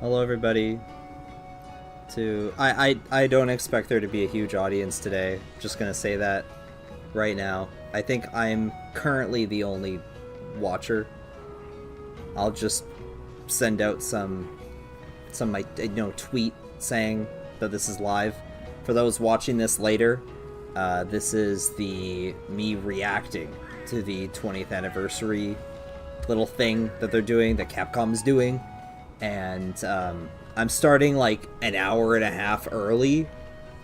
Hello, everybody. I don't expect there to be a huge audience today. Just gonna say that right now. I think I'm currently the only watcher. I'll just send out some tweet saying that this is live. For those watching this later, this is me reacting to the 20th anniversary little thing that they're doing, that Capcom's doing, and I'm starting like an hour and a half early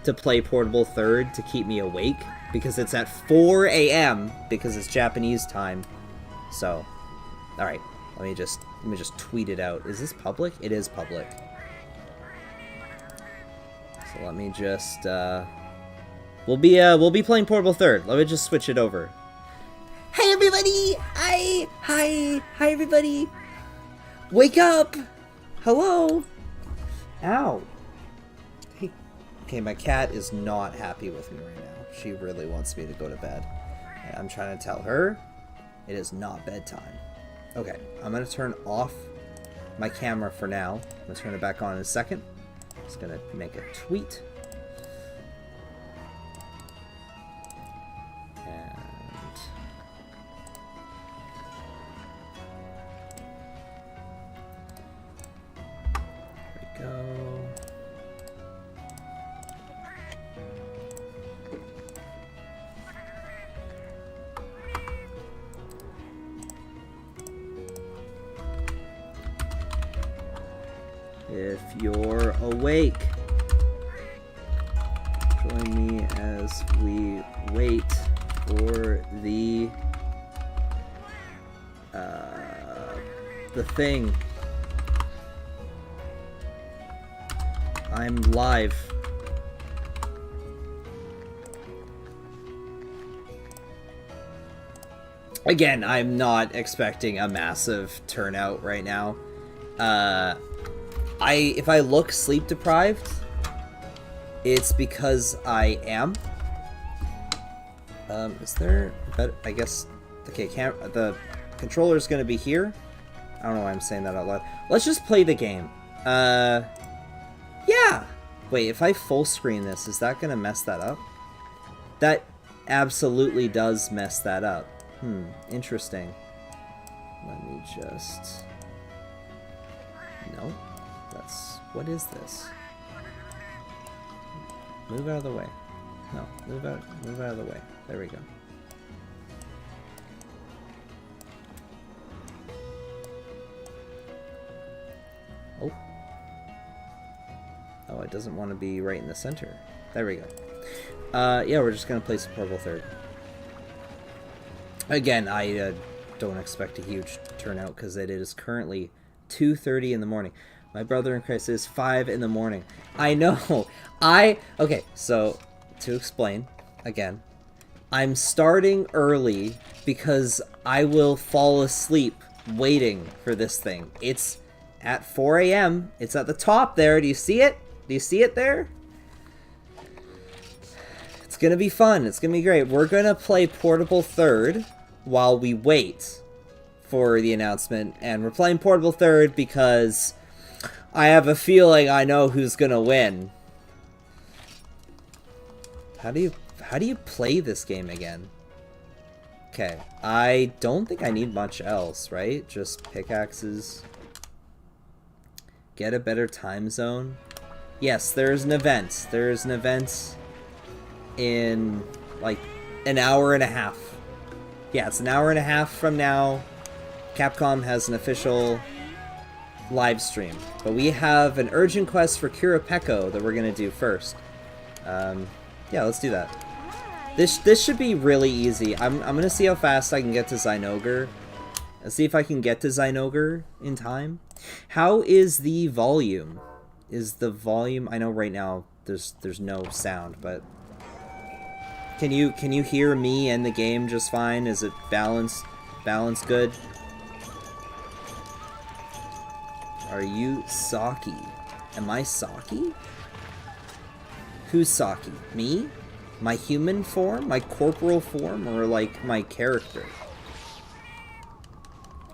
to play Portable Third to keep me awake because it's at 4 a.m. because it's Japanese time. So, all right, let me just tweet it out. Is this public? It is public. So let me just we'll be playing Portable Third. Let me just switch it over. Hey everybody! Hi everybody! Wake up! Hello! Ow! Hey. Okay, my cat is not happy with me right now. She really wants me to go to bed. I'm trying to tell her it is not bedtime. Okay, I'm gonna turn off my camera for now. I'm gonna turn it back on in a second. Just gonna make a tweet. If you're awake, join me as we wait for the thing. I'm live. Again, I'm not expecting a massive turnout right now. If I look sleep deprived, it's because I am. Is there better? I guess. Okay, the controller's gonna be here. I don't know why I'm saying that out loud. Let's just play the game. Yeah. Wait, if I full screen this, is that gonna mess that up? That absolutely does mess that up. Interesting. Let me just. No. What is this? Move out of the way. No, move out of the way. There we go. Oh, it doesn't want to be right in the center. There we go. Yeah, we're just gonna play some Portable Third. Again, I don't expect a huge turnout because it is currently 2:30 in the morning. My brother in Christ, is 5 in the morning. I know. Okay, so to explain again, I'm starting early because I will fall asleep waiting for this thing. It's at 4 a.m. It's at the top there. Do you see it? Do you see it there? It's gonna be fun. It's gonna be great. We're gonna play Portable Third while we wait for the announcement, and we're playing Portable Third because I have a feeling I know who's gonna win. How do you play this game again? Okay, I don't think I need much else, right? Just pickaxes. Get a better time zone. Yes, there's an event. There's an event in like an hour and a half. Yeah, it's an hour and a half from now. Capcom has an official live stream, but we have an urgent quest for Kurapeko that we're gonna do first. Yeah, let's do that. This should be really easy. I'm gonna see how fast I can get to ZINOGRE. Let's see if I can get to ZINOGRE in time. How is the volume? Is the volume? I know right now there's no sound, but can you hear me and the game just fine? Is it balanced good? Are you Saki? Am I Saki? Who's Saki? Me? My human form? My corporal form? Or like my character?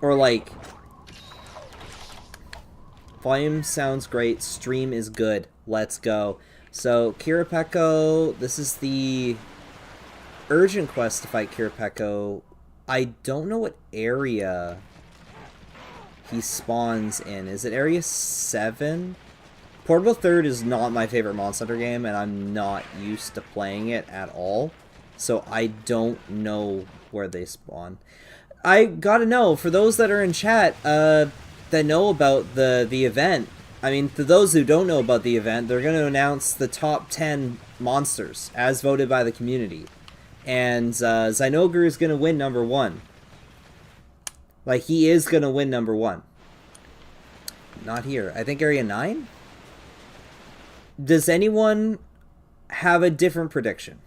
Or like Volume sounds great. Stream is good. Let's go. So, Kirapeko, this is the urgent quest to fight Kirapeko. I don't know what area he spawns in. Is it area 7? Portable Third is not my favorite Monster Hunter game, and I'm not used to playing it at all. So I don't know where they spawn. I gotta know, for those that are in chat, that know about the event, I mean, to those who don't know about the event, they're going to announce the top 10 monsters, as voted by the community. And ZINOGRE is going to win number 1. Like, he is going to win number 1. Not here. I think area 9? Does anyone have a different prediction?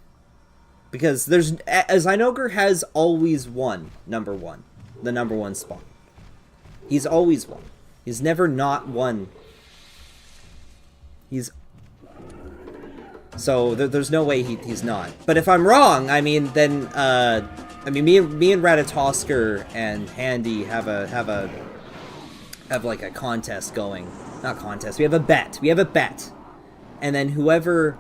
Because ZINOGRE has always won number 1. The number 1 spot. He's always won. He's never not won. So there's no way he's not. But if I'm wrong, I mean, then me and Ratatosker and Handy have like a contest going. Not contest. We have a bet. And then whoever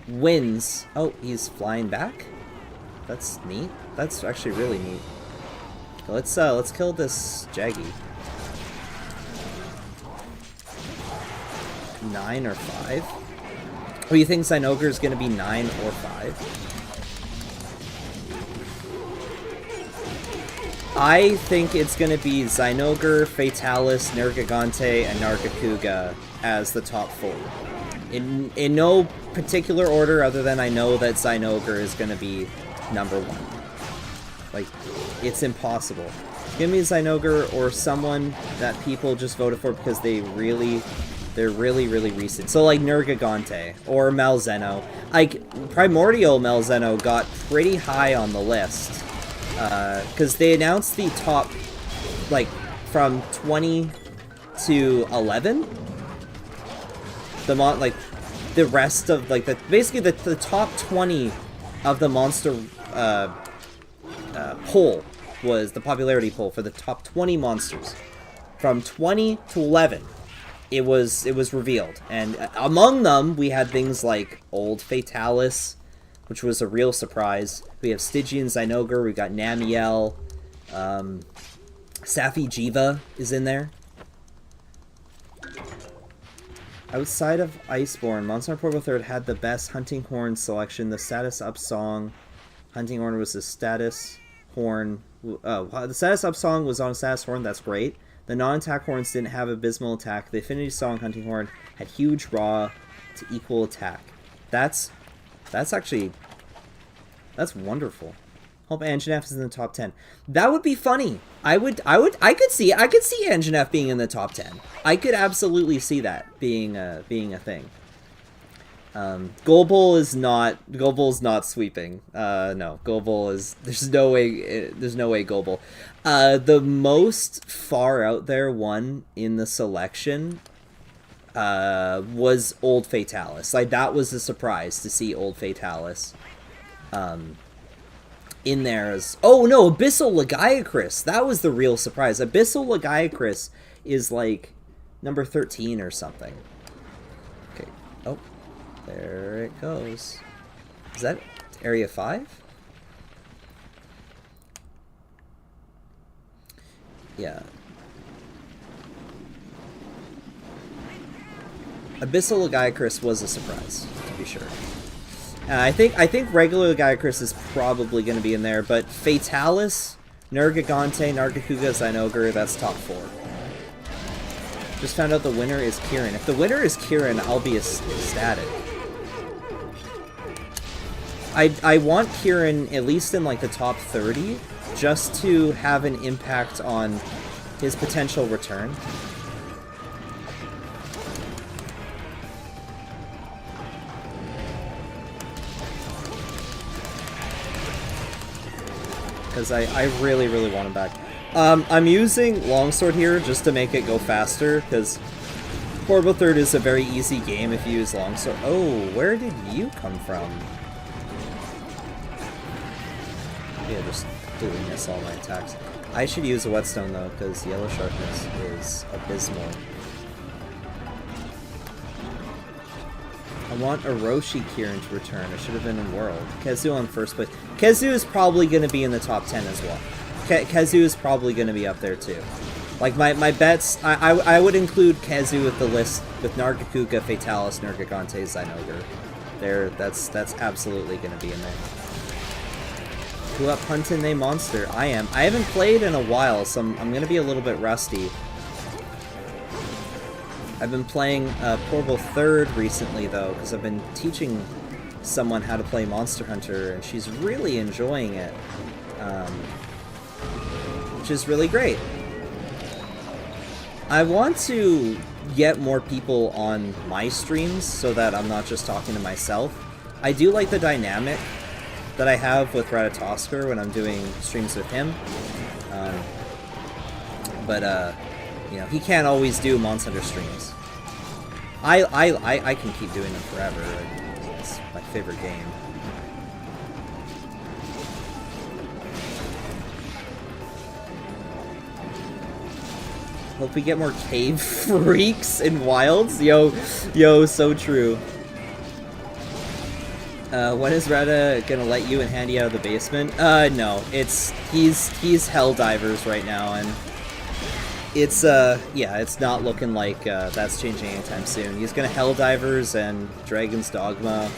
wins. Oh, he's flying back. That's neat. That's actually really neat. Let's kill this Jaggy. 9 or 5? Or you think ZINOGRE is going to be 9 or 5? I think it's going to be ZINOGRE, Fatalis, Nergigante, and Nargacuga as the top 4. In no particular order other than I know that ZINOGRE is going to be number 1. Like, it's impossible. Give me ZINOGRE or someone that people just voted for because they're really recent. So like Nergigante or Malzeno. Like Primordial Malzeno got pretty high on the list. Because they announced the top, like, from 20 to 11. The rest of, like, basically the top 20 of the monster poll was the popularity poll for the top 20 monsters. From 20 to 11, it was revealed. And among them, we had things like Old Fatalis, which was a real surprise. We have Stygian ZINOGRE, we got Namiel, Safi'jiiva is in there. Outside of Iceborne, Monster Hunter Portable Third had the best Hunting Horn selection. The status up song, Hunting Horn was the status horn. The status up song was on a status horn, that's great. The non-attack horns didn't have abysmal attack. The affinity song, Hunting Horn, had huge raw to equal attack. That's wonderful. Hope Anjanath is in the top 10. That would be funny. I could see Anjanath being in the top 10. I could absolutely see that being a thing. Golbul is not sweeping. No, Golbul is, there's no way Golbul. The most far out there one in the selection was Old Fatalis. Like, that was a surprise to see Old Fatalis in there as... Oh, no, Abyssal Lagiacrus. That was the real surprise. Abyssal Lagiacrus is, like, number 13 or something. Okay. Oh, there it goes. Is that Area 5? Yeah. Abyssal Lagiacrus was a surprise, to be sure. I think regular Lagiacrus is probably going to be in there, but Fatalis, Nergigante, Nargacuga, ZINOGRE, that's top 4. Just found out the winner is Kirin. If the winner is Kirin, I'll be ecstatic. I want Kirin at least in like the top 30, just to have an impact on his potential return. Because I really, really want him back. I'm using Longsword here just to make it go faster, because Portable Third is a very easy game if you use Longsword. Oh, where did you come from? Yeah, just doing this all my attacks. I should use a Whetstone though, because Yellow Sharpness is abysmal. want Orochi Kirin to return. It should have been in World. Kezu on first place. Kezu is probably going to be in the top 10 as well. Kezu is probably going to be up there too. Like, my bets, I would include Kezu with the list with Nargacuga, Fatalis, Nergigante, ZINOGRE. That's absolutely going to be in there. Who up hunting a monster? I am. I haven't played in a while, so I'm going to be a little bit rusty. I've been playing Portable 3rd recently, though, because I've been teaching someone how to play Monster Hunter, and she's really enjoying it, which is really great. I want to get more people on my streams so that I'm not just talking to myself. I do like the dynamic that I have with Ratatosker when I'm doing streams with him, but you know, he can't always do Monster Hunter streams. I can keep doing them forever. It's my favorite game. Hope we get more cave freaks in Wilds. Yo, so true. When is Retta gonna let you and Handy out of the basement? No. He's Helldivers right now, and it's, yeah, it's not looking like, that's changing anytime soon. He's gonna Helldivers and Dragon's Dogma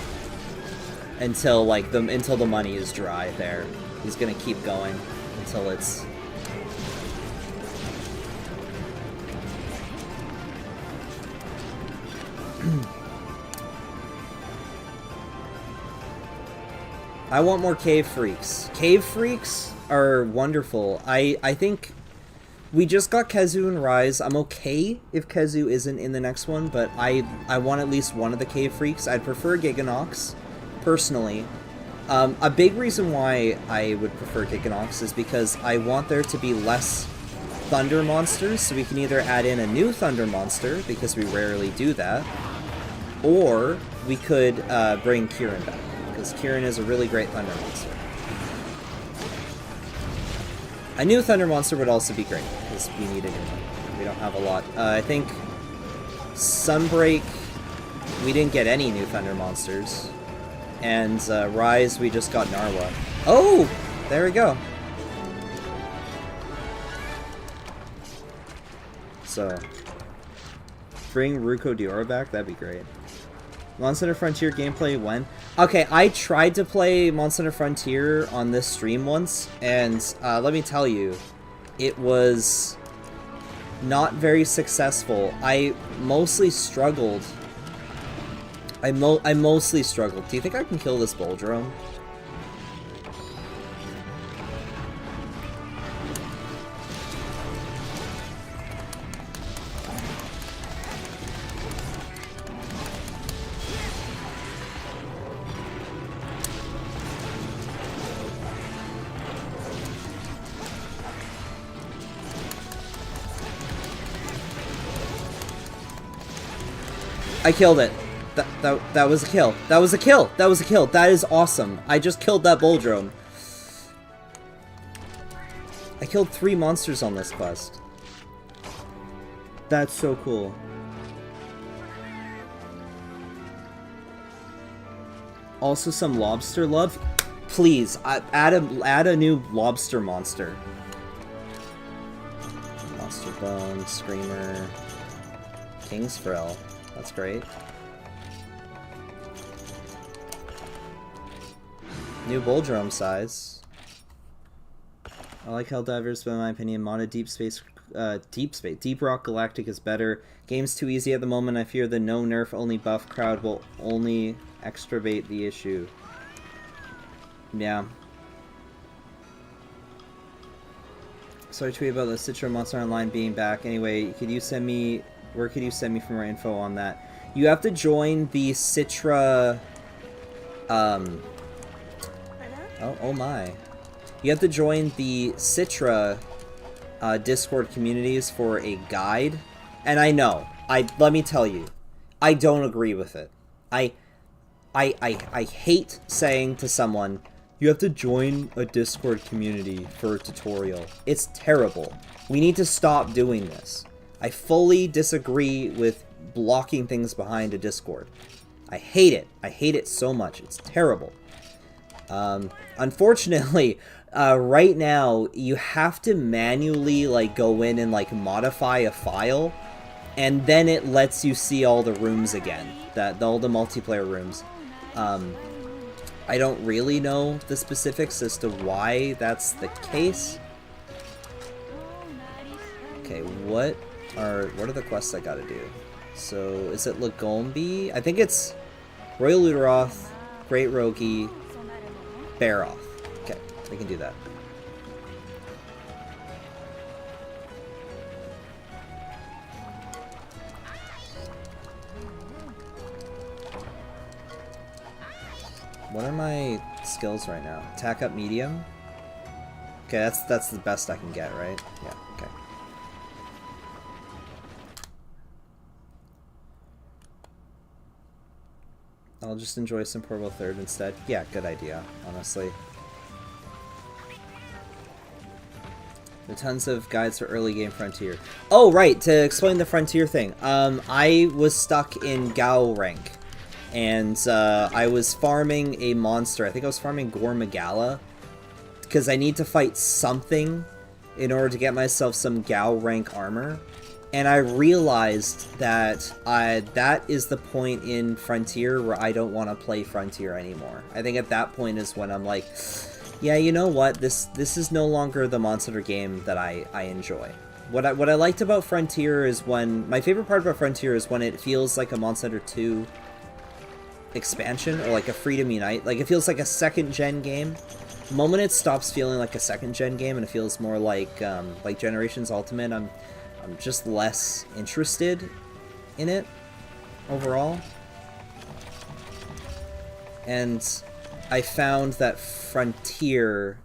until, like, until the money is dry there. He's gonna keep going until it's... I want more cave freaks. Cave freaks are wonderful. I think we just got Kezu and Rise. I'm okay if Kezu isn't in the next one, but I want at least one of the cave freaks. I'd prefer Giganox, personally. A big reason why I would prefer Giganox is because I want there to be less Thunder monsters, so we can either add in a new Thunder monster, because we rarely do that, or we could bring Kirin back, because Kirin is a really great Thunder monster. A new Thunder monster would also be great, because we need a new one. We don't have a lot. I think Sunbreak, we didn't get any new Thunder monsters. And Rise, we just got Narwa. Oh! There we go. So, bring Ruko Diora back? That'd be great. Monster Hunter Frontier gameplay when? Okay, I tried to play Monster Hunter Frontier on this stream once, and let me tell you, it was not very successful. I mostly struggled. I mostly struggled. Do you think I can kill this Boldrome? I killed it. That was a kill. That was a kill. That was a kill. That is awesome. I just killed that Boldrome. I killed 3 monsters on this quest. That's so cool. Also some lobster love. Please, add a new lobster monster. Monster Bone, Screamer, King's Frill. That's great. New Boldrome size. I like Helldivers, but in my opinion, Mono Deep Rock Galactic is better. Game's too easy at the moment. I fear the no nerf only buff crowd will only extravate the issue. Yeah. Sorry to tweet about the Citra Monster Online being back. Anyway, could you send me... Where could you send me for more info on that? You have to join the Citra... Oh my. You have to join the Citra Discord communities for a guide. And I know. Let me tell you. I don't agree with it. I hate saying to someone, you have to join a Discord community for a tutorial. It's terrible. We need to stop doing this. I fully disagree with blocking things behind a Discord. I hate it. I hate it so much. It's terrible. Unfortunately, right now, you have to manually, like, go in and, like, modify a file, and then it lets you see all the rooms again, all the multiplayer rooms. I don't really know the specifics as to why that's the case. Okay, what are the quests I gotta do? So, is it Lagombi? I think it's Royal Luderoth, Great Rogi, Baroth. Okay, we can do that. What are my skills right now? Attack up medium? Okay, that's the best I can get, right? Yeah, okay. I'll just enjoy some Portable Third instead. Yeah, good idea, honestly. There are tons of guides for early game Frontier. Oh, right, to explain the Frontier thing. I was stuck in Gao rank. And I was farming a monster. I think I was farming Gore Magala. Because I need to fight something in order to get myself some Gao rank armor. And I realized that that is the point in Frontier where I don't want to play Frontier anymore. I think at that point is when I'm like, yeah, you know what? This is no longer the Monster Hunter game that I enjoy. What I liked about Frontier is when... My favorite part about Frontier is when it feels like a Monster Hunter 2 expansion, or like a Freedom Unite. Like, it feels like a second-gen game. The moment it stops feeling like a second-gen game and it feels more like Generations Ultimate, I'm just less interested in it overall. And I found that Frontier,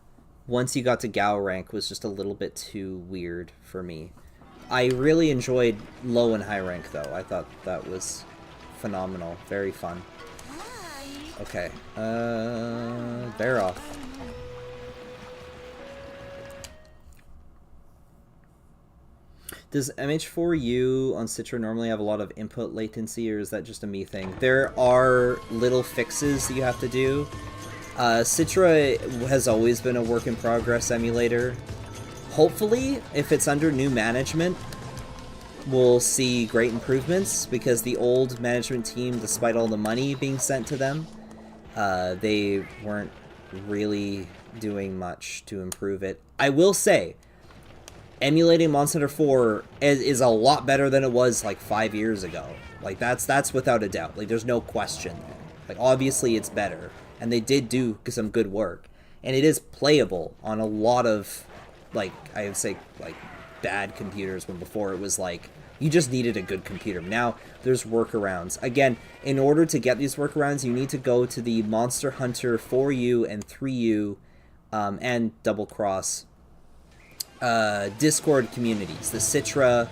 once you got to Gao rank, was just a little bit too weird for me. I really enjoyed low and high rank, though. I thought that was phenomenal. Very fun. Okay. Baroth. Does MH4U on Citra normally have a lot of input latency, or is that just a me thing? There are little fixes that you have to do. Citra has always been a work-in-progress emulator. Hopefully, if it's under new management, we'll see great improvements, because the old management team, despite all the money being sent to them, they weren't really doing much to improve it. I will say, emulating Monster Hunter 4 is a lot better than it was like 5 years ago. Like, that's without a doubt. Like, there's no question there. Like, obviously it's better, and they did do some good work, and it is playable on a lot of, like, I would say, like, bad computers, when before it was like you just needed a good computer. Now there's workarounds. Again, in order to get these workarounds, you need to go to the Monster Hunter 4U and 3U and Double Cross Discord communities, the Citra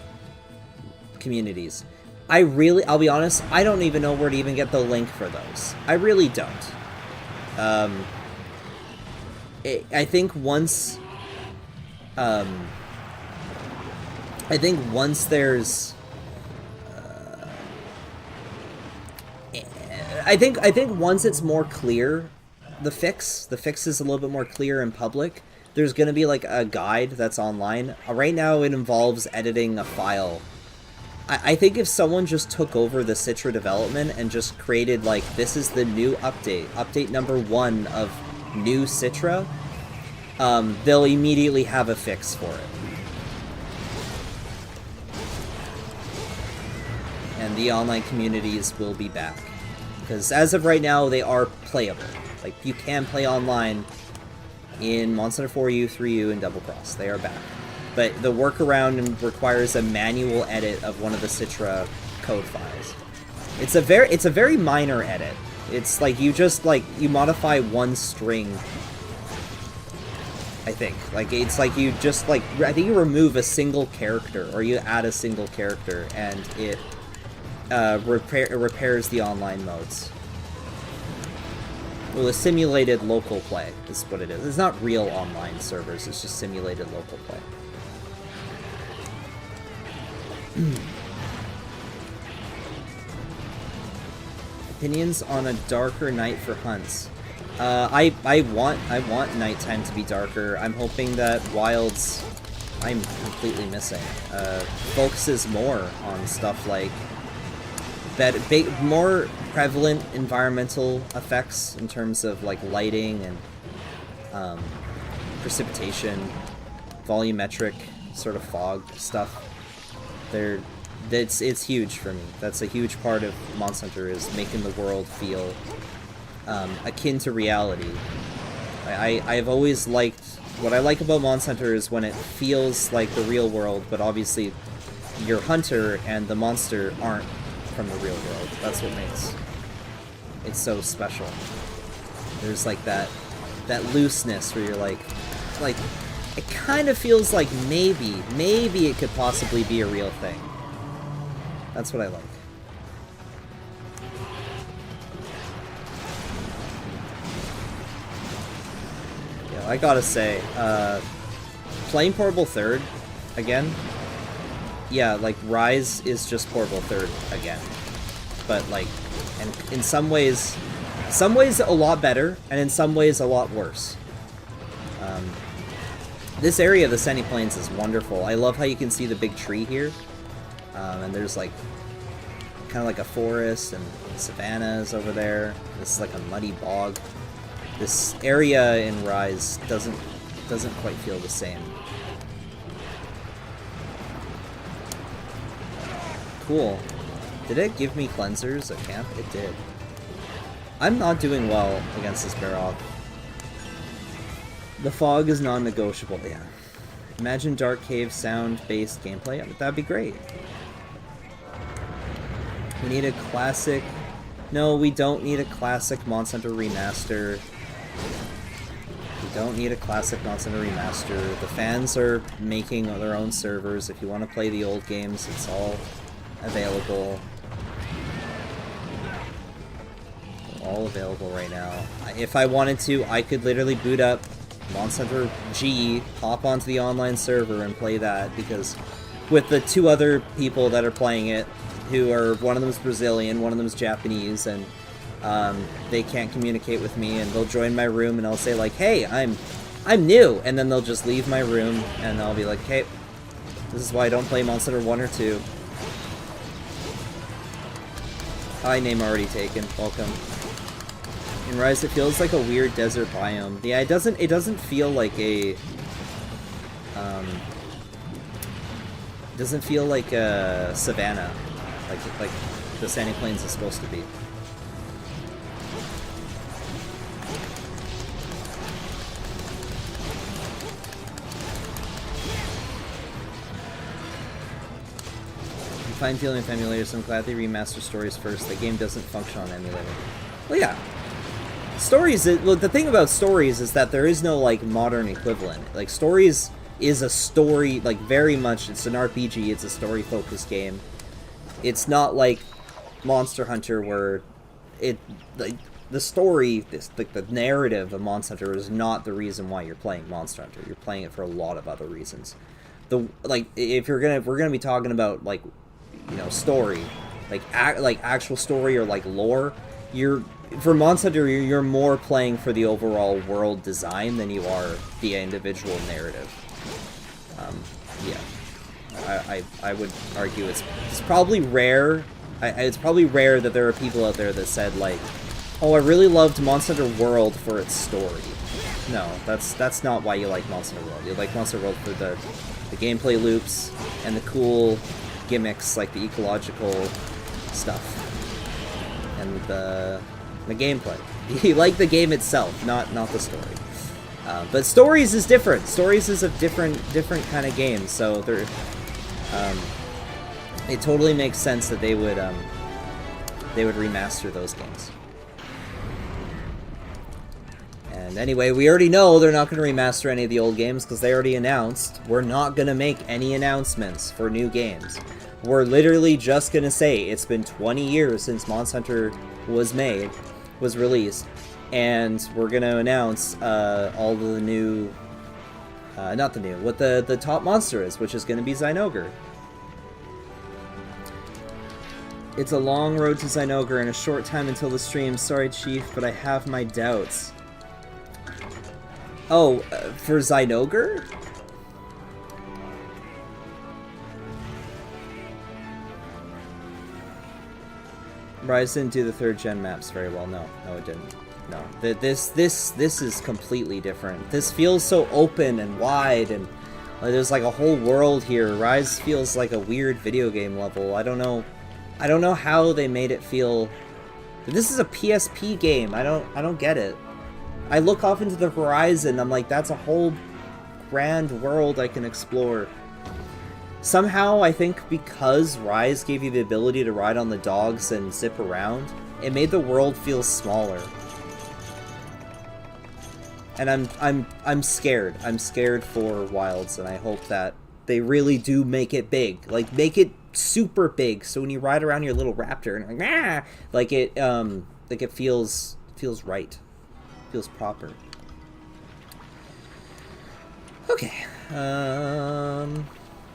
communities. I'll be honest, I don't even know where to even get the link for those. I really don't. I think once there's I think once it's more clear, the fix is a little bit more clear in public, there's going to be like a guide that's online. Right now it involves editing a file. I think if someone just took over the Citra development and just created, like, this is the new update number 1 of new Citra, they'll immediately have a fix for it. And the online communities will be back. Because as of right now, they are playable. Like, you can play online in Monster Hunter 4U, 3U, and Double Cross. They are back. But the workaround requires a manual edit of one of the Citra code files. It's a very minor edit. It's like you just, like, you modify one string, I think. Like, it's like you just, like, I think you remove a single character, or you add a single character, and it repairs the online modes. Well, a simulated local play is what it is. It's not real online servers, it's just simulated local play. Opinions on a darker night for hunts. I want nighttime to be darker. I'm hoping that Wilds, I'm completely missing, focuses more on stuff like more prevalent environmental effects in terms of like lighting and precipitation, volumetric sort of fog stuff. It's huge for me. That's a huge part of Monster Hunter, is making the world feel akin to reality. I've always liked, what I like about Monster Hunter is when it feels like the real world, but obviously your hunter and the monster aren't from the real world. That's what makes it so special. There's like that looseness where you're like it kind of feels like maybe it could possibly be a real thing. That's what I like. Yeah, I gotta say, playing Portable Third again, yeah, like Rise is just Portable Third again, but like, and in some ways a lot better, and in some ways a lot worse. This area of the Sandy Plains is wonderful. I love how you can see the big tree here, and there's like kind of like a forest and savannas over there. This is like a muddy bog. This area in Rise doesn't quite feel the same. Cool. Did it give me cleansers at camp? It did. I'm not doing well against this Barrock. The fog is non-negotiable, yeah. Imagine Dark Cave sound-based gameplay. That'd be great. We need a classic... No, we don't need a classic Monster Hunter remaster. We don't need a classic Monster Hunter remaster. The fans are making their own servers. If you want to play the old games, it's all available. All available right now. If I wanted to, I could literally boot up Monster Hunter G, hop onto the online server and play that, because with the two other people that are playing it, who are, one of them's Brazilian, one of them's Japanese, and they can't communicate with me, and they'll join my room and I'll say like, hey, I'm new, and then they'll just leave my room and I'll be like, hey, this is why I don't play Monster Hunter 1 or 2. Hi, name already taken. Welcome. In Rise, it feels like a weird desert biome. Yeah, it doesn't feel like a doesn't feel like a savanna, like the Sandy Plains is supposed to be. I'm fine dealing with emulators, so I'm glad they remaster Stories first. The game doesn't function on emulator. Well, yeah. Stories, well, the thing about Stories is that there is no, like, modern equivalent. Like, Stories is a story, like, very much, it's an RPG, it's a story-focused game. It's not like Monster Hunter where it, like, the story, like, the narrative of Monster Hunter is not the reason why you're playing Monster Hunter. You're playing it for a lot of other reasons. Like, if we're gonna be talking about, like, you know, story, like actual story or, like, lore, for Monster Hunter, you're more playing for the overall world design than you are the individual narrative. Yeah, I would argue it's probably rare. It's probably rare that there are people out there that said like, "Oh, I really loved Monster Hunter World for its story." No, that's not why you like Monster Hunter World. You like Monster Hunter World for the gameplay loops and the cool gimmicks like the ecological stuff and the gameplay. You like the game itself, not the story. But Stories is different. Stories is a different kind of game. So there, it totally makes sense that they would remaster those games. And anyway, we already know they're not going to remaster any of the old games because they already announced we're not going to make any announcements for new games. We're literally just going to say it's been 20 years since Monster Hunter was released, and we're going to announce all the new, not the new, what the top monster is, which is going to be ZINOGRE. It's a long road to ZINOGRE and a short time until the stream. Sorry, Chief, but I have my doubts. Oh, for ZINOGRE? Rise didn't do the 3rd gen maps very well. No, it didn't. No, this is completely different. This feels so open and wide, and there's like a whole world here. Rise feels like a weird video game level. I don't know how they made it feel. This is a PSP game. I don't get it. I look off into the horizon. I'm like, that's a whole grand world I can explore. Somehow, I think because Rise gave you the ability to ride on the dogs and zip around, it made the world feel smaller. And I'm scared. I'm scared for Wilds, and I hope that they really do make it big. Like, make it super big, so when you ride around your little raptor and like it feels right. Feels proper. Okay.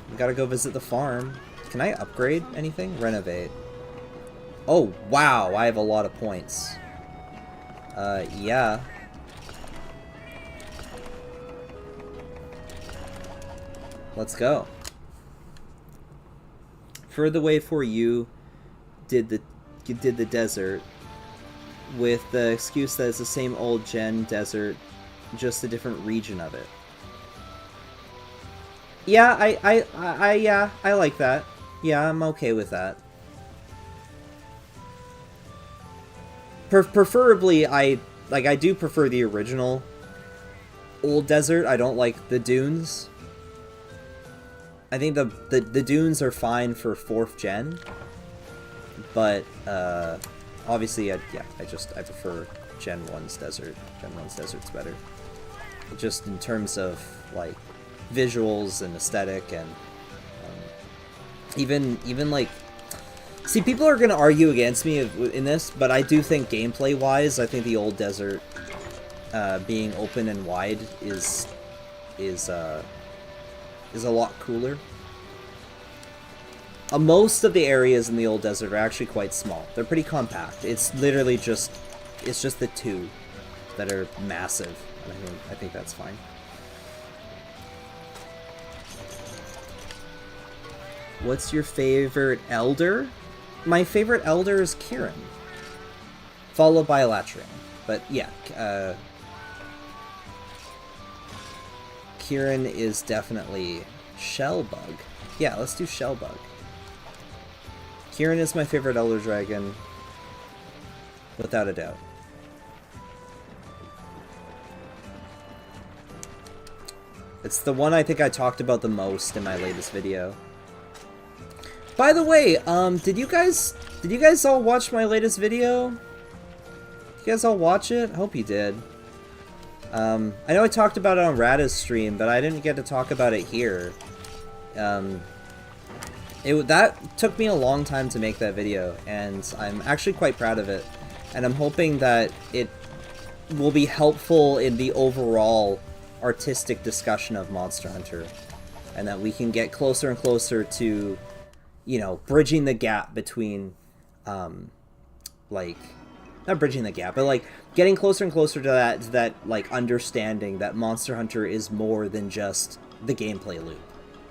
We gotta go visit the farm. Can I upgrade anything? Renovate. Oh, wow, I have a lot of points. Yeah. Let's go. Further away for you did the desert with the excuse that it's the same old gen desert, just a different region of it. Yeah, I like that. Yeah, I'm okay with that. Preferably, I do prefer the original old desert. I don't like the dunes. I think the dunes are fine for 4th gen, but obviously, I prefer Gen 1's desert. Gen 1's desert's better. Just in terms of like visuals and aesthetic, and even like, see, people are gonna argue against me in this, but I do think gameplay wise, I think the old desert being open and wide is a lot cooler. Most of the areas in the old desert are actually quite small. They're pretty compact. It's literally just the 2 that are massive, and I think that's fine. What's your favorite elder? My favorite elder is Kirin, followed by Alatreon. But yeah, Kirin is definitely Shellbug. Yeah, let's do Shellbug. Kirin is my favorite elder dragon, without a doubt. It's the one I think I talked about the most in my latest video. By the way, did you guys all watch my latest video? Did you guys all watch it? I hope you did. I know I talked about it on Rada's stream, but I didn't get to talk about it here. That took me a long time to make that video, and I'm actually quite proud of it. And I'm hoping that it will be helpful in the overall artistic discussion of Monster Hunter, and that we can get closer and closer to, you know, bridging the gap between, like, not bridging the gap, but like getting closer and closer to that like understanding that Monster Hunter is more than just the gameplay loop.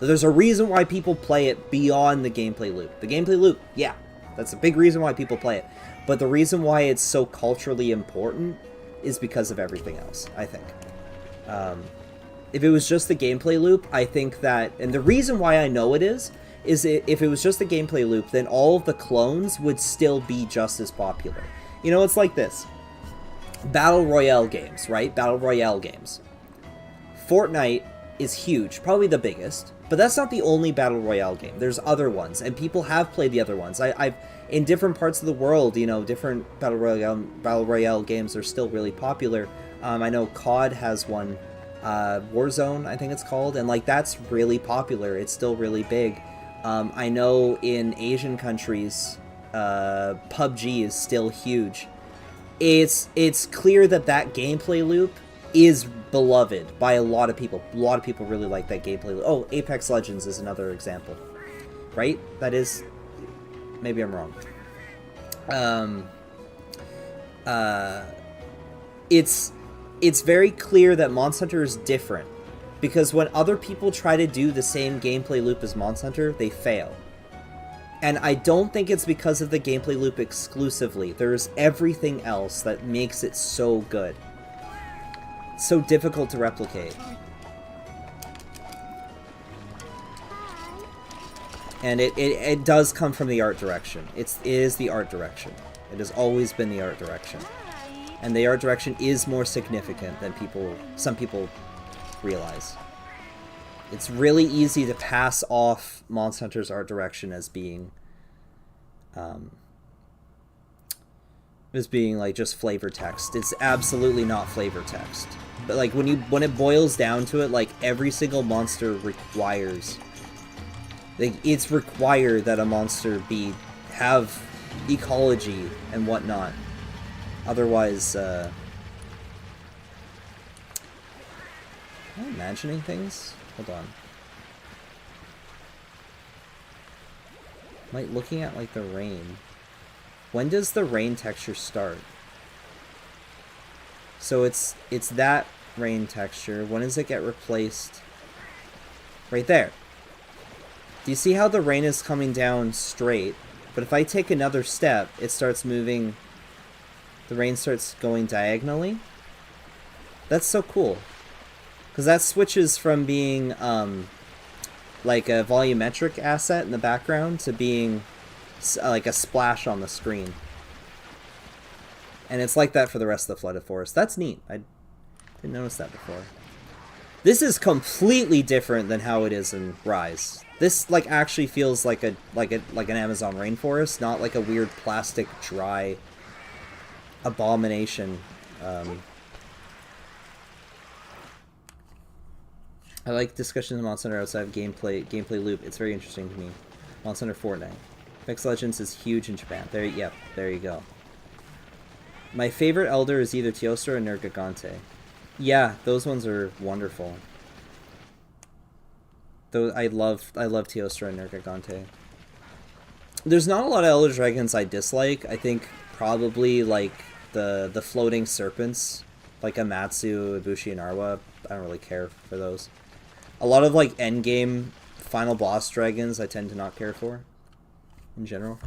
There's a reason why people play it beyond the gameplay loop. The gameplay loop, yeah, that's a big reason why people play it. But the reason why it's so culturally important is because of everything else, I think. If it was just the gameplay loop, I think that, and the reason why I know it is if it was just the gameplay loop, then all of the clones would still be just as popular. You know, it's like this. Battle Royale games, right? Battle Royale games. Fortnite is huge, probably the biggest, but that's not the only Battle Royale game. There's other ones, and people have played the other ones. I've in different parts of the world, you know, different Battle Royale games are still really popular. I know COD has one, Warzone, I think it's called, and like that's really popular. It's still really big. I know in Asian countries, PUBG is still huge. It's clear that gameplay loop is beloved by a lot of people. A lot of people really like that gameplay loop. Oh, Apex Legends is another example, right? That is, maybe I'm wrong. it's very clear that Monster Hunter is different, because when other people try to do the same gameplay loop as Monster Hunter, they fail. And I don't think it's because of the gameplay loop exclusively. There's everything else that makes it so good. So difficult to replicate. And it does come from the art direction. It is the art direction. It has always been the art direction. And the art direction is more significant than some people realize. It's really easy to pass off Monster Hunter's art direction as being like just flavor text. It's absolutely not flavor text. But like when it boils down to it, like every single monster requires, like it's required that a monster have ecology and whatnot. Otherwise, am I imagining things? Hold on. Am I looking at like the rain? When does the rain texture start? So it's that rain texture. When does it get replaced? Right there. Do you see how the rain is coming down straight? But if I take another step, it starts moving. The rain starts going diagonally. That's so cool. Because that switches from being like a volumetric asset in the background to being like a splash on the screen. And it's like that for the rest of the Flooded Forest. That's neat. I didn't notice that before. This is completely different than how it is in Rise. This like actually feels like an Amazon rainforest, not like a weird plastic dry abomination. I like discussions of Monster Hunter outside of gameplay loop. It's very interesting to me. Monster Hunter Fortnite. Mix Legends is huge in Japan. There you go. My favorite Elder is either Teostra or Nergigante. Yeah, those ones are wonderful. Though I love Teostra and Nergigante. There's not a lot of Elder Dragons I dislike. I think probably like the floating serpents, like Amatsu, Ibushi, and Arwa. I don't really care for those. A lot of like endgame final boss dragons I tend to not care for in general.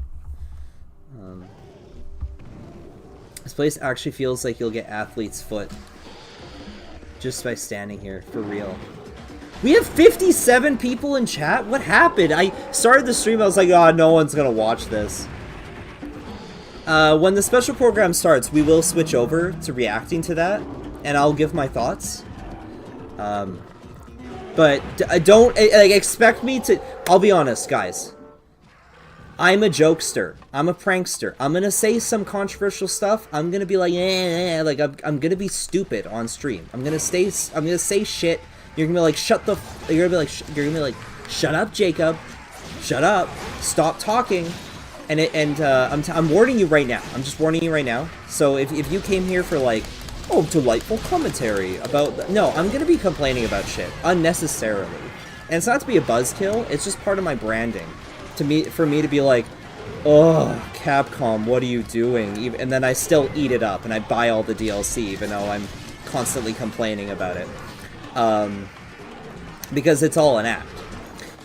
This place actually feels like you'll get athlete's foot just by standing here, for real. We have 57 people in chat? What happened? I started the stream, I was like, oh, no one's gonna watch this. When the special program starts, we will switch over to reacting to that, and I'll give my thoughts. But don't like expect me to. I'll be honest, guys. I'm a jokester. I'm a prankster. I'm gonna say some controversial stuff. I'm gonna be like, like I'm gonna be stupid on stream. I'm gonna say shit. You're gonna be like, shut up, Jacob. Shut up. Stop talking. I'm warning you right now. I'm just warning you right now. So if you came here for like, oh, delightful commentary about... No, I'm going to be complaining about shit unnecessarily. And it's not to be a buzzkill, it's just part of my branding. For me to be like, oh, Capcom, what are you doing? And then I still eat it up and I buy all the DLC even though I'm constantly complaining about it. Because it's all an act.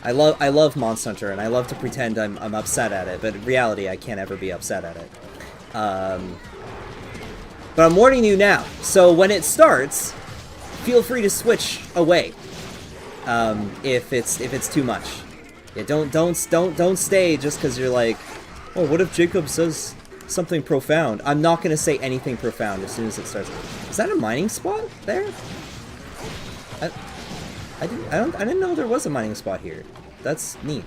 I love Monster Hunter and I love to pretend I'm upset at it, but in reality I can't ever be upset at it. But I'm warning you now, so when it starts, feel free to switch away. If it's too much. Yeah, don't stay just because you're like, oh, what if Jacob says something profound? I'm not gonna say anything profound as soon as it starts. Is that a mining spot there? I didn't know there was a mining spot here. That's neat.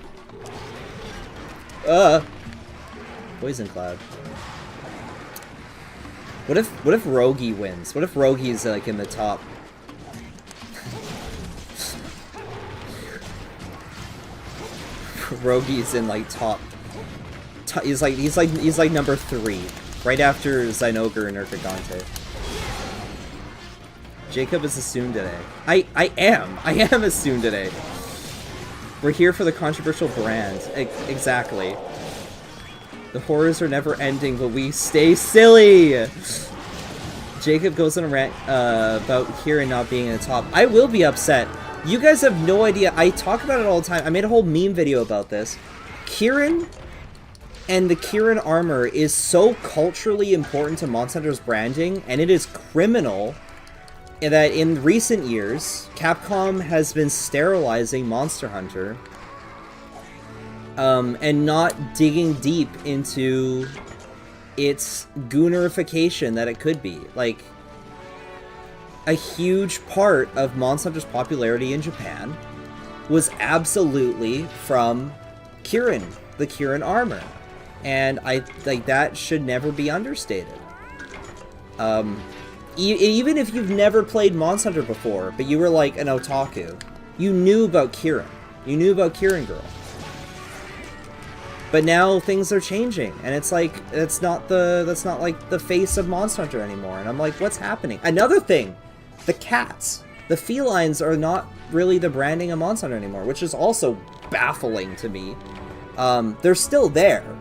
Poison Cloud. What if Rogi wins? What if Rogi's like in the top? Rogi's in like top. He's like number 3, right after ZINOGRE and Nergigante. Jacob is assumed today. I am assumed today. We're here for the controversial brand. Exactly. The horrors are never ending, but we stay silly. Jacob goes on a rant about Kirin not being in the top. I will be upset. You guys have no idea. I talk about it all the time. I made a whole meme video about this. Kirin and the Kirin armor is so culturally important to Monster Hunter's branding, and it is criminal that in recent years, Capcom has been sterilizing Monster Hunter and not digging deep into its goonerification that it could be. Like, a huge part of Monster Hunter's popularity in Japan was absolutely from Kirin, the Kirin armor. And I like that should never be understated. Even if you've never played Monster Hunter before, but you were like an otaku, you knew about Kirin. You knew about Kirin Girl. But now things are changing, and it's like that's not like the face of Monster Hunter anymore. And I'm like, what's happening? Another thing, the cats, the felines are not really the branding of Monster Hunter anymore, which is also baffling to me. They're still there,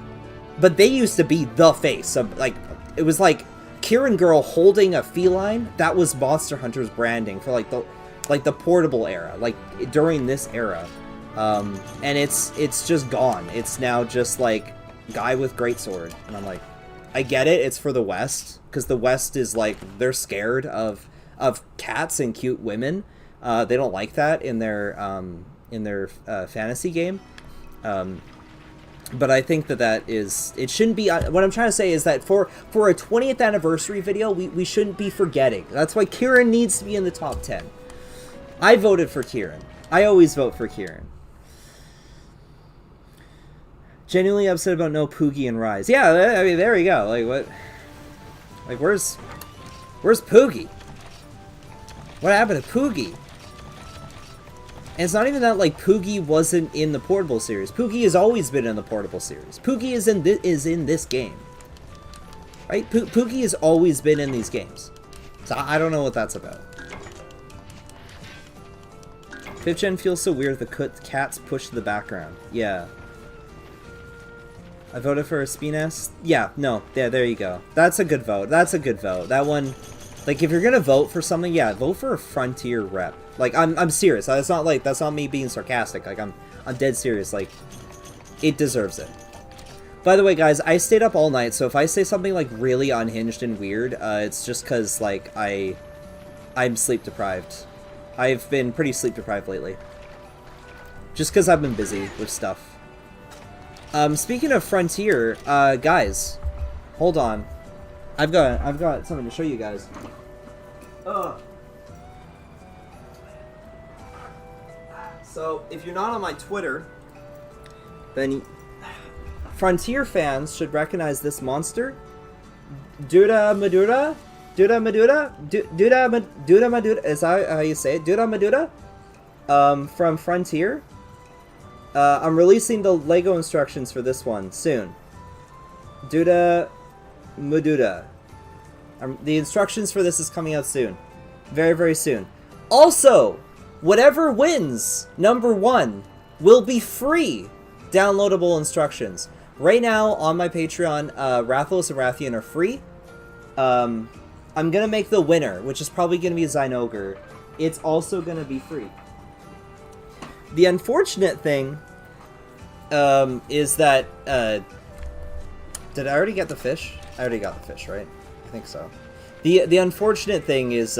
but they used to be the face of, like, it was like Kirin Girl holding a feline. That was Monster Hunter's branding for like the portable era, like during this era. And it's just gone. It's now just like guy with greatsword, and I'm like, I get it. It's for the West, because the West is like, they're scared of cats and cute women. They don't like that in their fantasy game. But I think that is, it shouldn't be. What I'm trying to say is that for a 20th anniversary video, we shouldn't be forgetting. That's why Kirin needs to be in the top 10. I voted for Kirin. I always vote for Kirin. Genuinely upset about no Poogie and Rise. Yeah, I mean, there you go. Like, what? Like, where's Poogie? What happened to Poogie? And it's not even that, like, Poogie wasn't in the Portable series. Poogie has always been in the Portable series. Poogie is in this game. Right? Poogie has always been in these games. So I don't know what that's about. 5th gen feels so weird, the cats push to the background. Yeah. I voted for a Spiness. Yeah, no. Yeah, there you go. That's a good vote. That's a good vote. That one, like, if you're gonna vote for something, yeah, vote for a Frontier rep. Like, I'm serious. That's not me being sarcastic. Like, I'm dead serious. Like, it deserves it. By the way, guys, I stayed up all night, so if I say something, like, really unhinged and weird, it's just because, like, I'm sleep deprived. I've been pretty sleep deprived lately. Just because I've been busy with stuff. Speaking of Frontier, guys, hold on. I've got something to show you guys. So, if you're not on my Twitter, then Frontier fans should recognize this monster. Duda Madura? Duda Madura? Duda Madura? Is that how you say it? Duda Madura? From Frontier. I'm releasing the Lego instructions for this one soon. Duda Madura. The instructions for this is coming out soon. Very, very soon. Also, whatever wins number 1 will be free downloadable instructions. Right now on my Patreon, Rathian and Rathian are free. I'm gonna make the winner, which is probably gonna be ZINOGRE. It's also gonna be free. The unfortunate thing is that did I already get the fish? I already got the fish, right? I think so. The unfortunate thing is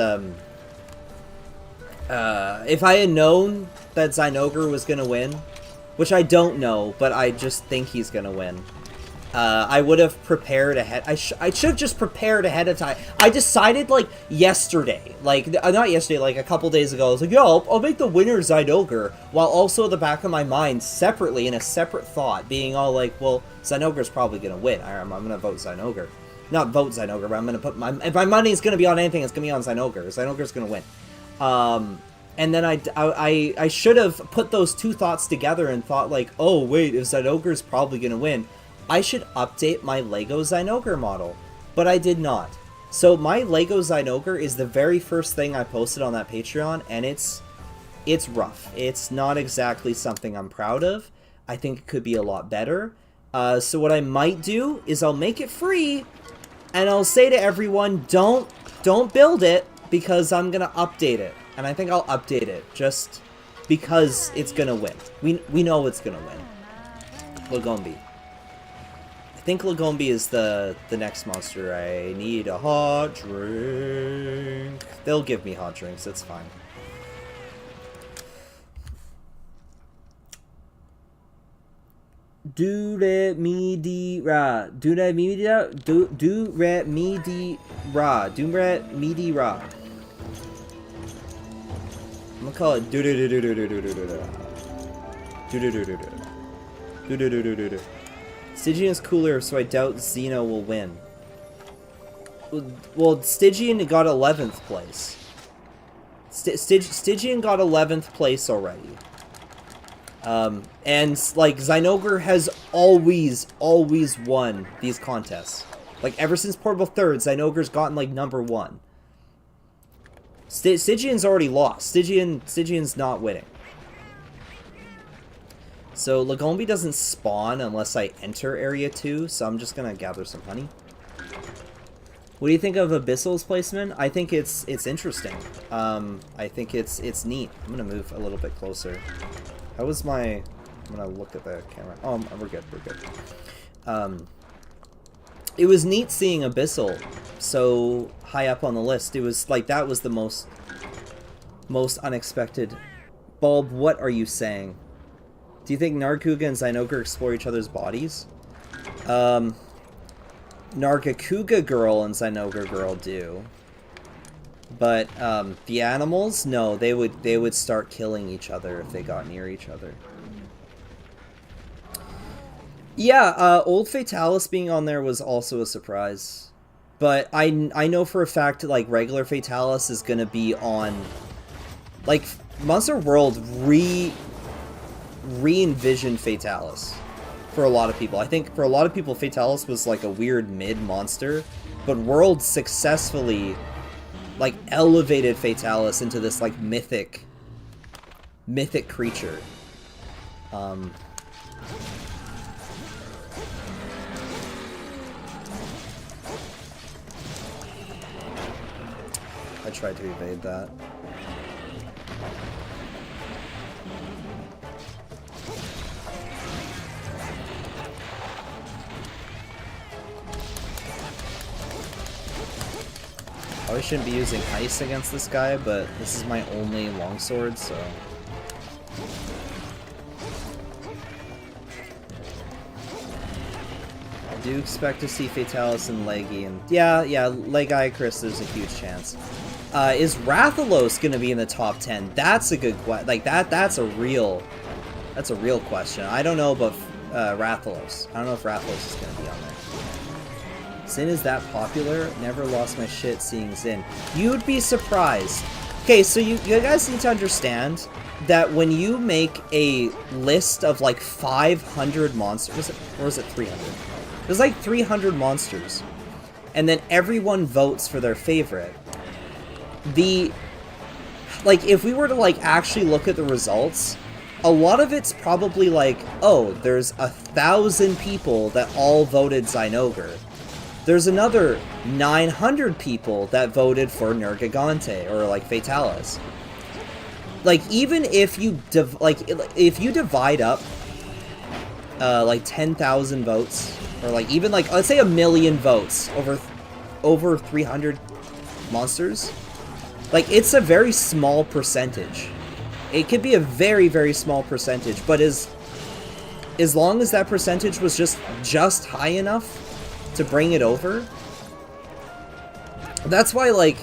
if I had known that ZINOGRE was gonna win, which I don't know, but I just think he's gonna win, I would have prepared ahead. I should have just prepared ahead of time. I decided, like, yesterday, like, not yesterday, like a couple days ago, I was like, yo, I'll make the winner ZINOGRE, while also at the back of my mind, separately, in a separate thought, being all like, well, ZINOGRE's probably gonna win. I'm gonna vote ZINOGRE. Not vote ZINOGRE, but I'm gonna put if my money's gonna be on anything, it's gonna be on ZINOGRE. ZINOGRE's gonna win. And then I should have put those two thoughts together and thought, like, oh, wait, if ZINOGRE's probably gonna win, I should update my Lego ZINOGRE model, but I did not. So my Lego ZINOGRE is the very first thing I posted on that Patreon, and it's rough. It's not exactly something I'm proud of. I think it could be a lot better. So what I might do is I'll make it free, and I'll say to everyone, don't build it, because I'm gonna update it. And I think I'll update it, just because it's gonna win. We know it's gonna win. Lagombi. I think Lagombi is the next monster. I need a hot drink. They'll give me hot drinks, that's fine. Do re mi di ra. Do re mi di ra. Do re mi di ra. Do re mi di ra. I'm gonna call it do do do do do do do do do do do do do do do do do do do. Stygian is cooler, so I doubt Xeno will win. Well, Stygian got 11th place. Stygian got 11th place already. And, like, ZINOGRE has always won these contests. Like, ever since Portable Third, ZINOGRE's gotten, like, #1. Stygian's already lost. Stygian's not winning. So, Lagombi doesn't spawn unless I enter Area 2, so I'm just gonna gather some honey. What do you think of Abyssal's placement? I think it's interesting. I think it's neat. I'm gonna move a little bit closer. How was my... I'm gonna look at the camera. Oh, we're good, we're good. It was neat seeing Abyssal so high up on the list. It was like, that was the most unexpected. Bulb, what are you saying? Do you think Nargacuga and ZINOGRE explore each other's bodies? Nargacuga girl and ZINOGRE girl do. But, the animals? No, they would start killing each other if they got near each other. Yeah, Old Fatalis being on there was also a surprise. But I know for a fact, like, regular Fatalis is gonna be on... Like, Monster World re-envisioned Fatalis for a lot of people. I think for a lot of people, Fatalis was, like, a weird mid-monster. But World successfully... like, elevated Fatalis into this, like, mythic creature. I tried to evade that. Probably shouldn't be using ice against this guy, but this is my only longsword, so... I do expect to see Fatalis and Leggy, and yeah, Legiacris, there's a huge chance. Is Rathalos gonna be in the top 10? That's a good question. Like, that's a real question. I don't know about Rathalos. I don't know if Rathalos is gonna be on there. Zin is that popular? Never lost my shit seeing Zin. You'd be surprised. Okay, so you guys need to understand that when you make a list of like 500 monsters, or is it 300? There's like 300 monsters, and then everyone votes for their favorite. Like, if we were to like actually look at the results, a lot of it's probably like, oh, there's 1,000 people that all voted ZINOGRE. There's another 900 people that voted for Nergigante, or, like, Fatalis. Like, even if you, if you divide up, like, 10,000 votes, or, like, even, like, let's say 1,000,000 votes over 300 monsters, like, it's a very small percentage. It could be a very, very small percentage, but as long as that percentage was just high enough to bring it over. That's why, like,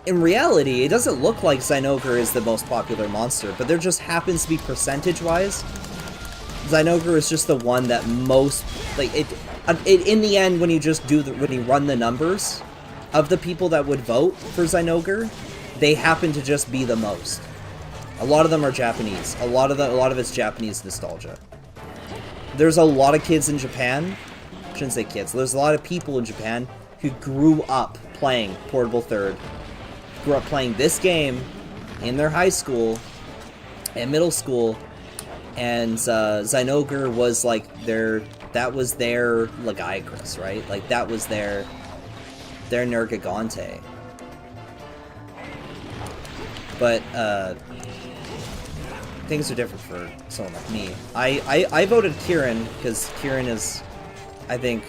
in reality, it doesn't look like ZINOGRE is the most popular monster, but there just happens to be percentage-wise. ZINOGRE is just the one that most, like, it in the end, when you just when you run the numbers of the people that would vote for ZINOGRE, they happen to just be the most. A lot of them are Japanese. A lot of it's Japanese nostalgia. There's a lot of kids in Japan. I shouldn't say kids. There's a lot of people in Japan who grew up playing Portable Third, grew up playing this game in their high school and middle school, and ZINOGRE was like their That was their Lagiacrus, right? Like, that was their Nergigante. But, things are different for someone like me. I voted Kirin, because Kirin is, I think,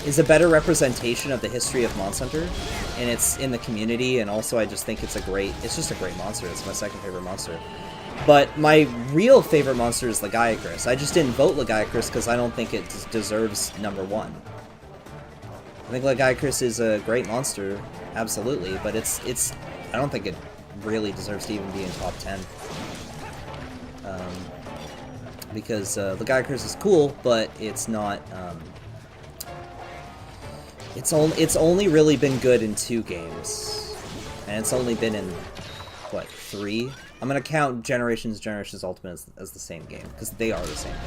is a better representation of the history of Monster Hunter, and it's in the community, and also I just think it's just a great monster. It's my second favorite monster. But my real favorite monster is Lagiacrus. I just didn't vote Lagiacrus because I don't think it deserves #1. I think Lagiacrus is a great monster, absolutely, but I don't think it really deserves to even be in top 10. Because Lagiacrus is cool, but it's not. It's only really been good in 2 games, and it's only been in what, 3? I'm gonna count Generations Ultimate as the same game because they are the same game.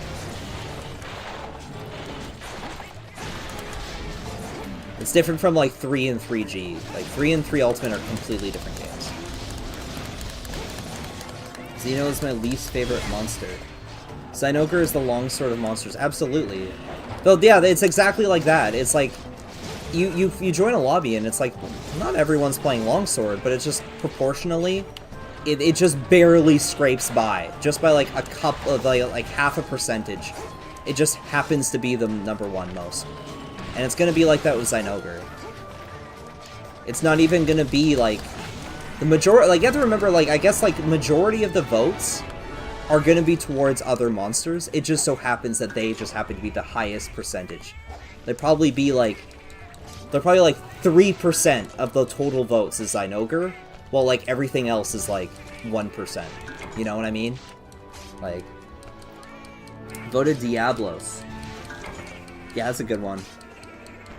It's different from like 3 and 3G. Like 3 and 3 Ultimate are completely different games. Xeno is my least favorite monster. ZINOGRE is the longsword of monsters. Absolutely. Though, yeah, it's exactly like that. It's like, you join a lobby and it's like, not everyone's playing longsword, but it's just proportionally, it just barely scrapes by. Just by like a couple of, like half a percentage. It just happens to be the #1 most. And it's gonna be like that with ZINOGRE. It's not even gonna be like, the majority, like, you have to remember, like, I guess, like, majority of the votes are gonna be towards other monsters. It just so happens that they just happen to be the highest percentage. They'd probably be like, 3% of the total votes is ZINOGRE, while like everything else is like 1%. You know what I mean? Like, voted Diablos. Yeah, that's a good one.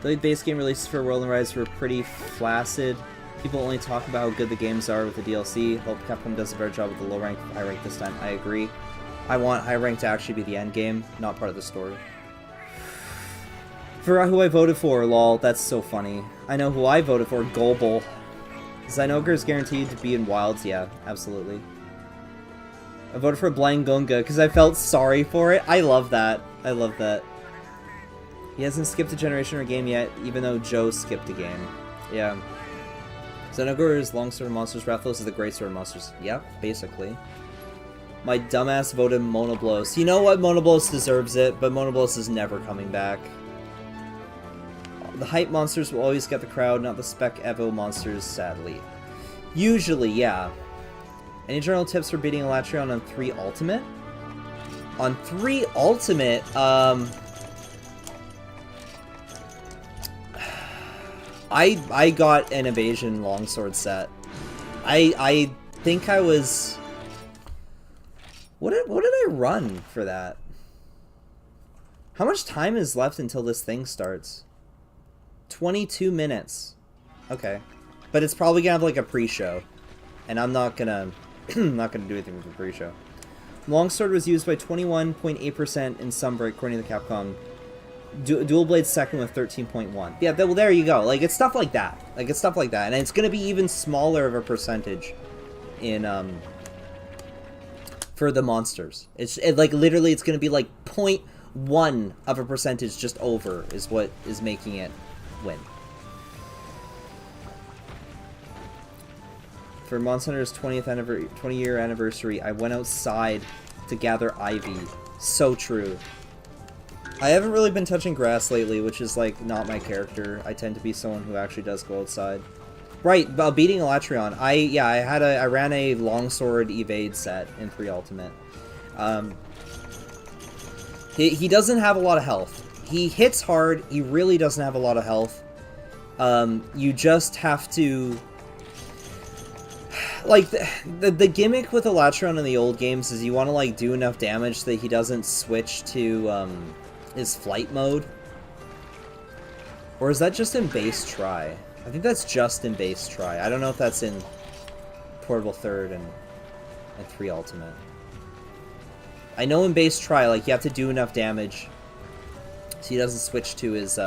The base game releases for World and Rise were pretty flaccid. People only talk about how good the games are with the DLC. Hope Capcom does a better job with the low rank, high rank this time. I agree. I want high rank to actually be the end game, not part of the story. For who I voted for, lol, that's so funny. I know who I voted for, Golbul. ZINOGRE is guaranteed to be in Wilds, yeah, absolutely. I voted for Blind Gunga because I felt sorry for it. I love that. I love that. He hasn't skipped a generation or game yet, even though Joe skipped a game. Yeah. ZINOGRE is Longsword of Monsters, Rathalos is the Great Sword of Monsters. Yep, basically. My dumbass voted Monoblos. You know what? Monoblos deserves it, but Monoblos is never coming back. The hype monsters will always get the crowd, not the spec Evo monsters, sadly. Usually, yeah. Any general tips for beating Alatreon on 3 Ultimate? On 3 Ultimate, I got an Evasion Longsword set. I think I was... What did I run for that? How much time is left until this thing starts? 22 minutes. Okay. But it's probably gonna have like a pre-show. And I'm not gonna I'm not gonna do anything with the pre-show. Longsword was used by 21.8% in Sunbreak, according to Capcom. Dual Blade second with 13.1. Yeah, well, there you go. Like, it's stuff like that. Like, it's stuff like that. And it's gonna be even smaller of a percentage in, for the monsters. Like, literally, it's gonna be like 0.1 of a percentage just over is what is making it win. For Monster Hunter's 20-year anniversary, I went outside to gather ivy. So true. I haven't really been touching grass lately, which is, like, not my character. I tend to be someone who actually does go outside. Right, about beating Alatreon. I ran a longsword evade set in 3 Ultimate. He doesn't have a lot of health. He hits hard, he really doesn't have a lot of health. You just have to... Like, the gimmick with Alatreon in the old games is you want to, like, do enough damage that he doesn't switch to, his flight mode. Or is that just in base try? I think that's just in base try. I don't know if that's in Portable Third and 3 Ultimate. I know in base try, like, you have to do enough damage so he doesn't switch to his,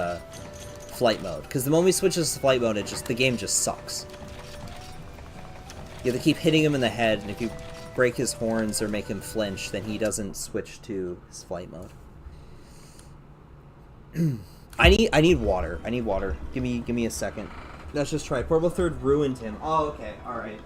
flight mode. Because the moment he switches to flight mode, the game just sucks. You have to keep hitting him in the head, and if you break his horns or make him flinch, then he doesn't switch to his flight mode. I need water. I need water. Give me a second. Let's just try. Portable third ruined him. Oh, okay. All right.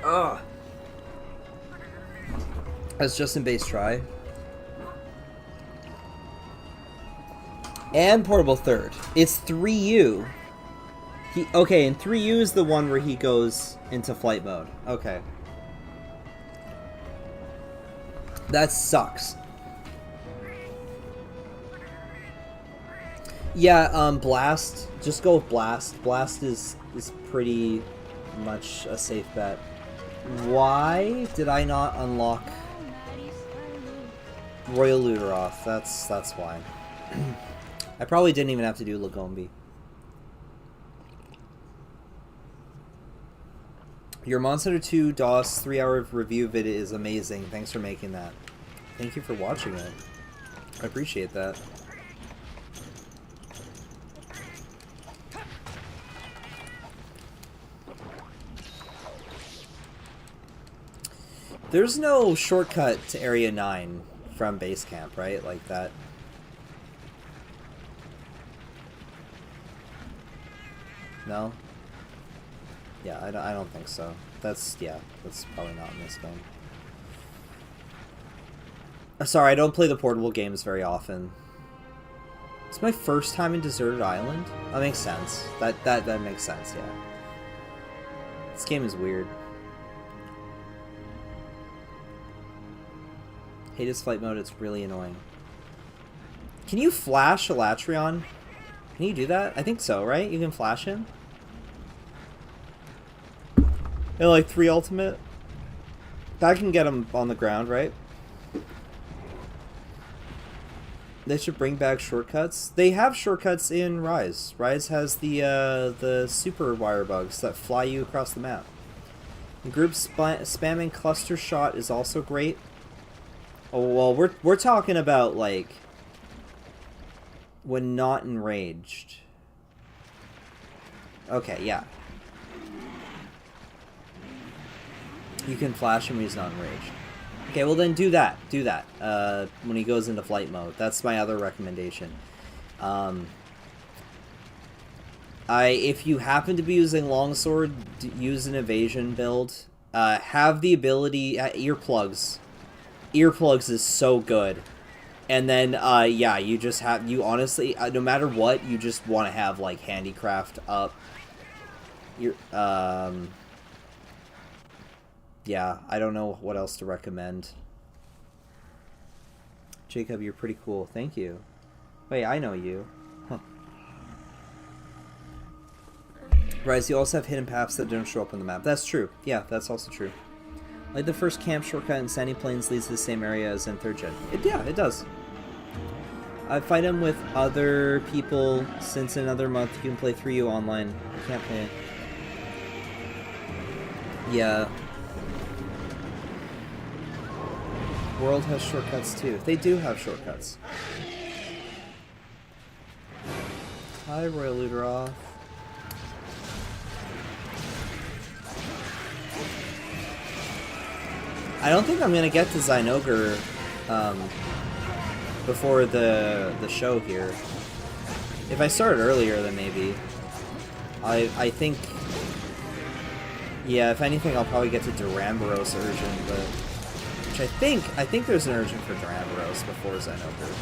Ugh. That's just in base try. And portable third. It's 3U. Okay, and 3U is the one where he goes into flight mode. Okay. That sucks. Yeah, Blast. Just go with Blast. Blast is pretty much a safe bet. Why did I not unlock Royal Luteroth? That's why. I probably didn't even have to do Lagombi. Your Monster 2 DOS 3-hour review vid is amazing. Thanks for making that. Thank you for watching it. I appreciate that. There's no shortcut to Area 9 from base camp, right? Like that. No? Yeah, I don't think so. That's probably not in this game. Sorry, I don't play the portable games very often. It's my first time in Deserted Island? That makes sense. That makes sense, yeah. This game is weird. Hate his flight mode, it's really annoying. Can you flash Alatreon? Can you do that? I think so, right? You can flash him? And like 3 ultimate? That can get him on the ground, right? They should bring back shortcuts. They have shortcuts in Rise. Rise has the super wire bugs that fly you across the map. Group spamming cluster shot is also great. Oh well, we're talking about like when not enraged. Okay, yeah. You can flash him when he's not enraged. Okay, well then do that. Do that. When he goes into flight mode. That's my other recommendation. If you happen to be using longsword, use an evasion build. Have the ability earplugs. Earplugs is so good. And then yeah, you honestly no matter what, you just want to have like handicraft up. Yeah, I don't know what else to recommend. Jacob, you're pretty cool. Thank you. Wait, I know you. Huh. Rise, you also have hidden paths that don't show up on the map. That's true. Yeah, that's also true. Like the first camp shortcut in Sandy Plains leads to the same area as in 3rd gen. Yeah, it does. I fight him with other people since another month. You can play 3U online. I can't play it. Yeah. World has shortcuts too. They do have shortcuts. Hi, Royal Luteroth. I don't think I'm gonna get to ZINOGRE before the show here. If I started earlier, then maybe. I think. Yeah, if anything, I'll probably get to Duramboros Urgent, but. I think there's an urgent for Duramboros before ZINOGRE.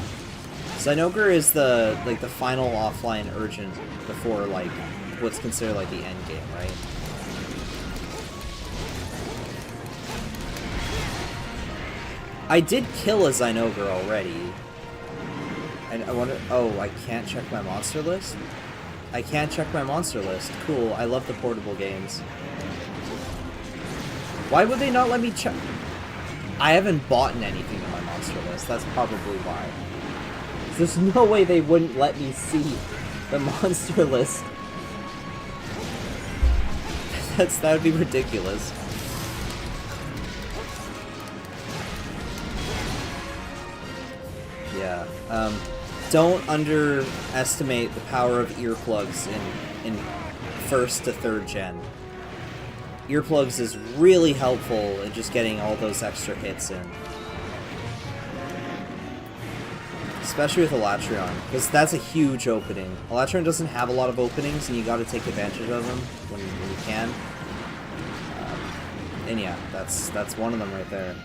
ZINOGRE is the final offline urgent before like what's considered like the end game, right? I did kill a ZINOGRE already. And I wonder. Oh, I can't check my monster list. I can't check my monster list. Cool. I love the portable games. Why would they not let me check? I haven't bought anything in my monster list. That's probably why. There's no way they wouldn't let me see the monster list. That would be ridiculous. Yeah. don't underestimate the power of earplugs in 1st to 3rd gen. Earplugs is really helpful in just getting all those extra hits in. Especially with Alatreon, because that's a huge opening. Alatreon doesn't have a lot of openings, and you gotta take advantage of them when you can. And yeah, that's one of them right there.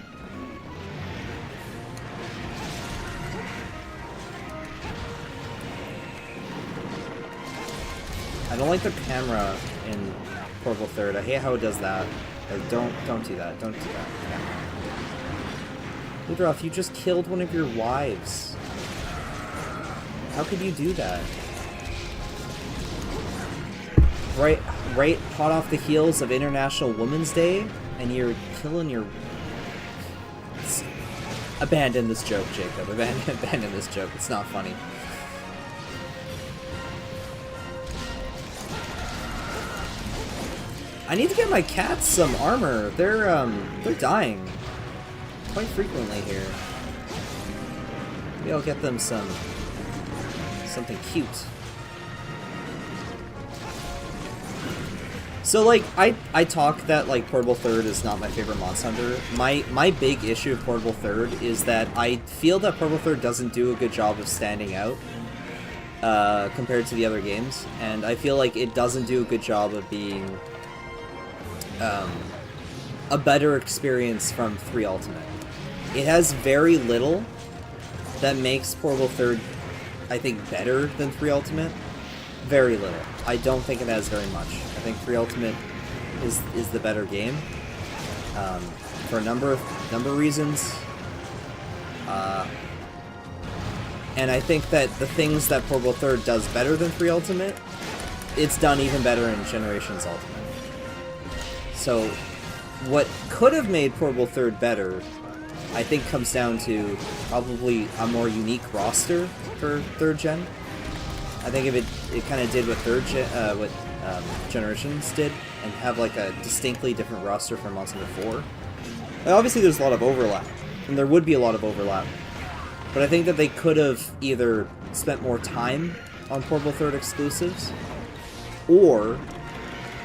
I don't like the camera in Portable Third. I hate how it does that. Don't do that. Don't do that. Yeah. Ludroth, you just killed one of your wives. How could you do that? Right hot off the heels of International Women's Day, and you're killing your... Abandon this joke, Jacob. Abandon this joke. It's not funny. I need to get my cats some armor. They're dying quite frequently here. Maybe I'll get them something cute. So like I talk that like Portable Third is not my favorite Monster Hunter. My big issue with Portable Third is that I feel that Portable Third doesn't do a good job of standing out compared to the other games, and I feel like it doesn't do a good job of being a better experience from 3 Ultimate. It has very little that makes Portable Third, I think, better than 3 Ultimate. Very little. I don't think it has very much. I think 3 Ultimate is the better game for a number of reasons. And I think that the things that Portable Third does better than 3 Ultimate, it's done even better in Generations Ultimate. So, what could have made Portable Third better, I think, comes down to probably a more unique roster for 3rd gen. I think if it kind of did what Generations did, and have like a distinctly different roster from Monster Hunter 4. Like, obviously, there's a lot of overlap, and there would be a lot of overlap. But I think that they could have either spent more time on Portable Third exclusives, or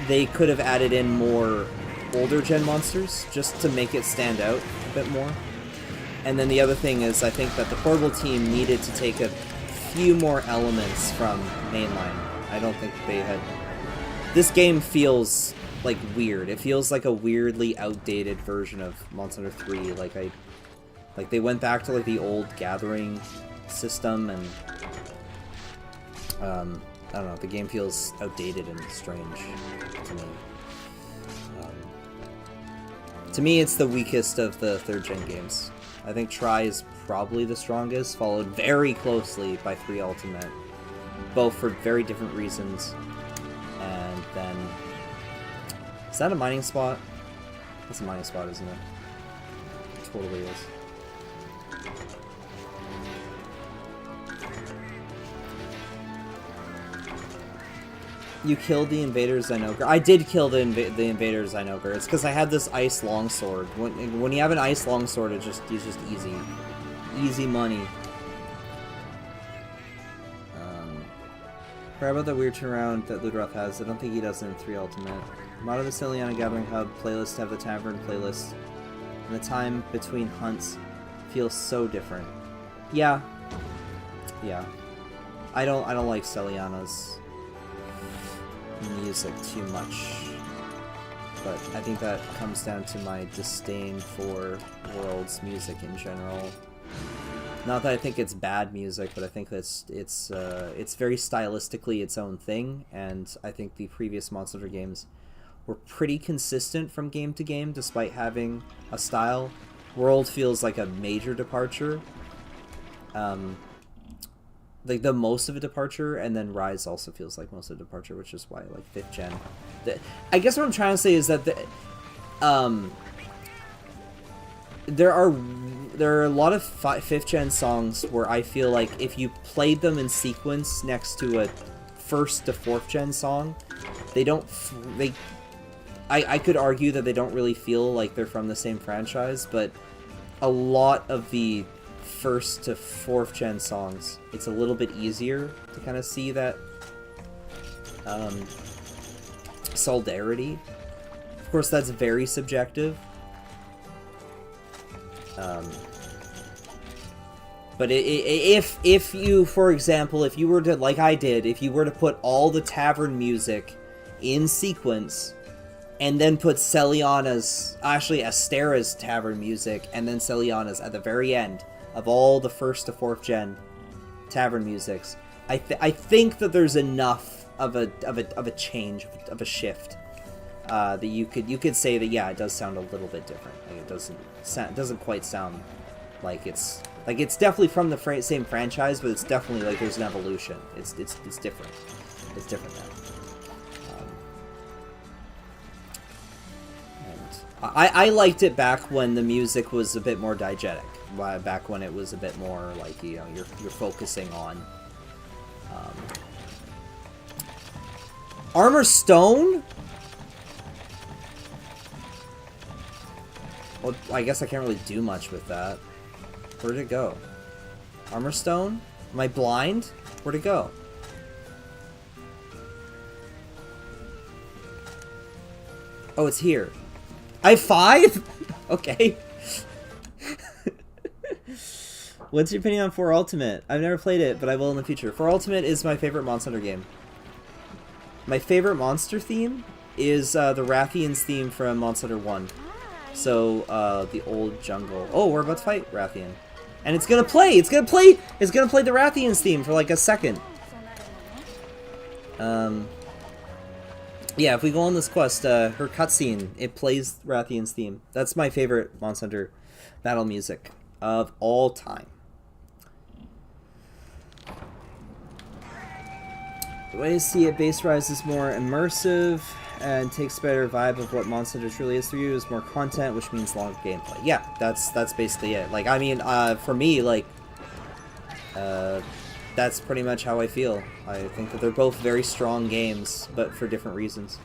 they could have added in more older gen monsters just to make it stand out a bit more. And then the other thing is, I think that the Portable team needed to take a few more elements from mainline. I don't think they had... This game feels like weird. It feels like a weirdly outdated version of Monster Hunter 3. Like they went back to like the old gathering system, and I don't know, the game feels outdated and strange to me. To me, it's the weakest of the 3rd gen games. I think Tri is probably the strongest, followed very closely by 3 Ultimate, both for very different reasons. And then... Is that a mining spot? That's a mining spot, isn't it? It totally is. You killed the Invader ZINOGRE. I did kill the Invader ZINOGRE. It's because I had this ice longsword. When you have an ice longsword, it's just easy. Easy money. Forgot about the weird turnaround that Ludroth has. I don't think he does it in 3 Ultimate. Mod of the Ciliana Gathering Hub playlist to have the Tavern playlist. And the time between hunts feels so different. Yeah. Yeah. I don't like Celiana's music too much, but I think that comes down to my disdain for World's music in general. Not that I think it's bad music, but I think that it's very stylistically its own thing, and I think the previous Monster Hunter games were pretty consistent from game to game, despite having a style. World feels like a major departure. Like the most of a departure, and then Rise also feels like most of a departure, which is why I like 5th gen. I guess what I'm trying to say is that there are a lot of 5th gen songs where I feel like if you played them in sequence next to a 1st to 4th gen song, I could argue that they don't really feel like they're from the same franchise, but a lot of the 1st to 4th gen songs, it's a little bit easier to kind of see that solidarity. Of course, that's very subjective. But if you, for example, if you were to, like I did, if you were to put all the tavern music in sequence, and then put Celiana's, actually Astera's tavern music, and then Celiana's at the very end of all the 1st to 4th gen tavern musics, I think that there's enough of a change, of a shift, that you could say that, yeah, it does sound a little bit different. Like, it doesn't quite sound like it's definitely from the same franchise, but it's definitely like there's an evolution. It's different. It's different now. I liked it back when the music was a bit more diegetic. Back when it was a bit more like, you know, you're focusing on Armor Stone? Well, I guess I can't really do much with that. Where'd it go? Armor Stone? Am I blind? Where'd it go? Oh, it's here. I have 5? Okay. What's your opinion on 4 Ultimate? I've never played it, but I will in the future. 4 Ultimate is my favorite Monster Hunter game. My favorite monster theme is the Rathian's theme from Monster Hunter 1. So, the old jungle. Oh, we're about to fight Rathian. And it's gonna play the Rathian's theme for like a second. Yeah, if we go on this quest, her cutscene, it plays Rathian's theme. That's my favorite Monster Hunter battle music of all time. The way I see it, Base Rise is more immersive and takes better vibe of what Monster Hunter truly is for you. Is more content, which means longer gameplay. Yeah, that's basically it. Like, I mean, for me, like, that's pretty much how I feel. I think that they're both very strong games, but for different reasons.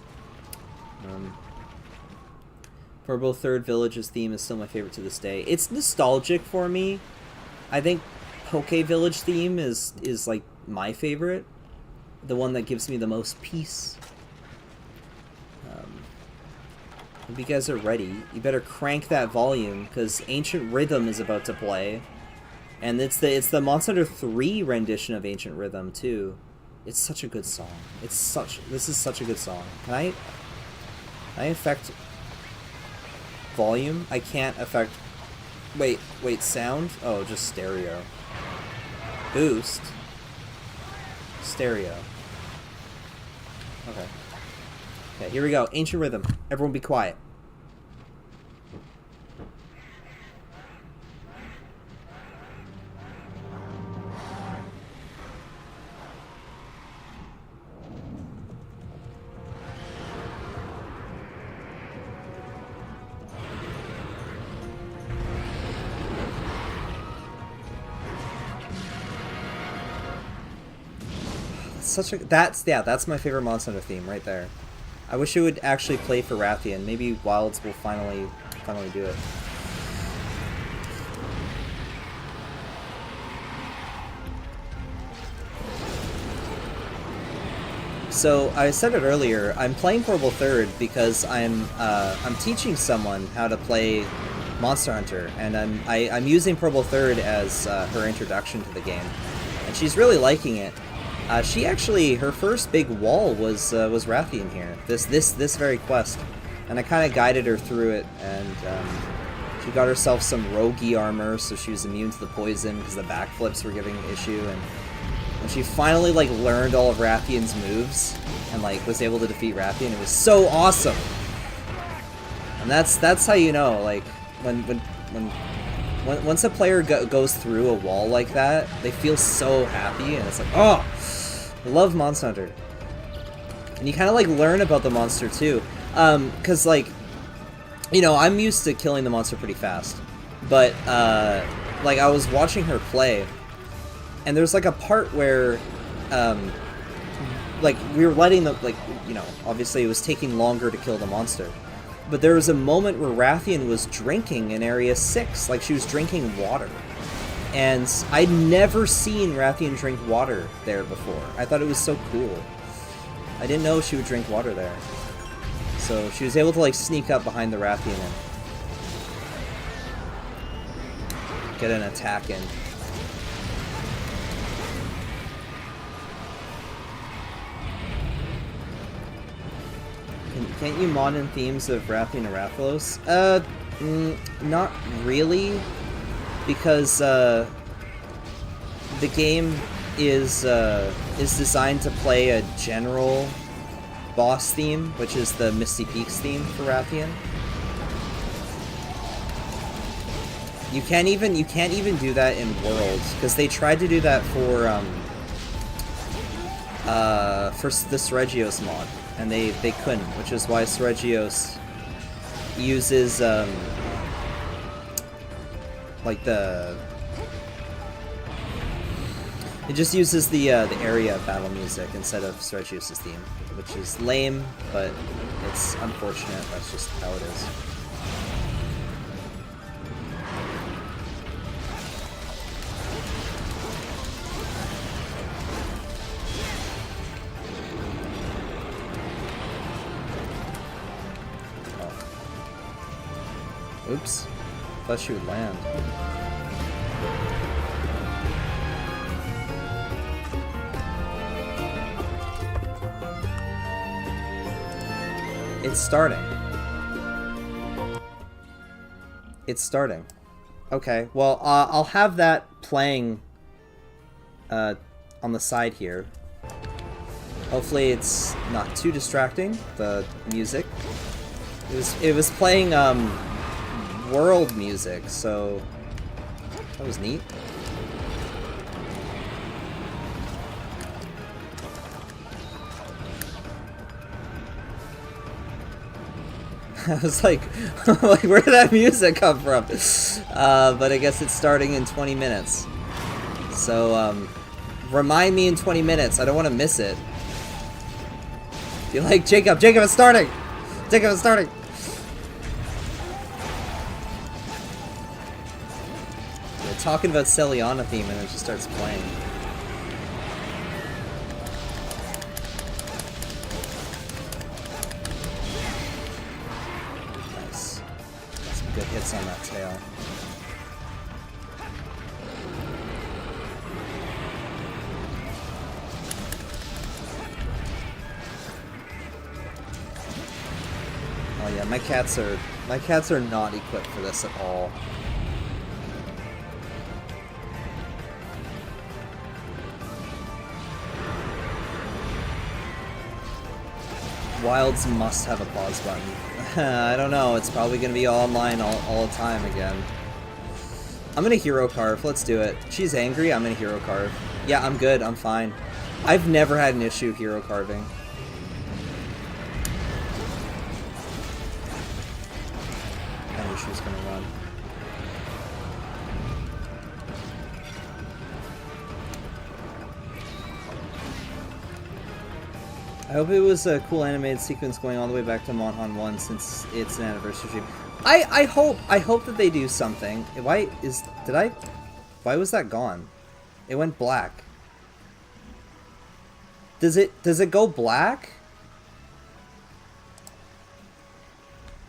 For both Third Village's theme is still my favorite to this day. It's nostalgic for me. I think Poke Village theme is like my favorite. The one that gives me the most peace. If you guys are ready, you better crank that volume, because Ancient Rhythm is about to play. And it's the Monster Hunter 3 rendition of Ancient Rhythm too. It's such a good song. This is such a good song. Can I affect volume? I can't affect. Wait, sound? Oh, just stereo. Boost. Stereo. Okay. Okay, here we go. Ancient Rhythm. Everyone be quiet. That's my favorite Monster Hunter theme right there. I wish it would actually play for Rathian. Maybe Wilds will finally do it. So I said it earlier. I'm playing Portable Third because I'm teaching someone how to play Monster Hunter, and I'm using Portable Third as her introduction to the game, and she's really liking it. She actually, her first big wall was Rathian here, this very quest, and I kind of guided her through it, and she got herself some roguey armor, so she was immune to the poison because the backflips were giving an issue, and when she finally like learned all of Rathian's moves and like was able to defeat Rathian, it was so awesome. And that's how you know, like once a player goes through a wall like that, they feel so happy, and it's like, oh. I love Monster Hunter. And you kind of, like, learn about the monster, too. Because, like, you know, I'm used to killing the monster pretty fast. But, like, I was watching her play, and there's, like, a part where, like, we were letting the, like, you know, obviously it was taking longer to kill the monster. But there was a moment where Rathian was drinking in Area 6. Like, she was drinking water. And I'd never seen Rathian drink water there before. I thought it was so cool. I didn't know she would drink water there. So she was able to like sneak up behind the Rathian and get an attack in. Can't you mod in themes of Rathian and Rathalos? Not really, because the game is designed to play a general boss theme, which is the Misty Peaks theme for Rathian. You can't even do that in Worlds, because they tried to do that for the Safi'jiiva mod, and they couldn't, which is why Safi'jiiva uses like it just uses the area battle music instead of Safi'jiiva's theme, which is lame, but it's unfortunate. That's just how it is. Oops. Thought she would land. It's starting. It's starting. Okay, well, I'll have that playing on the side here. Hopefully it's not too distracting, the music. It was playing world music, so that was neat. I was like, where did that music come from? But I guess it's starting in 20 minutes. So, remind me in 20 minutes. I don't want to miss it. You're like, Jacob, it's starting! Jacob, it's starting! We're talking about Celiana theme and it just starts playing. Nice. Got some good hits on that tail. Oh yeah, my cats are not equipped for this at all. Wilds must have a pause button. I don't know, it's probably gonna be online all the time again. I'm gonna hero carve, let's do it. She's angry, I'm gonna hero carve. Yeah, I'm good, I'm fine. I've never had an issue hero carving. I knew she was gonna run. I hope it was a cool animated sequence going all the way back to Monhan 1 since it's an anniversary stream. I hope that they do something. Why was that gone? It went black. Does it go black?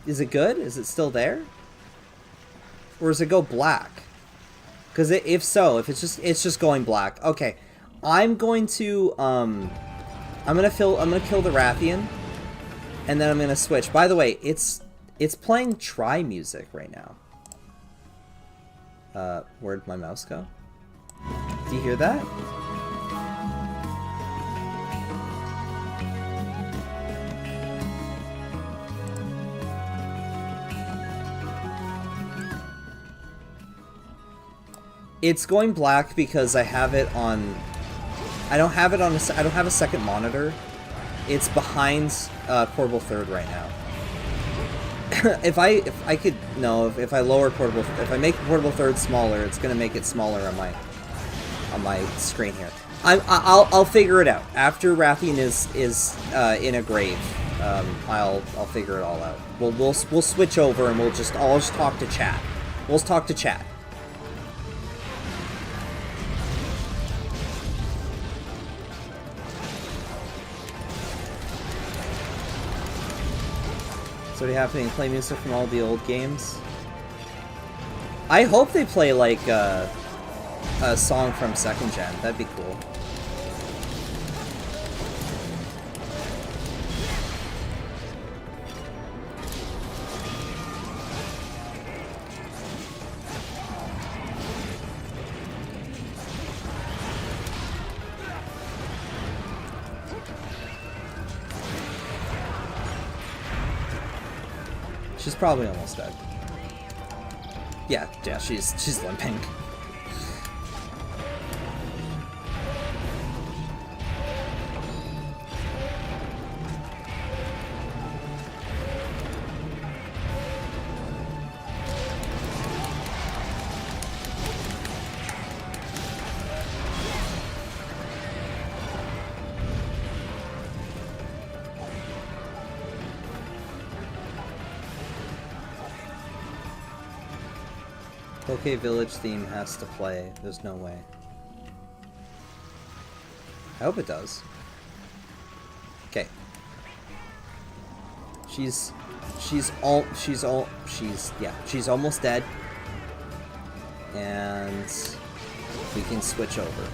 Is it good? Is it still there? Or does it go black? Because if it's just going black. Okay. I'm going to I'm gonna kill the Rathian, and then I'm gonna switch. By the way, it's playing Try music right now. Where'd my mouse go? Do you hear that? It's going black because I have it on. I don't have it on. I don't have a second monitor. It's behind portable third right now. if I lower portable, if I make portable third smaller, it's gonna make it smaller on my screen here. I'll figure it out after Rathian is in a grave. I'll figure it all out. We'll switch over and I'll just talk to chat. We'll talk to chat. What's already happening? Play music from all the old games. I hope they play like a song from 2nd gen. That'd be cool. She's probably almost dead. Yeah, she's limping. Okay, village theme has to play. There's no way. I hope it does. Okay. She's almost dead. And we can switch over.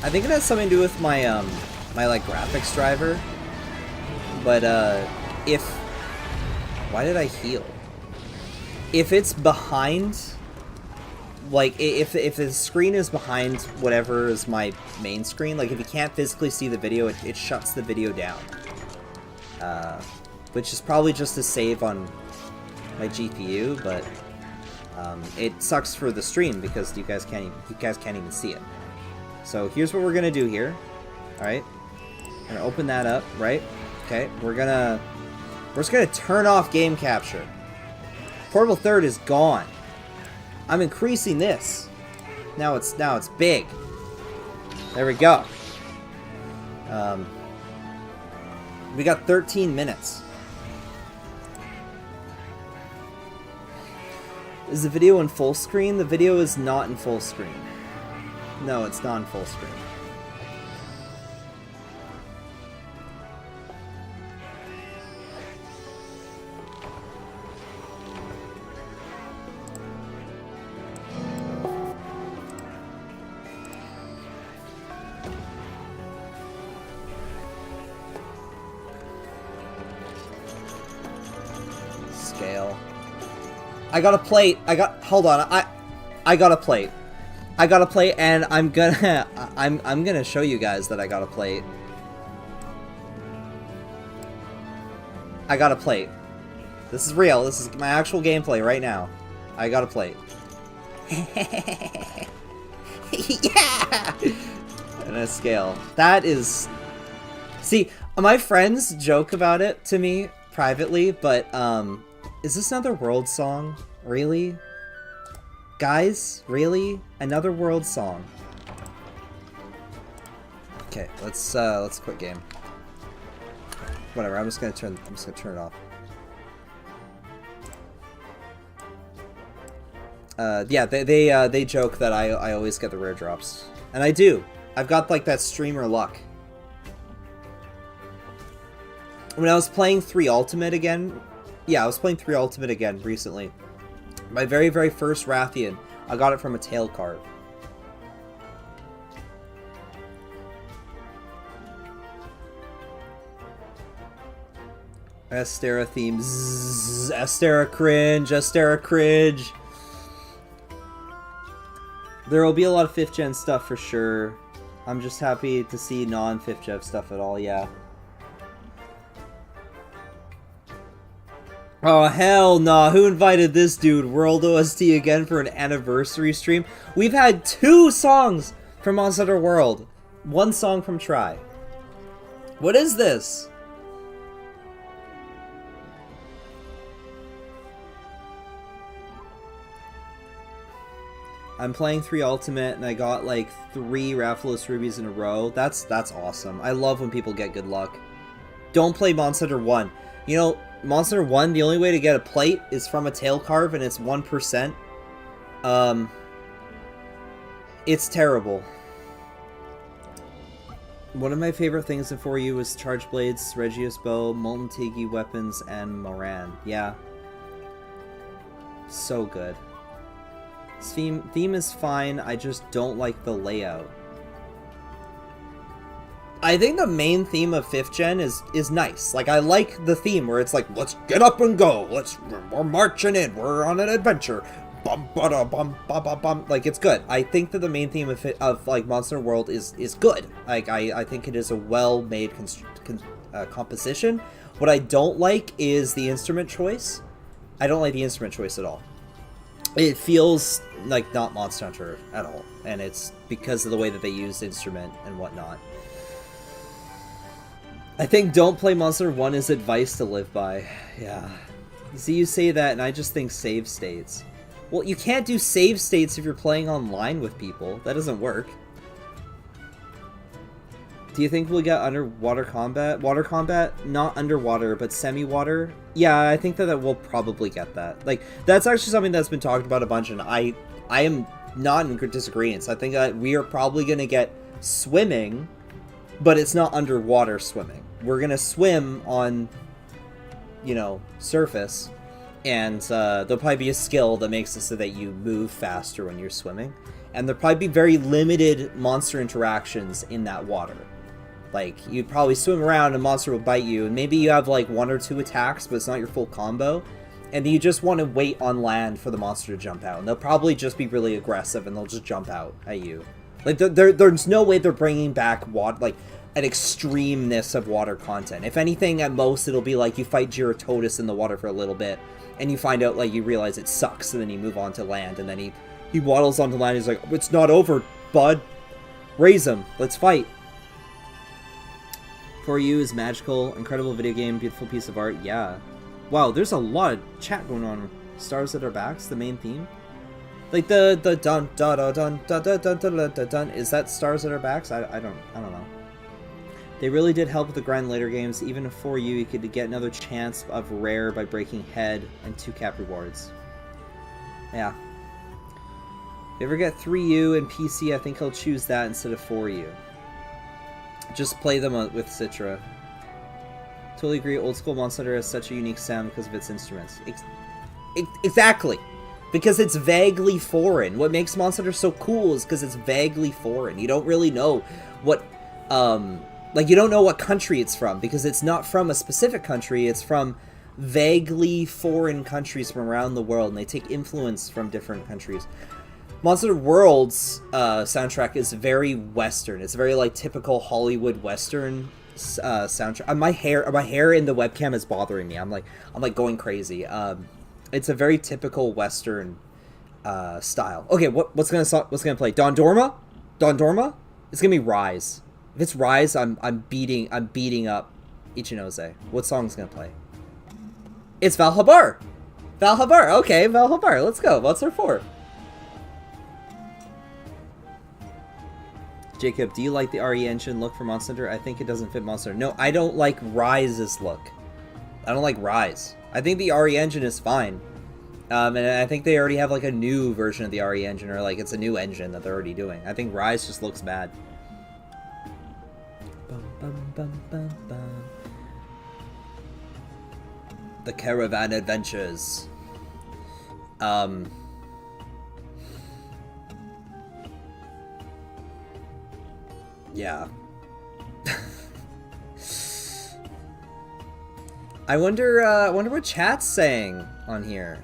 I think it has something to do with my my like graphics driver, but why did I heal? If it's behind, like if the screen is behind whatever is my main screen, like if you can't physically see the video, it shuts the video down, which is probably just a save on my GPU, but it sucks for the stream because you guys can't even see it. So here's what we're gonna do here. Alright. We're gonna open that up, right? Okay, we're just gonna turn off game capture. Portable third is gone. I'm increasing this. Now it's big. There we go. We got 13 minutes. Is the video in full screen? The video is not in full screen. No, it's not in full screen. Scale. I got a plate. Hold on. I got a plate. I got a plate, and I'm gonna show you guys that I got a plate. I got a plate. This is real. This is my actual gameplay right now. I got a plate. Yeah! And a scale. That is... See, my friends joke about it to me privately, but, is this another world song? Really? Guys, really? Another world song. Okay, let's quit game. Whatever, I'm just gonna turn it off. Yeah, they joke that I always get the rare drops. And I do. I've got like that streamer luck. When I was playing 3 Ultimate again, yeah, I was playing 3 Ultimate again recently. My very, very first Rathian, I got it from a tail card. Astera theme. Zzz, Astera cringe. Astera cringe. There will be a lot of 5th gen stuff for sure. I'm just happy to see non-5th gen stuff at all, yeah. Oh, hell nah. Who invited this dude? World OST again for an anniversary stream? We've had 2 songs from Monster Hunter World. 1 song from Try. What is this? I'm playing 3 Ultimate and I got like 3 Rathalos Rubies in a row. That's awesome. I love when people get good luck. Don't play Monster Hunter 1. You know, Monster 1, the only way to get a plate is from a tail carve, and it's 1%. It's terrible. One of my favorite things in 4U was Charge Blades, Regius Bow, Molten Tiki weapons, and Moran. Yeah. So good. Theme is fine, I just don't like the layout. I think the main theme of 5th gen is nice. Like, I like the theme where it's like, let's get up and go. We're marching in. We're on an adventure. Bum, ba-da, bum, ba, ba, bum. Like, it's good. I think that the main theme of like, Monster World is good. Like, I think it is a well-made composition. What I don't like is the instrument choice. I don't like the instrument choice at all. It feels like not Monster Hunter at all. And it's because of the way that they use instrument and whatnot. I think don't play Monster 1 is advice to live by. Yeah. You see, you say that, and I just think save states. Well, you can't do save states if you're playing online with people. That doesn't work. Do you think we'll get underwater combat? Water combat? Not underwater, but semi-water? Yeah, I think that we'll probably get that. Like, that's actually something that's been talked about a bunch, and I am not in disagreement. I think that we are probably going to get swimming, but it's not underwater swimming. We're gonna swim on, you know, surface, and there'll probably be a skill that makes it so that you move faster when you're swimming, and there'll probably be very limited monster interactions in that water. Like, you'd probably swim around, and a monster will bite you, and maybe you have like 1 or 2 attacks, but it's not your full combo, and you just want to wait on land for the monster to jump out, and they'll probably just be really aggressive, and they'll just jump out at you. Like, there's no way they're bringing back like an extremeness of water content. If anything, at most, it'll be like you fight Gyrototus in the water for a little bit, and you find out, like, you realize it sucks, and then you move on to land, and then he waddles onto land, and he's like, it's not over, bud. Raise him. Let's fight. For You is magical, incredible video game, beautiful piece of art, yeah. Wow, there's a lot of chat going on. Stars at Our Backs, the main theme. Like, the dun da da dun da da dun da da dun, is that Stars at Our Backs? I don't know. They really did help with the grind later games. Even for you could get another chance of rare by breaking head and 2 cap rewards. Yeah. If you ever get 3U and PC, I think I'll choose that instead of 4U. Just play them with Citra. Totally agree, old school Monster Hunter has such a unique sound because of its instruments. Exactly! Because it's vaguely foreign. What makes Monster Hunter so cool is because it's vaguely foreign. You don't really know what, like, you don't know what country it's from, because it's not from a specific country, it's from vaguely foreign countries from around the world, and they take influence from different countries. Monster World's soundtrack is very Western. It's very, like, typical Hollywood Western soundtrack. My hair in the webcam is bothering me. I'm like going crazy. It's a very typical Western style. Okay, what's gonna play? Don Dorma? It's gonna be Rise. If it's Rise, I'm beating up Ichinose. What song's gonna play? It's Valhabar! Okay, Valhabar, let's go. What's her for? Jacob, do you like the RE engine look for Monster Hunter? I think it doesn't fit Monster Hunter. No, I don't like Rise's look. I don't like Rise. I think the RE engine is fine. And I think they already have like a new version of the RE engine, or like it's a new engine that they're already doing. I think Rise just looks bad. The Caravan Adventures. Yeah. I wonder what chat's saying on here.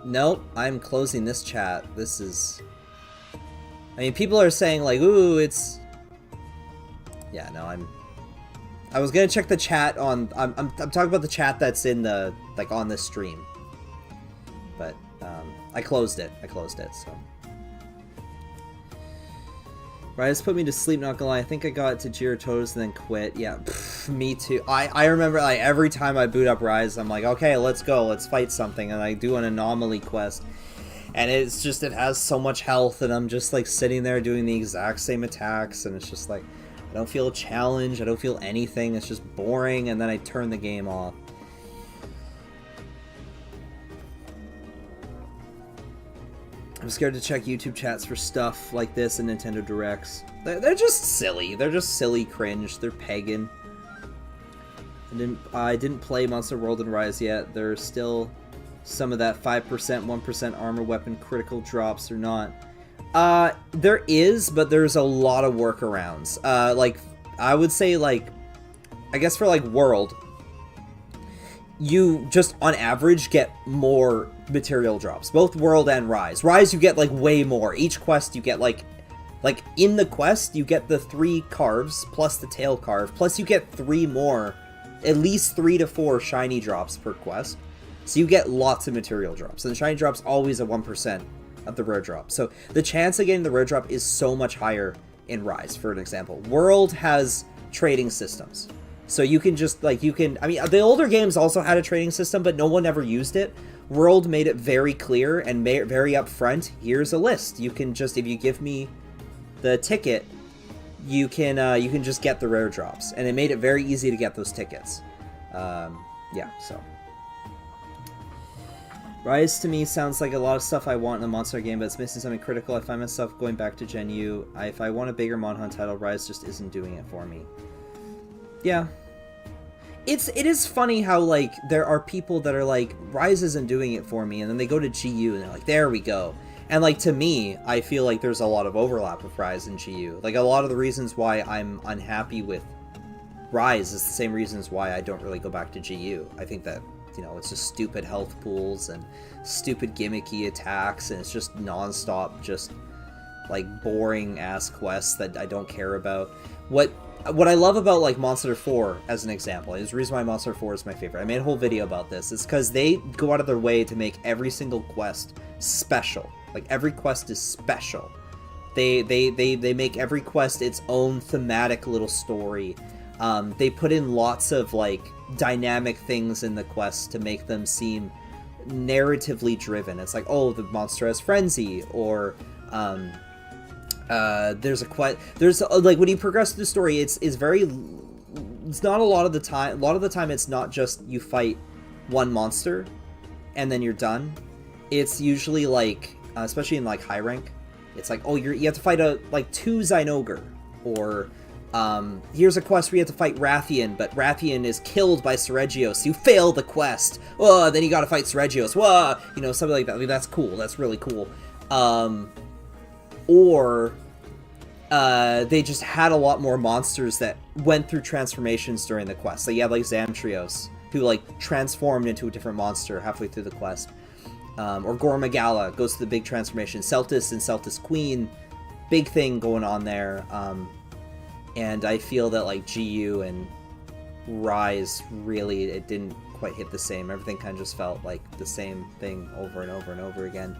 Nope, I'm closing this chat. This is... I mean, people are saying like, ooh, it's... Yeah, no, I was gonna check the chat on... I'm talking about the chat that's in the... like, on this stream. But, I closed it, so... Right, it's put me to sleep, not gonna lie. I think I got to Gyrototus and then quit. Yeah, me too. I remember, like, every time I boot up Rise, I'm like, okay, let's go, let's fight something. And I do an anomaly quest. And it's just, it has so much health, and I'm just, like, sitting there doing the exact same attacks, and it's just, like, I don't feel a challenge, I don't feel anything, it's just boring, and then I turn the game off. I'm scared to check YouTube chats for stuff like this and Nintendo Directs. They're just silly. They're just silly cringe. They're pagan. I didn't play Monster World and Rise yet. There's still some of that 5%, 1% armor weapon critical drops or not. There is, but there's a lot of workarounds. Like, I would say, like, I guess for, like, World, you just, on average, get more material drops. Both World and Rise. Rise, you get, like, way more. Each quest, you get, like, in the quest, you get the 3 carves, plus the tail carve, plus you get 3 more, at least 3 to 4 shiny drops per quest. So you get lots of material drops. And the shiny drop's always a 1% of the rare drop. So the chance of getting the rare drop is so much higher in Rise, for an example. World has trading systems. So you can just, like, I mean, the older games also had a trading system, but no one ever used it. World made it very clear and very upfront. Here's a list. You can just, if you give me the ticket, you can just get the rare drops. And it made it very easy to get those tickets. Yeah, so. Rise to me sounds like a lot of stuff I want in a Monster game, but it's missing something critical. I find myself going back to Gen U. If I want a bigger Monhunt title, Rise just isn't doing it for me. Yeah. It is funny how, like, there are people that are like, Rise isn't doing it for me, and then they go to GU and they're like, there we go. And, like, to me, I feel like there's a lot of overlap with Rise and GU. Like, a lot of the reasons why I'm unhappy with Rise is the same reasons why I don't really go back to GU. I think that, you know, it's just stupid health pools and stupid gimmicky attacks, and it's just non-stop, just, like, boring-ass quests that I don't care about. What I love about, like, Monster 4, as an example, is the reason why Monster 4 is my favorite. I made a whole video about this. It's because they go out of their way to make every single quest special. Like, every quest is special. They make every quest its own thematic little story. They put in lots of, like, dynamic things in the quests to make them seem narratively driven. It's like, oh, the monster has frenzy, or there's a quest. There's like, when you progress through the story, it's not a lot of the time. A lot of the time, it's not just you fight one monster and then you're done. It's usually like, especially in like high rank, it's like, oh, you have to fight like 2 ZINOGRE, or here's a quest where you have to fight Rathian, but Rathian is killed by Safi'jiiva. You fail the quest. Oh, then you gotta fight Safi'jiiva. Whoa, you know, something like that. I mean, that's cool. That's really cool. Or they just had a lot more monsters that went through transformations during the quest. So you have like Zamtrios, who like transformed into a different monster halfway through the quest. Or Gormagala goes to the big transformation. Celtis and Celtis Queen, big thing going on there. And I feel that like GU and Rise, really, it didn't quite hit the same. Everything kind of just felt like the same thing over and over and over again.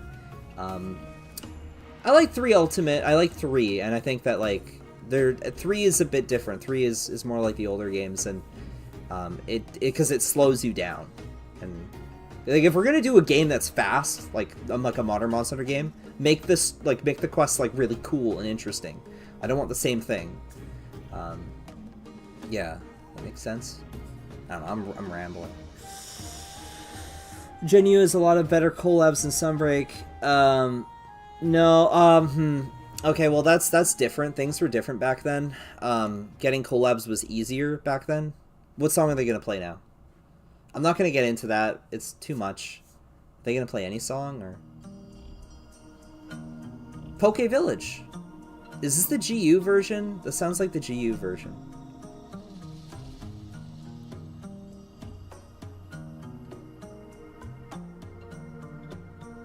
I like 3 Ultimate. I like 3, and I think that like 3 is a bit different. 3 is more like the older games, and because it slows you down. And like, if we're gonna do a game that's fast, like a modern Monster Hunter game, make the quests like really cool and interesting. I don't want the same thing. Yeah, that makes sense. I don't know, I'm rambling. Gen U is a lot of better collabs than Sunbreak. No, okay, well that's different. Things were different back then. Getting collabs was easier back then. What song are they gonna play now? I'm not gonna get into that. It's too much. Are they gonna play any song, or? Poke Village. Is this the GU version? That sounds like the GU version.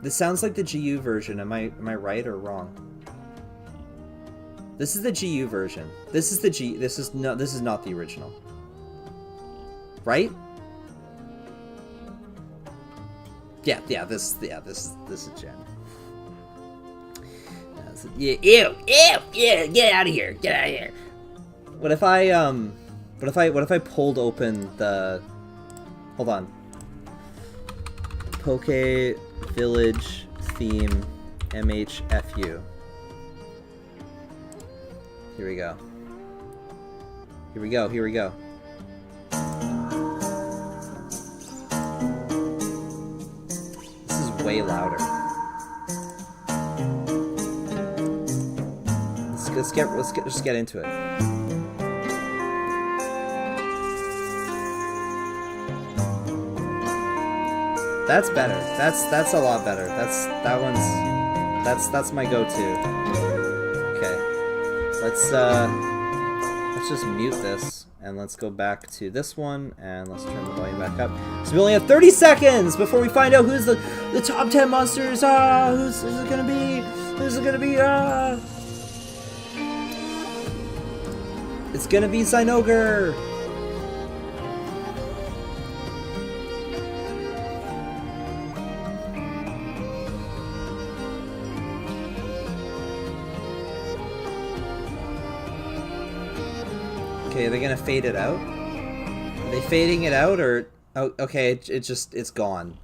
This sounds like the GU version. Am I right or wrong? This is the GU version. This is not the original. Right? Yeah, this is Gen. Yeah, ew, get out of here. What if I pulled open the, hold on. Poke Village theme MHFU. Here we go. This is way louder. just get into it. That's better. That's a lot better. That's my go-to. Okay. Let's just mute this and let's go back to this one and let's turn the volume back up. So we only have 30 seconds before we find out who's the top 10 monsters. Who's it gonna be? Who's it gonna be? It's gonna be ZINOGRE. Okay, are they gonna fade it out? Are they fading it out, or oh, okay, it's gone.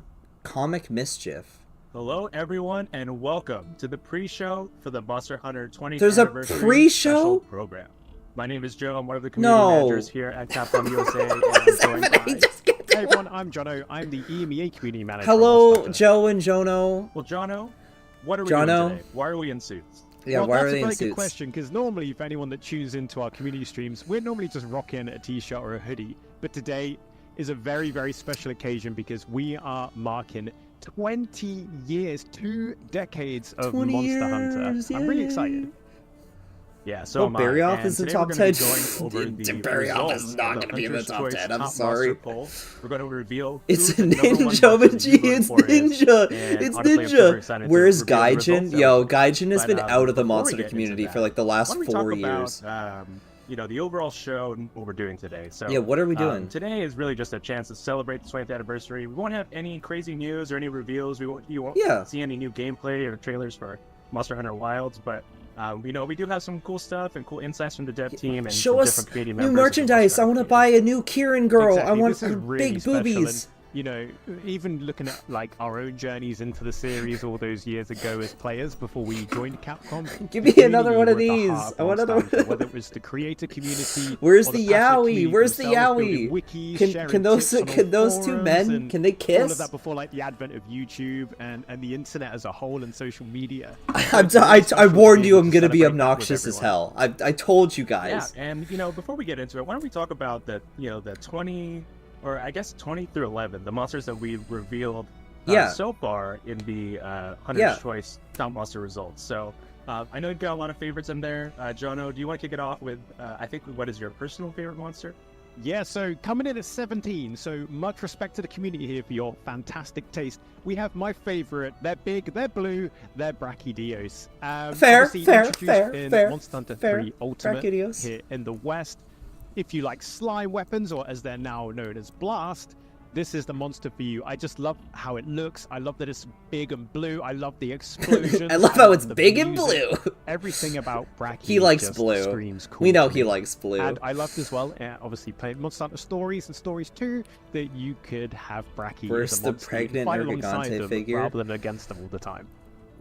Comic Mischief. Hello, everyone, and welcome to the pre-show for the Monster Hunter 20th There's a anniversary pre-show program. My name is Joe. I'm one of the community managers here at Capcom USA. Hey everyone, I'm Jono. I'm the EMEA community manager. Hello, Joe and Jono. Well, Jono, what are we doing today? Why are we in suits? Yeah, well, why that's are they a very in suits? good question, because normally, for anyone that tunes into our community streams, we're normally just rocking a t-shirt or a hoodie. But today is a very, very special occasion because we are marking 20 years, 2 decades of Monster Hunter. I'm really excited. Yeah, so Barrioff is the top 10. Barrioff is not going to be in the top 10. I'm sorry. We're going to reveal. It's Ninja, it's Ninja. It's Ninja. Where's Gaijin? Yo, Gaijin has been out of the monster community for like the last 4 years. You know, the overall show and what we're doing today. So yeah, what are we doing? Today is really just a chance to celebrate the 20th anniversary. We won't have any crazy news or any reveals. You won't see any new gameplay or trailers for Monster Hunter Wilds, but we know we do have some cool stuff and cool insights from the dev team and show us different community new members. merchandise. I want to buy a new Kirin girl. Exactly. I want really big boobies. And, you know, even looking at like our own journeys into the series all those years ago as players before we joined Capcom. Give me another one of these. I want another one. Whether it was the creator community. Where's the Yowie? Where's the Yowie? Wikis, can those two men? Can they kiss? All of that before like the advent of YouTube and the internet as a whole and social media. I warned you. I'm gonna be obnoxious as hell. I told you guys. Yeah, and you know, before we get into it, why don't we talk about the 20. Or I guess 20 through 11, the monsters that we've revealed so far in the Hunter's Choice Top Monster results. So I know you've got a lot of favorites in there. Jono, do you want to kick it off with, I think, what is your personal favorite monster? Yeah, so coming in at 17, so much respect to the community here for your fantastic taste. We have my favorite. They're big, they're blue, they're Brachydios. Fair. Monster Hunter 3 Ultimate here in the West. If you like slime weapons, or as they're now known as blast, this is the monster for you. I just love how it looks. I love that it's big and blue. I love the explosions. I love how it's big and blue. Everything about Brachy he likes just blue. Screams cool. We know he likes blue. And I loved as well, obviously playing Monster Hunter Stories and Stories 2, that you could have Brachy versus the pregnant Nergigante figure rather than against them all the time.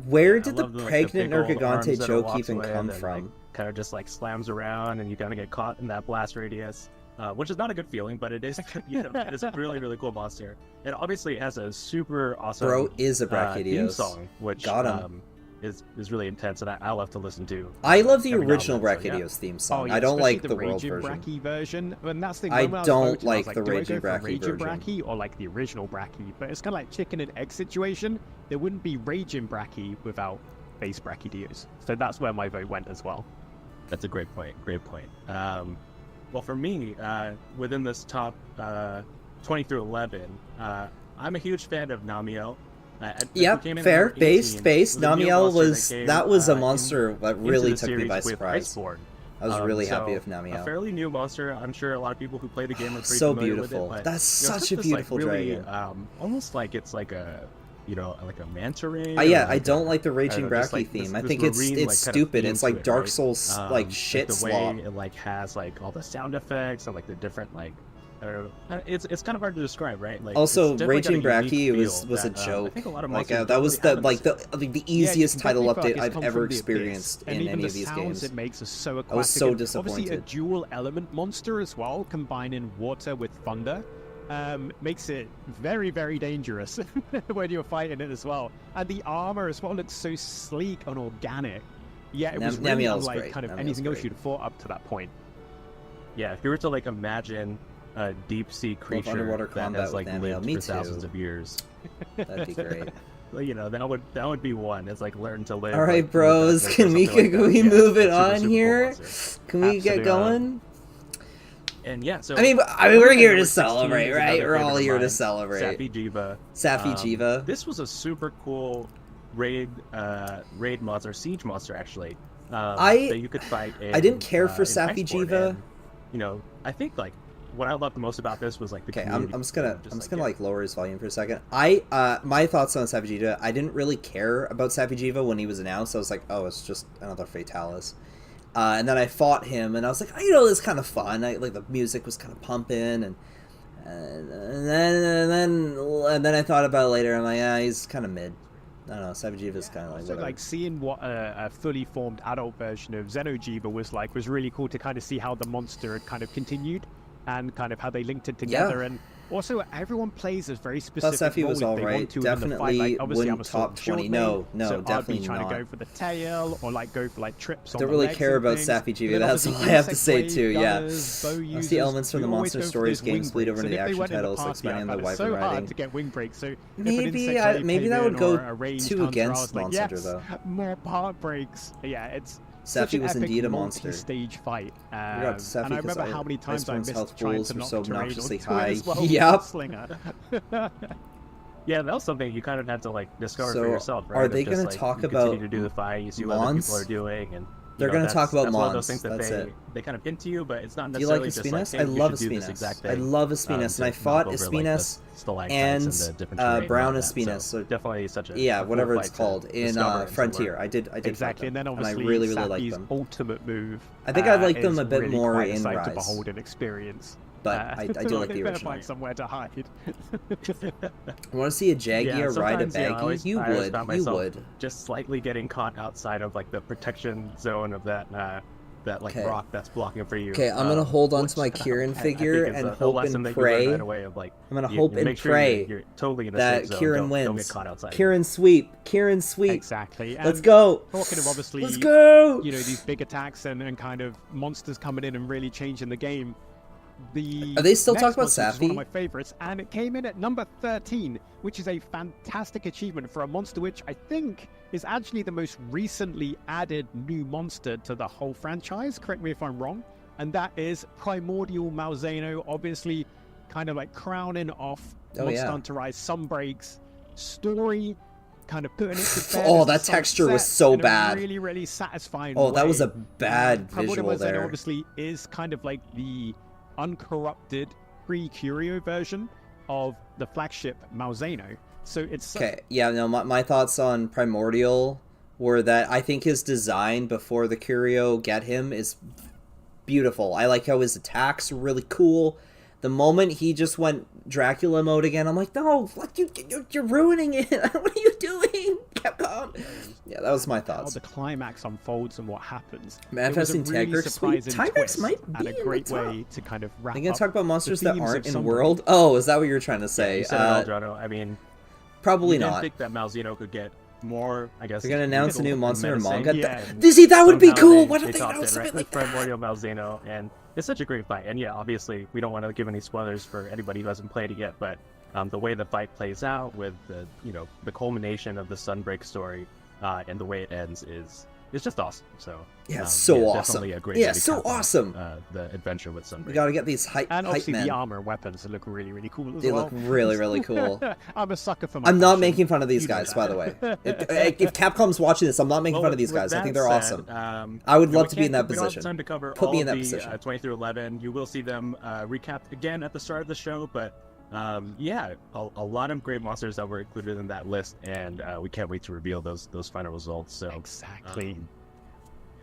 Where did the pregnant Nergigante joke even come from? Kind of just like slams around and you kind of get caught in that blast radius, which is not a good feeling, but it is, it is a really, really cool monster. It obviously has a super awesome is a Brachydios theme song, which is really intense, and I love to listen to. I love the original Brachydios theme song. I don't like the world version. And that's the I don't like the Raging Brachy version. Brachy or like the original Brachy, but it's kind of like chicken and egg situation. There wouldn't be Raging Brachy without base Brachydios. So that's where my vote went as well. That's a great point. Great point. Well, for me, within this top 20 through 11, I'm a huge fan of Namiel. Fair. Base. Namiel was a monster that really took me by surprise. I was really happy with Namiel. A fairly new monster. I'm sure a lot of people who play the game are pretty so familiar beautiful. with it. But, that's such a beautiful dragon. Almost like it's like a like a manta ray. I don't like the Raging Brachy theme. I think it's stupid. It's like Dark Souls like shit slop. The way it like has like all the sound effects and like the different like. It's kind of hard to describe, right? Like, also, Raging Brachy was a joke. I think a lot of that was the easiest title update I've ever experienced in any of these games. It makes us so aquatic. I was so disappointed. Obviously, a dual element monster as well, combining water with thunder. Makes it very, very dangerous when you're fighting it as well. And the armor as well looks so sleek and organic. Yeah, it was really Namiel's unlike great. kind of Namiel's anything else great. you'd have thought up to that point. Yeah, if you were to like imagine a deep sea creature underwater that combat has like with Namiel. lived Me for thousands too. of years, That'd be great. well, you know, that would be one. It's like learn to live. All right, like, bros. or Can we something like that. we Yeah, move it that's super, on super here? cool monster. Can we get Absolutely. going? And yeah, so I mean, coming we're in here at to number 16 celebrate, is right? another We're all favorite of here to mine, celebrate. Safi'jiiva. Safi'jiiva. This was a super cool raid monster, siege monster actually. That you could fight. I didn't care for in Iceborne. Safi'jiiva. And, you know, I think like what I loved the most about this was like the Okay, community. I'm just gonna yeah. like lower his volume for a second. My thoughts on Safi'jiiva. I didn't really care about Safi'jiiva when he was announced. I was like, oh, it's just another Fatalis. And then I fought him, and I was like, oh, you know, this is kind of fun. Like the music was kind of pumping, and then I thought about it later. I'm like, yeah, he's kind of mid. I don't know. Safi'jiiva is kind of like So whatever. like seeing what a fully formed adult version of ZINOGRE was like was really cool to kind of see how the monster had kind of continued and kind of how they linked it together. And also everyone plays as very specific Safi role was if they alright. want to within the fight. Definitely Like, obviously I'm wouldn't a sort top of shield 20. main, No, so definitely I'd be trying not. to go for the tail or like go for like trips on Don't the really legs care and about things. Safi'jiiva. But then That's all obviously I have to insect say blade, too. Yeah, gunners, bow that's the users, elements from we the always monster go for stories those getting wing split over breaks. into the And if they action went in the titles, like past, yeah, expanding the man, it's wyvern so hard riding. to get wing breaks. So if an Maybe insect blade maybe that came would in go or a ranged too hunter, I against was like, Monster yes, though. more part breaks. Yeah, it's such Safi an was epic indeed a monster. multi-stage fight. Forgot Safi And I because remember how many times I Iceborne's missed health trying pools to were knock so terrain obnoxiously onto it high. as well with Yup. the slinger. Yeah, that was something you kind of had to like discover So, for yourself, right? are they Of just, gonna like, talk you continue about to do the fight, you see what other Mons? people are doing, and They're gonna talk about that's one of those Mons. things that That's it. they kind of hint to you, but it's not Do you like necessarily just Espinas? like, hey, I you love should do this exact Espinas. thing. I love Espinas, and I to fought knock over, Espinas like, the stalactites and the different terrain Brown and all that. Espinas. So So definitely such a yeah, cool whatever fight it's to called in discover and to Frontier. learn. I did Exactly, fight them, and then I obviously really liked Safi's them. ultimate move. I think I like them is a bit really more quite a in sight to Rise. behold and experience. But I do like they the better original. find somewhere to hide. I want to see a Jagia ride a sometimes, yeah, I baggy. always- You I always would. found You myself would. just slightly getting caught outside of like the protection zone of that like Okay. rock that's blocking for you. Okay, I'm gonna hold on which, to my Kirin I think figure is and a hope lesson and that you learn pray. right away of, like, I'm gonna you hope and make sure pray you're totally in a that safe zone. Kirin Don't wins. get caught outside. Kirin sweep. Kirin sweep. Exactly. Let's And go. Talking of obviously, Let's go. you know, these big attacks and kind of monsters coming in and really changing the game. Are they still next talking about monster is one Safi? of my favorites, and it came in at number 13, which is a fantastic achievement for a monster which I think is actually the most recently added new monster to the whole franchise. Correct me if I'm wrong. And that is Primordial Malzeno, obviously kind of like crowning off Monster Hunter Rise Sunbreak's story, kind of putting it to bed. Oh, as the that sun texture was sets so in a bad. really, really satisfying Oh, that way. was a bad Primordial visual Malzeno there. obviously is kind of like the uncorrupted pre-Curio version of the flagship Malzeno. So it's Okay, yeah, no, my thoughts on Primordial were that I think his design before the Curio get him is beautiful. I like how his attacks are really cool. The moment he just went Dracula mode again, I'm like, no, like you're ruining it. What are you doing, Capcom? Yeah, that was my how thoughts. the climax unfolds and what happens. Manifesting it was a really Tigrex, sweet. surprising Tigrex twist might be and in a the great top. way to kind of wrap Are you gonna up talk about monsters the that themes aren't of in Sunbreak. World? Oh, is that what you're trying to say? You said it all, Jono. I mean, Probably you didn't not. think that Malzeno could get more, I guess. They're gonna announce a new monster or menacing. manga. Yeah, and See, that would be somehow cool. Why don't they they topped announce it, something right? like With that? Primordial Malzeno, and it's such a great fight. And yeah, obviously, we don't want to give any spoilers for anybody who hasn't played it yet, but the way the fight plays out with the the culmination of the Sunbreak story and the way it ends is just awesome. So Yeah, it's so awesome. Definitely a great Yeah, way to so cap off, awesome. the adventure with Sunbreak. We gotta get these hype And obviously men. the armor and weapons look really, really cool as They well. look really, really cool. I'm a sucker for my I'm not fashion. making fun of these You know guys, that. by the way. If Capcom's watching this, I'm not making fun of these guys. I think they're awesome. I would love to be in that We don't have position. time to cover Put all me in of that the position. 20 through 11. You will see them recapped again at the start of the show, but yeah, a lot of great monsters that were included in that list, and we can't wait to reveal those final results. So Exactly.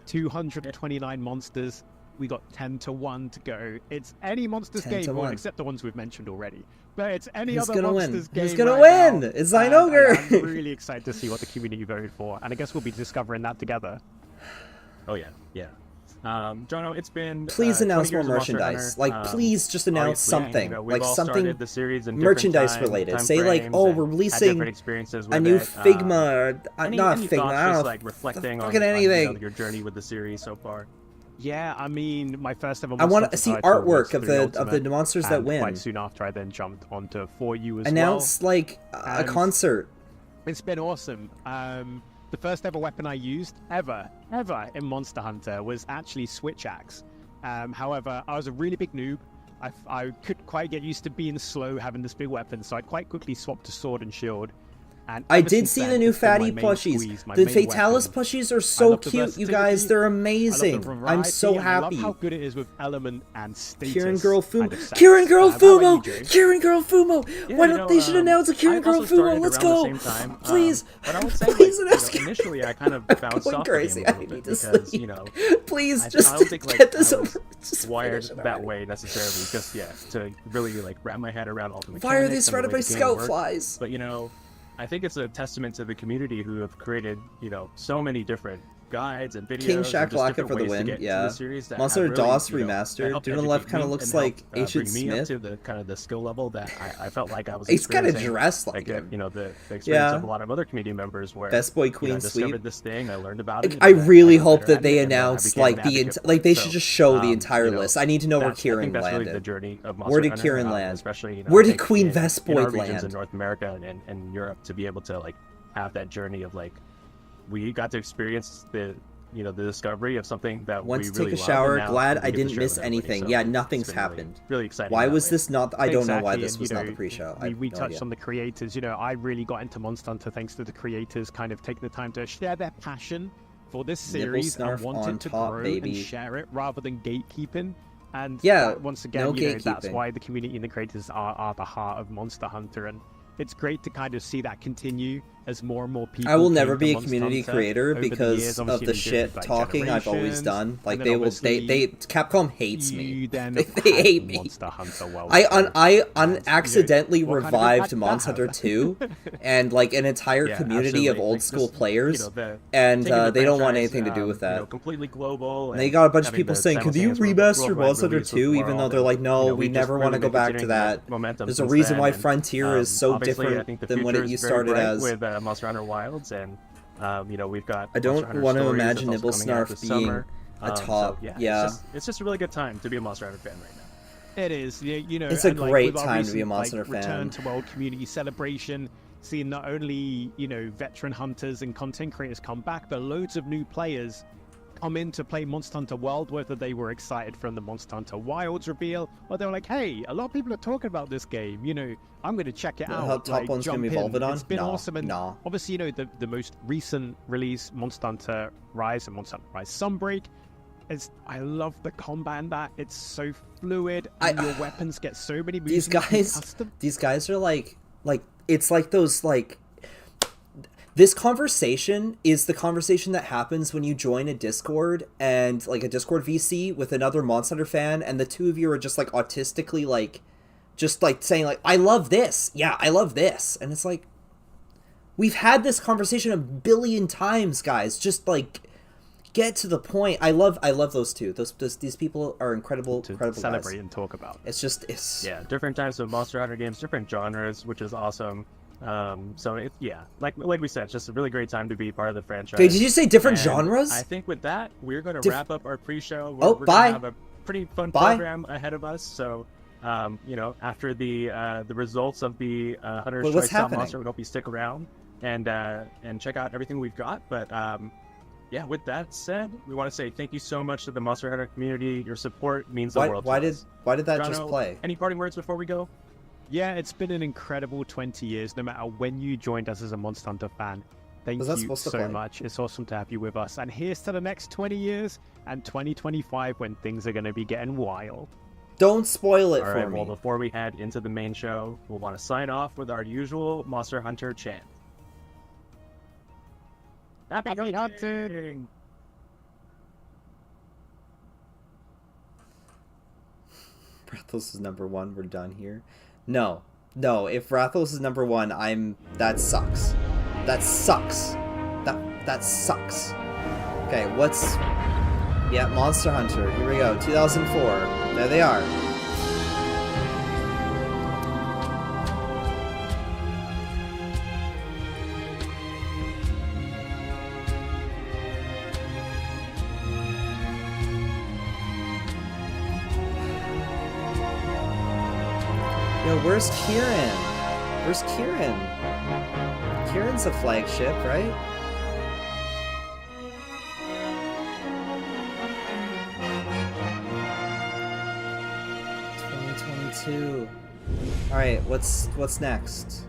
229 monsters. We got 10 to 1 to go. It's any monsters 10 game, to well, 1. except the ones we've mentioned already. But it's any Who's other gonna win? monsters game. Who's gonna right win? now. It's And ZINOGRE. I'm really excited to see what the community voted for, and I guess we'll be discovering that together. oh yeah, Jono, it's been please announce 20 more years of Monster merchandise. Hunter. Like, please just announce something. We've like all something started the series in merchandise different related. time Say like, frames oh, and we're had releasing different experiences a with new it. Figma, not Any Figma. thoughts, I don't just know. like reflecting on, fucking anything. your journey with the series so far. Yeah, I mean, my first ever. I want to see artwork of the Ultimate, monsters that win. Quite soon after, I then jumped onto For You as Announce well. like a concert. It's been awesome. The first ever weapon I used ever in Monster Hunter was actually Switch Axe. However, I was a really big noob. I couldn't quite get used to being slow, having this big weapon, so I quite quickly swapped to Sword and Shield. And I did see the new Fatty plushies. The Fatalis plushies are so cute, you guys. They're amazing. I'm so happy. I love how good it is with element and status. Kirin Girl Fumo. Kirin Girl Fumo. Kirin Girl Fumo. Why don't they should announce a Kirin Girl Fumo? Let's go. Please. But I would say, please like, initially I kind of bounced off crazy. the game a little bit because, you know, please I just don't think, like, get this I was over. wired that way necessarily. Just to really like wrap my head around all the mechanics. Why are they surrounded by the game scout works. flies? But you know, I think it's a testament to the community who have created, you know, so many different guides and videos. King and just Shakalaka different for the ways to win, get into yeah. the series that Monster have DOS really, remastered. Dude on the educate left kind of me looks and like helped, Ancient bring me up Smith. to the kind of the skill level that I felt like I was. He's kind of experiencing. dressed like him. You know, the experience Yeah. of a lot of other community members where Best Boy Queen I discovered Sweep. this thing, I learned about it. I really hope better that at they it, and then I announce became like an the advocate for like it. they So, should just show the you entire know, list. I need to know where I think Kirin that's really the landed. journey of Where did Monster Kirin Hunter, land? especially, you know, Where I did think Queen in Vespoid our regions land? in North America and Europe to be able to like have that journey of like we got to experience the the discovery of something that Went we to really take a love, shower. and now Glad we I get to didn't share miss with everybody. anything. So Yeah, it's nothing's been happened. Really exciting. Why that was way. this not? I don't know why Exactly, this and, was you not know, the pre-show. I have we no touched idea. on the creators. You know, I really got into Monster Hunter thanks to the creators kind of taking the time to share their passion for this Nipple series and snarf on wanted to top, grow baby. and share it rather than gatekeeping. And Yeah, that, once again, no you know, that's gatekeeping. why the community and the creators are the heart of Monster Hunter, and it's great to kind of see that continue as more and more people. I will came never to be a Monster community Hunter creator over the because years. of Obviously, the they did shit like talking I've always Generations, done. Like and then they will, obviously they Capcom hates me. you then They had hate me. Monster Hunter World I and, accidentally you know, what kind of revived impact did that Monster Hunter have? 2 and like an entire Yeah, community of absolutely. old Like, school just, players, you know, and taking the they don't want franchise, anything to do with you know, that. completely global. And they got a bunch of having people the saying, "Could you simultaneous remaster worldwide Monster Hunter release with 2?" the Even though world, they're like, and, "No, you know, we we've never just want to really go back to continued that." momentum There's a since reason then, why and, Frontier is so obviously, I different think the than what it future you is very started bright as. with Monster Hunter Wilds, and you know, we've got. I don't Monster Hunter want to Stories imagine that's also Nibble coming out Snarf this being summer. a top. So, Yeah. it's just a really good time to be a Monster Hunter fan right now. It is, you know. It's a and, like, great with our time to be a recent, Monster like, Hunter Return fan. to World Community Celebration, seeing not only veteran hunters and content creators come back, but loads of new players come in to play Monster Hunter World, whether they were excited from the Monster Hunter Wilds reveal, or they were like, "Hey, a lot of people are talking about this game. You know, I'm going to check it out." How top like, one's gonna be jump in. Volvidon? It's been Nah, awesome, and nah. obviously, the most recent release, Monster Hunter Rise and Monster Hunter Rise Sunbreak. I love the combat in that. It's so fluid, and your weapons get so many moves. These guys are like it's like those like. This conversation is the conversation that happens when you join a Discord and like a Discord VC with another Monster Hunter fan, and the two of you are just like autistically like, just like saying like, "I love this, yeah, I love this," and it's like, we've had this conversation a billion times, guys. Just like, get to the point. I love those two. These people are incredible celebrate guys. and talk about. It's Different types of Monster Hunter games, different genres, which is awesome. So like we said, it's just a really great time to be part of the franchise. Okay, did you say different And genres? I think with that, we're going to wrap up our pre-show. We're bye. going to have a pretty fun program ahead of us. So, after the results of the Hunter's Choice Top Monster, we hope you stick around and check out everything we've got. But with that said, we want to say thank you so much to the Monster Hunter community. Your support means the world to us. Why did that Jono, just play? Any parting words before we go? Yeah, it's been an incredible 20 years, no matter when you joined us as a Monster Hunter fan. Thank you so much. It's awesome to have you with us. And here's to the next 20 years and 2025 when things are going to be getting wild. Don't spoil it for me. Well, before we head into the main show, we'll want to sign off with our usual Monster Hunter chant. Happy hunting! Rathos is number 1. We're done here. No. If Rathos is number 1, that sucks. That sucks. That sucks. Okay, Yeah, Monster Hunter. Here we go. 2004. There they are. Yo, where's Kirin? Where's Kirin? Kirin's a flagship, right? All right, what's next?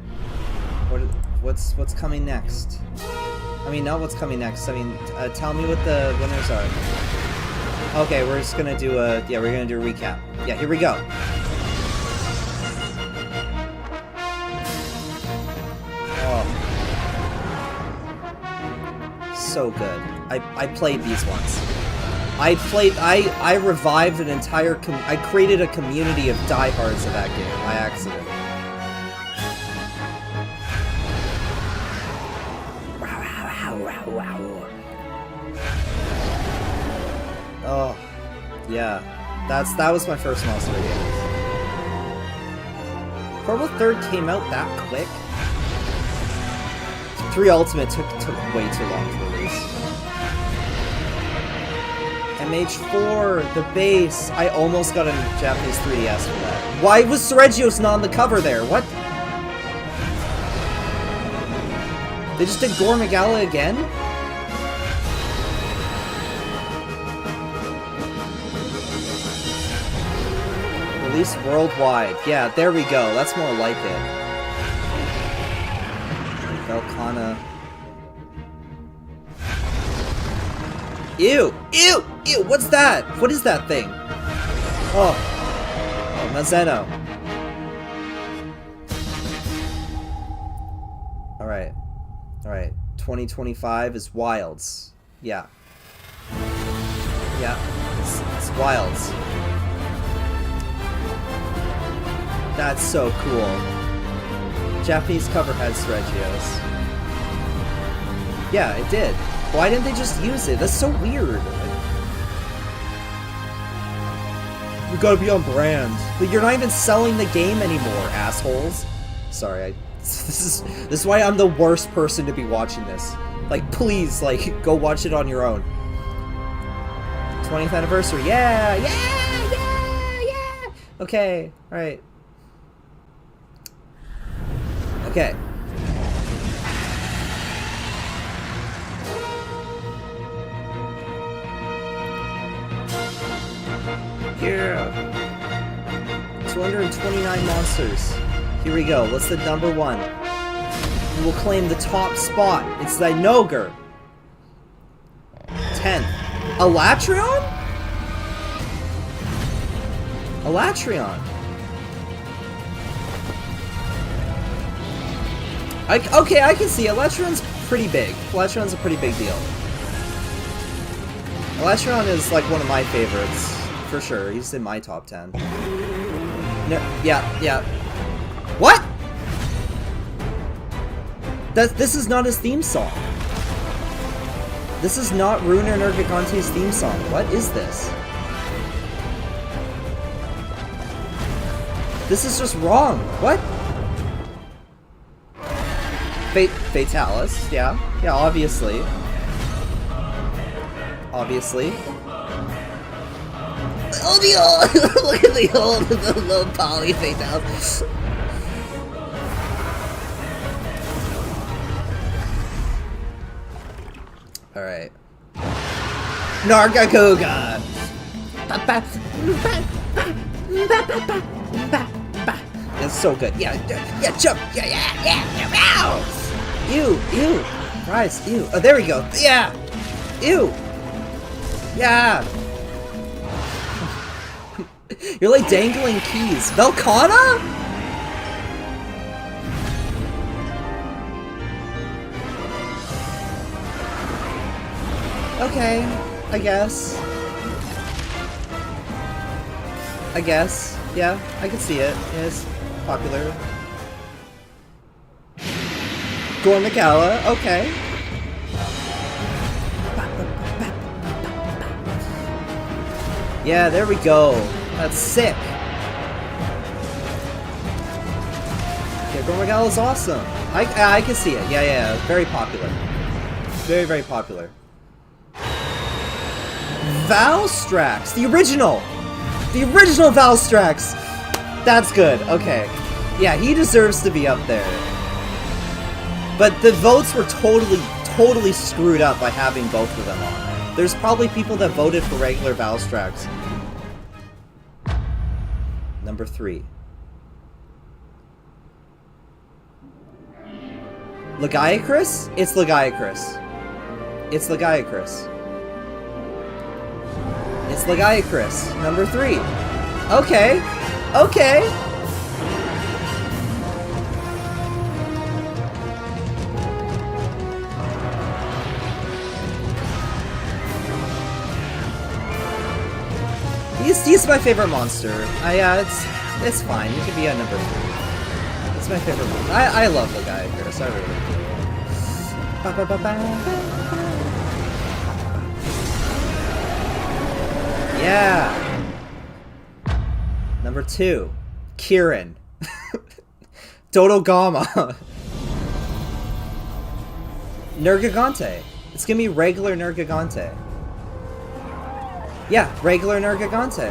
What's coming next? I mean, not what's coming next. I mean, tell me what the winners are. Okay, we're just gonna do a we're gonna do a recap. Yeah, here we go. Oh, so good. I played these once. I revived an entire I created a community of diehards of that game by accident. Oh, yeah. That was my first Monster game. Promo 3rd came out that quick. 3 Ultimate took way too long to release. MH4, the base. I almost got a Japanese 3DS for that. Why was Safi'jiiva not on the cover there? What? They just did Gore Magala again? Release worldwide. Yeah, there we go. That's more like it. Velcana. Ew! Ew! Ew! What's that? What is that thing? Oh. Oh, Mazzeno. Alright. Alright. 2025 is Wilds. Yeah. Yeah. It's Wilds. That's so cool. Japanese cover had Safi'jiiva. Yeah, it did. Why didn't they just use it? That's so weird. You gotta be on brand. But you're not even selling the game anymore, assholes. Sorry, this is why I'm the worst person to be watching this. Like, please, like, go watch it on your own. 20th anniversary, yeah, yeah, yeah, yeah. Okay, all right. Okay. Yeah! 229 monsters. Here we go. What's the number 1? We will claim the top spot. It's ZINOGRE. 10th. Alatreon? Alatreon. Okay, I can see Alatreon's pretty big. Alatreon's a pretty big deal. Alatreon is like one of my favorites. For sure, he's in my top 10. No, yeah. What? This is not his theme song. This is not Runer Nergigante's theme song. What is this? This is just wrong. What? Fatalis, yeah. Yeah, obviously. Obviously. Oh, the old! Look at the old, the low poly Fatalis. Alright. Nargacuga! That's so good. Yeah, jump! Yeah! Ew! Rise, ew. Oh, there we go. Yeah! Ew! Yeah! You're like dangling keys. Velcana? Okay, I guess. Yeah, I can see it. It's popular. Gore Magala, okay. Yeah, there we go. That's sick. Yeah, Gormagala is awesome. I can see it. Yeah. Very popular. Very, very popular. Valstrax, the original Valstrax. That's good. Okay, yeah, he deserves to be up there. But the votes were totally screwed up by having both of them on. There's probably people that voted for regular Valstrax. Number 3. Lagiacrus? It's Lagiacrus. It's Lagiacrus. It's Lagiacrus. Number 3. Okay. Okay. He's my favorite monster. It's fine. He could be at number 3. It's my favorite one. I love Lagiacrus. I really do. Yeah. Number 2, Kirin. Dodogama. Nergigante. It's gonna be regular Nergigante. Yeah, regular Nergigante.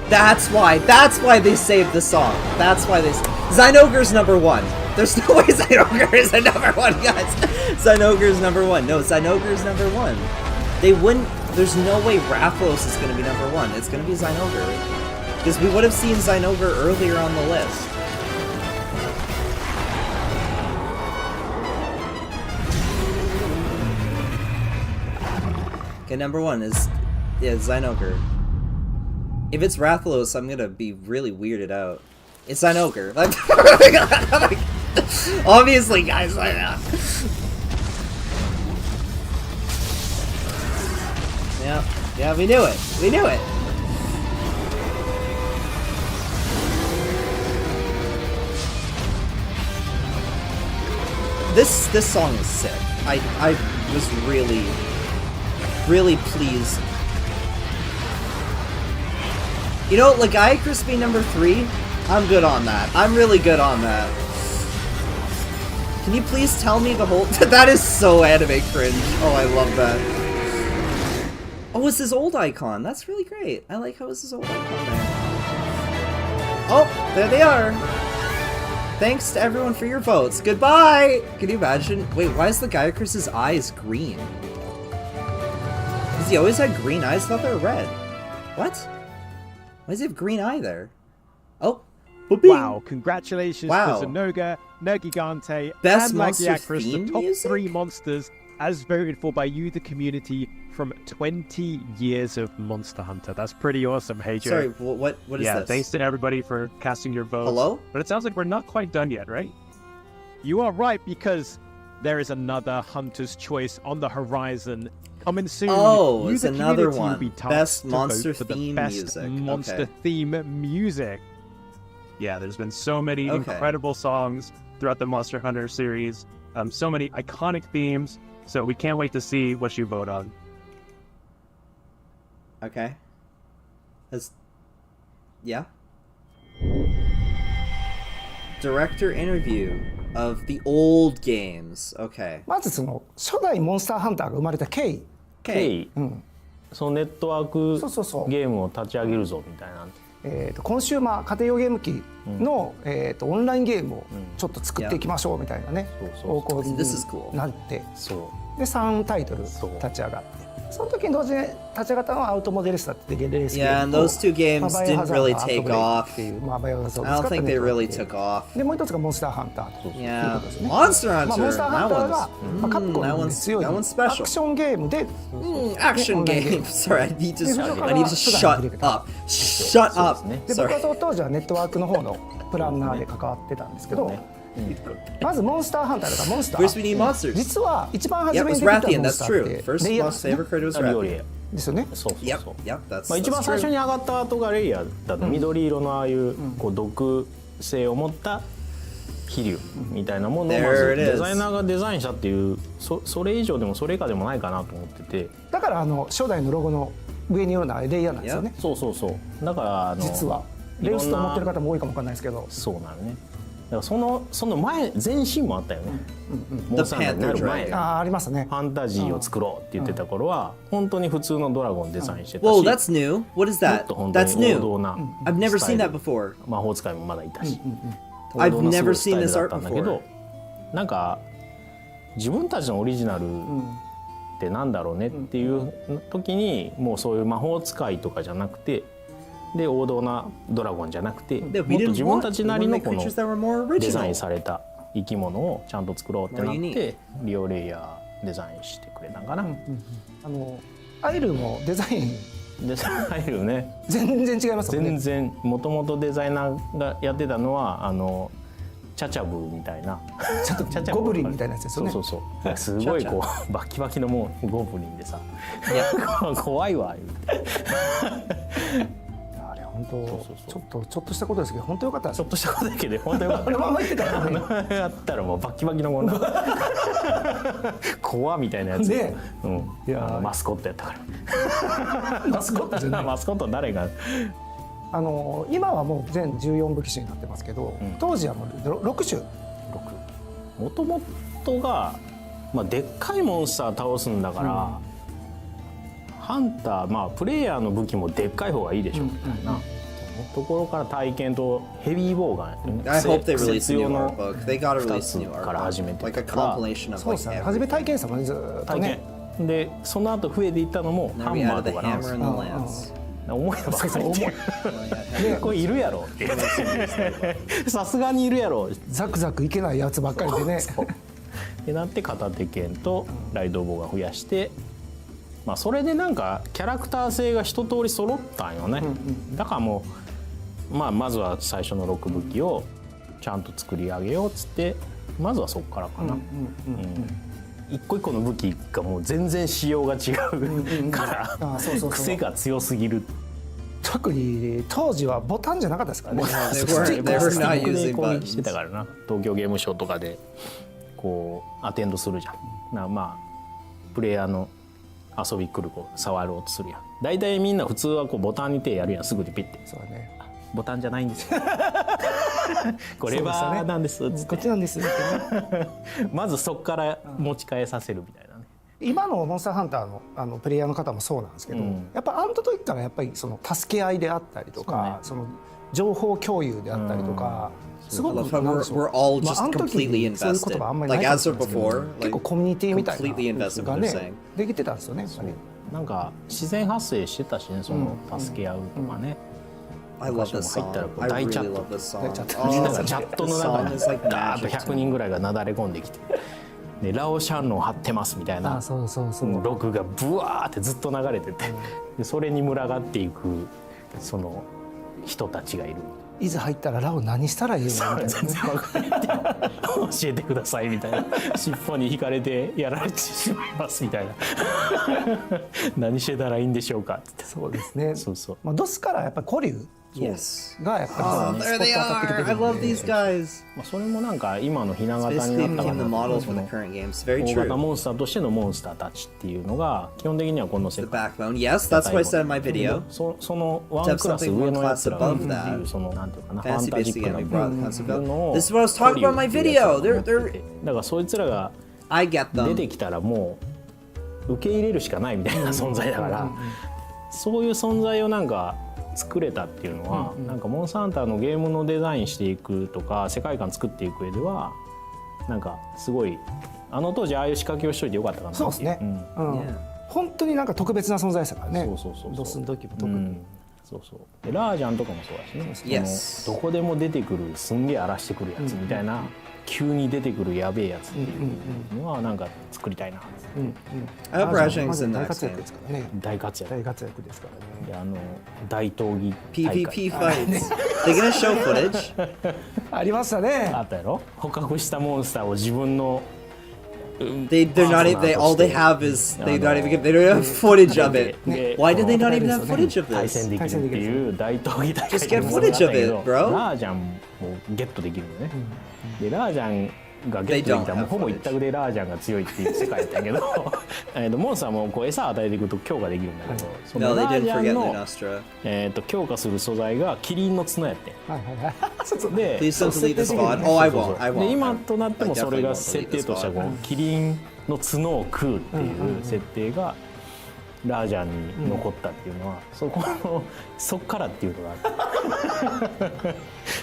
That's why they saved the song. That's why they... ZINOGRE's number 1. There's no way ZINOGRE is a number 1, guys. ZINOGRE's number 1. No, ZINOGRE's number 1. They wouldn't... There's no way Rathalos is going to be number 1. It's going to be ZINOGRE. Because we would have seen ZINOGRE earlier on the list. Okay, number 1 is... Yeah, ZINOGRE. If it's Rathalos, I'm gonna be really weirded out. It's ZINOGRE. Like, obviously, guys, I know. Yeah, we knew it. We knew it. This song is sick. I was really pleased. You know, Lagiacrus being number 3, I'm good on that. I'm really good on that. Can you please tell me the whole... That is so anime cringe. Oh, I love that. Oh, it's his old icon. That's really great. I like how it's his old icon there. Oh, there they are. Thanks to everyone for your votes. Goodbye! Can you imagine? Wait, why is Lagiacrus's eyes green? Has he always had green eyes? I thought they were red. What? Why does he have green eye there? Oh. Wow, congratulations wow. to ZINOGRE, Nergigante, Best and monster Lagiacrus, theme the top music? 3 monsters as voted for by you, the community, from 20 years of Monster Hunter. That's pretty awesome, hey Joe. Sorry, what is this? Yeah, thanks to everybody for casting your votes. Hello? But it sounds like we're not quite done yet, right? You are right, because there is another Hunter's Choice on the horizon coming soon. Oh, you, it's the another community, will be one. tasked Best to monster vote for the theme best music. monster Okay. theme music. Yeah, there's been so many incredible songs throughout the Monster Hunter series. So many iconic themes. So we can't wait to see what you vote on. Okay. Yeah? Director interview of the old games. Okay. まずその初代モンスターハンターが生まれた経緯。Okay. そのネットワークゲームを立ち上げるぞみたいな。コンシューマー家庭用ゲーム機の、オンラインゲームをちょっと作っていきましょうみたいなね、方向になって、で3タイトル立ち上がって。その時に同時に立ち上がったのはアウトモデリスタっていうレースゲームと、 and those two games didn't really take off. っていうバイオハザード I を don't 使った think ネ they ットワー really クゲー took ム off. でもう一つがモンスターハンターということ Yeah. ですね。 Monster モン Hunter. スターハン That ターが one's カプコンで強い that ア one's special. クションゲームで Action game. Sorry, I need to shut up. Shut up. で僕は Sorry. その当時はネットワークの方のプランナーで関わってたんですけど、まずモンスターハンターだからモンスタ First, we ー need monsters. 実は一番初 Yep, め it に was 出てきた Rathian. モン That's スターっ true. て First, レイヤー most favorite critter was リオリ Rathian. エ。ですよね。Yep, yep, that's 一番最初 true. に上がった後がレイヤーだった、緑色のああいうこう毒性を持った飛竜みたいなものをまずデザイナーがデザインしたっていうそれ以上でもそれ以下でもないかなと思ってて、だから初代のロゴの上にようなレイヤーなんですよね。そうだから実はレウスと思ってる方も多いかもわかんないですけど、そうなのね。だからその前身もあったよね。モンスターハンターになる前、ありますね。ファンタジーを作ろうって言ってた頃は本当に普通のドラゴンデザインしてたし、Whoa, that's new. What is that? that's new. I've never seen that before. 魔法使いもまだいたし、I've never seen this art だったんだけど、なんか自分たちのオリジナルってなんだろうねっていう時に、もうそういう魔法使いとかじゃなくて、で王道なドラゴンじゃなくて、もっと自分たちなりのこのデザインされた生き物をちゃんと作ろうってなってリオレイヤーデザインしてくれたんかな。アイルもデザインアイルね全然違いますもんね。全然もともとデザイナーがやってたのはチャチャブみたいなちょっとゴブリンみたいなやつですよね。そうすごいこうバキバキのもうゴブリンでさ怖いわ言って本当ちょっとしたことですけど本当よかったです。ちょっとしたことだけで本当よかった。あのまま言ってたらやったらもうバキバキのこんな怖みたいなやつね、いやマスコットやったからマスコットじゃないマスコット誰が今はもう全14部機種になってますけど、当時はもう6種。もともとが、でっかいモンスター倒すんだから、ハンタープレイヤーの武器もでっかい方がいいでしょみたいなところから体験とヘビーボウガン、I hope they release a new art book. They gotta release a new art から始め book. て Like a compilation of そうですね。初め体験したもんねずーっとね。でその後増えていったのもハ Now ン we マー added the とかなんです hammer よ。 and the lance. 重いのばっかりってこれいるやろってさすがにいるやろザクザクいけないやつばっかりでね。ってなって片手剣とライドボウが増やして、それでなんかキャラクター性が一通り揃ったんよね。だからもうまずは最初の6武器をちゃんと作り上げようっつってまずはそこからかな。一個一個の武器がもう全然仕様が違うから癖が強すぎる。特に当時はボタンじゃなかったですからね。They were not using 攻撃してた buttons. からな。東京ゲームショウとかでこうアテンドするじゃん。プレイヤーの遊び来る子触ろうとするやん。大体みんな普通はこうボタンに手やるやん、すぐにピッて。そうね。ボタンじゃないんですよこれレバーなんですっつって、こっちなんですってね。まずそこから持ち替えさせるみたいなね。今のモンスターハンターのプレイヤーの方もそうなんですけど、やっぱあの時からやっぱりその助け合いであったりとか、その情報共有であったりとか、すごくwe're all just completely invested. Like as of before, 結構コミュニティみたい completely な invested の in が what they're ね saying. できてたんですよね。やっぱりなんか自然発生してたしね、その助け合うとかね。I love this 入ったら song. こう I 大チ really ャット love this song. だからチャットの中に This song is like ダーッと magic to 100 me. 人ぐらいがなだれ込んできて、でラオシャンロン張ってますみたいなそうログがブワーってずっと流れてて、でそれに群がっていくその人たちがいる。いざ入ったらラオ何したらいいのみたいなね。全然分かんない教えてくださいみたいな、尻尾に引かれてやられてしまいますみたいな何してたらいいんでしょうかって。そうですね。そうドスからやっぱり古竜 Yes. がやっぱ Oh, り there they are. I love these guys. それもなんか今のひな形 Basically になったか became the な。 models for the current games. Very 大型 true. モンスターとしてのモンスターたちっていうのが基本的にはこの世 The 界。 backbone. Yes, that's what I said in my video. そのワンクラス上のやつらがってい Above that. うそのなんていうかな、ファ Fantasy ンタジッ basically クな I 部 brought 分 the concept of. の This is what I was talking about in my video. They're だからそいつらが I get 出 them. てきたらもう受け入れるしかないみたいな存在だから、そういう存在をなんか作れたっていうのは、なんかモンスターハンターのゲームのデザインしていくとか世界観作っていく上ではなんかすごいあの当時ああいう仕掛けをしといてよかったかなっていう。そうですね。本当になんか特別な存在でしたからね。ドスの時も特に。そうでラージャンとかもそうだしね。Yes. どこでも出てくるすんげえ荒らしてくるやつみたいな、急に出てくるやべえやつっていうのはなんか作りたいな。I hope Rathian's in that 大活躍 game. ですからね。大活躍。大活躍ですからね。で大闘技大会 PvP fights. They're gonna show footage. ありましたね。あったやろ。捕獲したモンスターを自分のThey're not. They all they have is they don't even. They don't have footage of it. Why did they not even have footage of 対 this? 戦できるっていう大闘技大会 Just get footage of it, bro. ラージャンもゲットできるよね。でラージャンがゲットできたらもうほぼ一択でラージャンが強いっていう世界やったんやけどモンスターもこう餌与えていくと強化できるんだけど、そのラージャンの、強化する素材がキリンの角やって。で今となってもそれが設定としてはこうキリンの角を食うっていう設定がラージャンに残ったっていうのは、そっからっていうのがある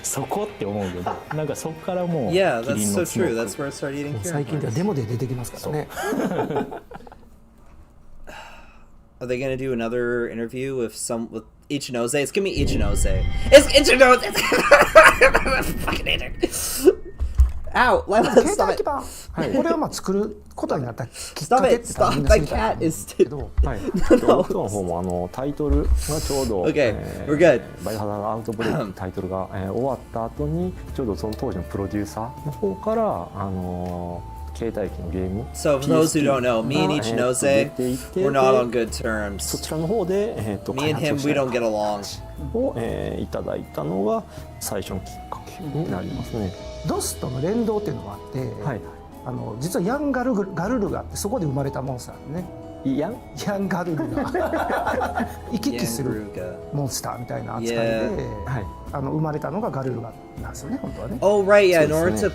そこって思うけど、なんかそっからもうキリンの角最近ではデモで出てきますからね。Are they gonna do another interview with Ichinose? It's gonna be Ichinose. It's Ichinose! Fucking idiot. Ow! 携帯基盤、これはまあ作ることになったきっかけってみんな知りたいんですけど、僕の方もタイトルがちょうど、バイオハザードアウトブレイクタイトルが終わった後にちょうどその当時のプロデューサーの方から携帯機のゲーム。So for those who don't know, me and Ichinose, we're not on good terms. そちらの方でme and him, we don't get along. をいただいたのが最初のきっかけになりますね。ドスとの連動っていうのがあって、実はヤンガルルがあってそこで生まれたモンスターね。ヤンガルルが行き来するモンスターみたいな扱いで、生まれたのがガルルガなんですよね、本当はね。Oh right, yeah. In order to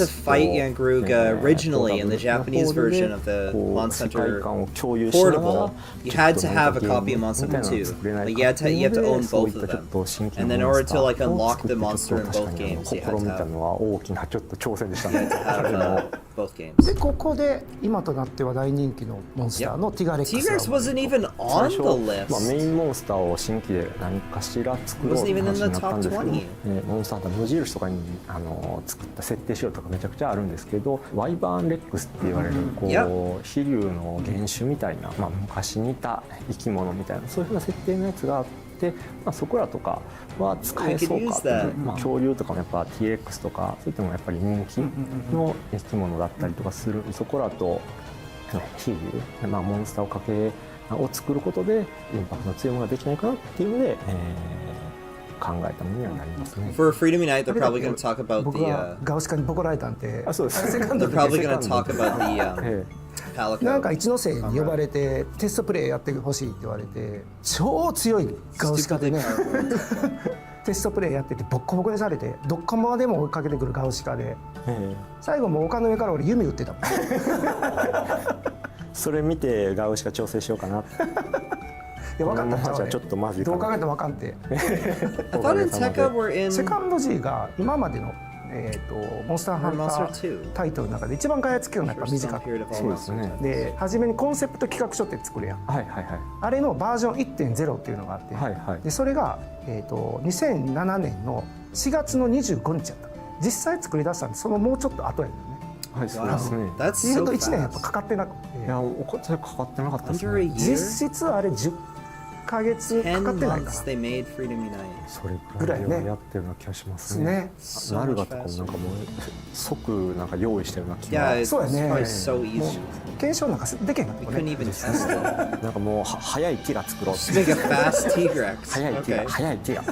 fight Yangaruga originally in the Japanese version of the Monster Hunter Portable, you had to have a copy of Monster Hunter 2. Like you have to own both of them. And then in order to like unlock the monster in both games, you had to have both games. でここで今となっては大人気のモンスターのティガレックス Tigrex wasn't even on the list. メインモンスターを新規で何かしら作ろうって話になったんですけど、モンスターハンター無印とかに作った設定資料とかめちゃくちゃあるんですけど、ワイバーンレックスって言われるこう飛竜の原種みたいな、昔にいた生き物みたいなそういうふうな設定のやつがあって、そこらとかは使えそうかって、恐竜とかもやっぱ T-Rex とかそういったのもやっぱり人気の生き物だったりとかする、そこらと飛竜、モンスターをを作ることでインパクトの強いものができないかなっていうので、考えたものにはなりますね。For Freedom Unite, they're probably going to talk about 僕はガウシカにボコられたんで、そうです。they're probably going to talk about the なんか一ノ瀬に呼ばれてテストプレイやってほしいって言われて、超強いガウシカでねテストプレイやっててボッコボコにされて、どっかまでも追いかけてくるガウシカで、最後もう丘の上から俺弓打ってたもんそれ見てガウシカ調整しようかな。いや分かったじゃあちょっとまずいどう考えても分かんてセカンド G が今までのモンスターハンタータイトルの中で一番開発期間がやっぱ短くて、そうですね。で初めにコンセプト企画書って作るやん、あれのバージョン 1.0 っていうのがあって、でそれが2007年の4月の25日やった。実際作り出したんでそのもうちょっと後やねんね。はいそうですね。1年やっぱかかってなくて、いやかかってなかったですね。実質あれ10ヶ月かかってないかな。they made Freedom Unite. それぐらいやってるような気がしますね。ナルガとかもなんかもう即なんか用意してるような気が。そうやね。So easy. 検証なんかできへんかったね。なんかもう早いティガ作ろう。Make a fast T-Rex. 早いティガ。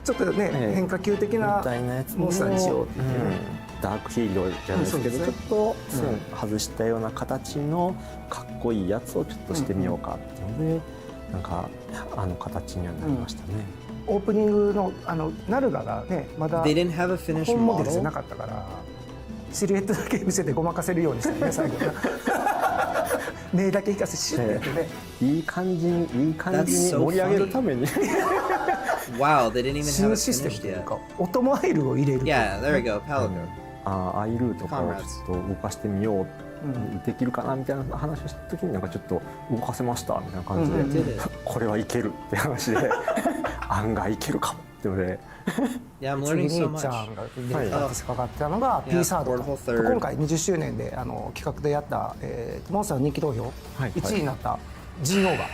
ちょっとね変化球的なモンスターにしようっていう。ダークヒーローじゃないですけど、ちょっと線外したような形のかっこいいやつをちょっとしてみようかっていうので、なんか形にはなりましたね。オープニングのナルガがねまだ本モデルじゃなかったからシルエットだけ見せてごまかせるようにしたね最後目だけ引かせシュッてやってね、いい感じに盛り上げるためにWow, they didn't even have it 新システム finished という yet. かオトモアイルを入れる。 Yeah, there we go, Palico. アイルーとかをちょっと動かしてみよう、できるかなみたいな話をした時になんかちょっと動かせましたみたいな感じで、これはいけるって話で案外いけるかもっていうのでYeah, I'm learning 次 so にちゃん much. がかかってたのが P サードと今回20周年で企画でやったモンスターの人気投票1位になったジンオーガ。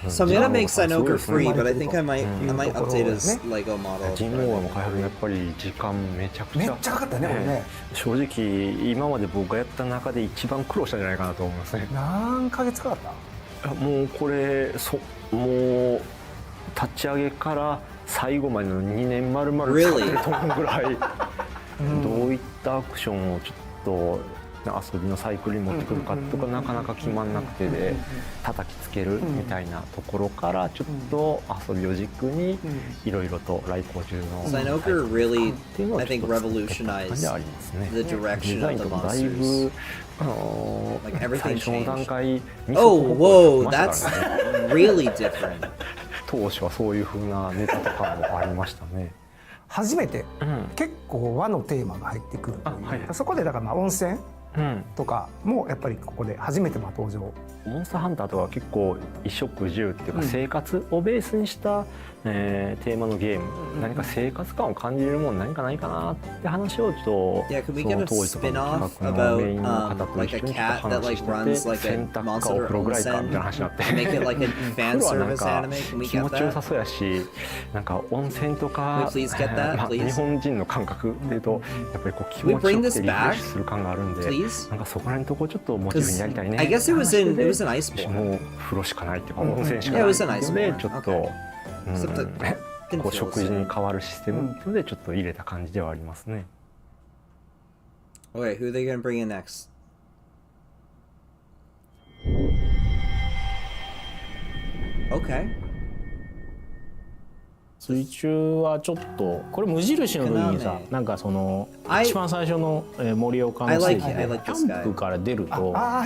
So I'm gonna make ZINOGRE free, but I think I might update his Lego model. ジンオーガの開発にやっぱり時間めちゃくちゃかかったねこれね。正直今まで僕がやった中で一番苦労したんじゃないかなと思いますね。何ヶ月かかった？もうこれもう立ち上げから最後までの2年丸々かかってると思うぐらいどういったアクションをちょっと遊びのサイクルに持ってくるかとかなかなか決まんなくてで叩きつけるみたいなところからちょっと遊びを軸にいろいろと来航中の ZINOGRE really, I think, revolutionized the direction of the monsters. Like everything changed. Oh, whoa, that's really different. 当初はそういう風なネタとかもありましたね。初めて結構和のテーマが入ってくるという、そこでだからまあ温泉とかもやっぱりここで初めて登場。モンスターハンターとか結構衣食住っていうか生活をベースにした、テーマのゲーム、何か生活感を感じれるもの何かないかなって話をちょっとその当時とかの企画のメインの方と一緒に話してて、洗濯かお風呂ぐらいかみたいな話になって風呂はなんか気持ちよさそうやし、なんか温泉とか、日本人の感覚でいうとやっぱりこう気持ちよくてリフレッシュする感があるんで、なんかそこら辺のとこちょっとモチーフにやりたいね。I guess it was an ice bowl. もう風呂しかないっていうか温泉しかないっていうのでちょっとこう食事に変わるシステムっていうのでちょっと入れた感じではありますね。Okay, who are they gonna bring in next? Okay. 水中はちょっとこれ無印の時にさ、なんかその一番最初の盛岡のステージでキャンプから出るとア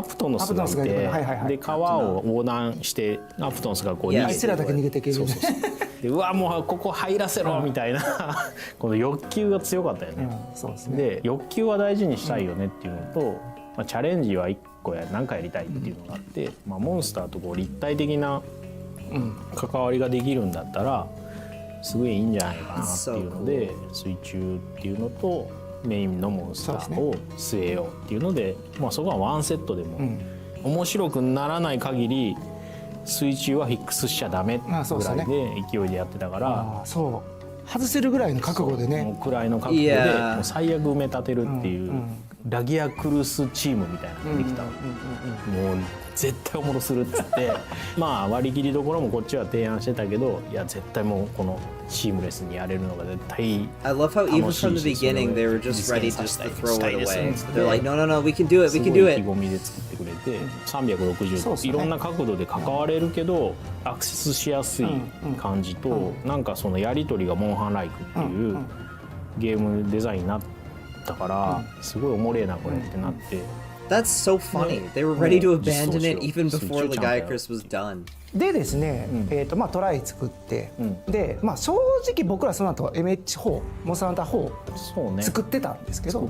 プトノスがいて、で川を横断してアプトノスがこう逃げてける。でうわもうここ入らせろみたいなこの欲求が強かったよね。で欲求は大事にしたいよねっていうのと、まあ、チャレンジは1個何かやりたいっていうのがあって、まあ、モンスターとこう立体的な関わりができるんだったらすごいいいんじゃないかなっていうので、水中っていうのとメインのモンスターを据えようっていうので、まあそこはワンセットでも面白くならない限り水中はフィックスしちゃダメぐらいで勢いでやってたから、そう外せるぐらいの覚悟でね、くらいの覚悟でもう最悪埋め立てるっていうラギアクルスチームみたいなのができた。もう絶対おもろするっつってまあ割り切りどころもこっちは提案してたけど、いや絶対もうこのシームレスにやれるのが絶対 I love how even from the beginning they were just ready just to throw it away. They're like, no, no, no, we can do it, we can do it. 意気込みで作ってくれて360度いろんな角度で関われるけどアクセスしやすい感じと、なんかそのやり取りがモンハンライクっていうゲームデザインになったから、すごいおもれえなこれってなって。That's so funny. They were ready to abandon it even before the Gaiacrus was done. でですね、まあトライ作って、でまあ正直僕らその後 MH4 モンスターハンター4作ってたんですけど、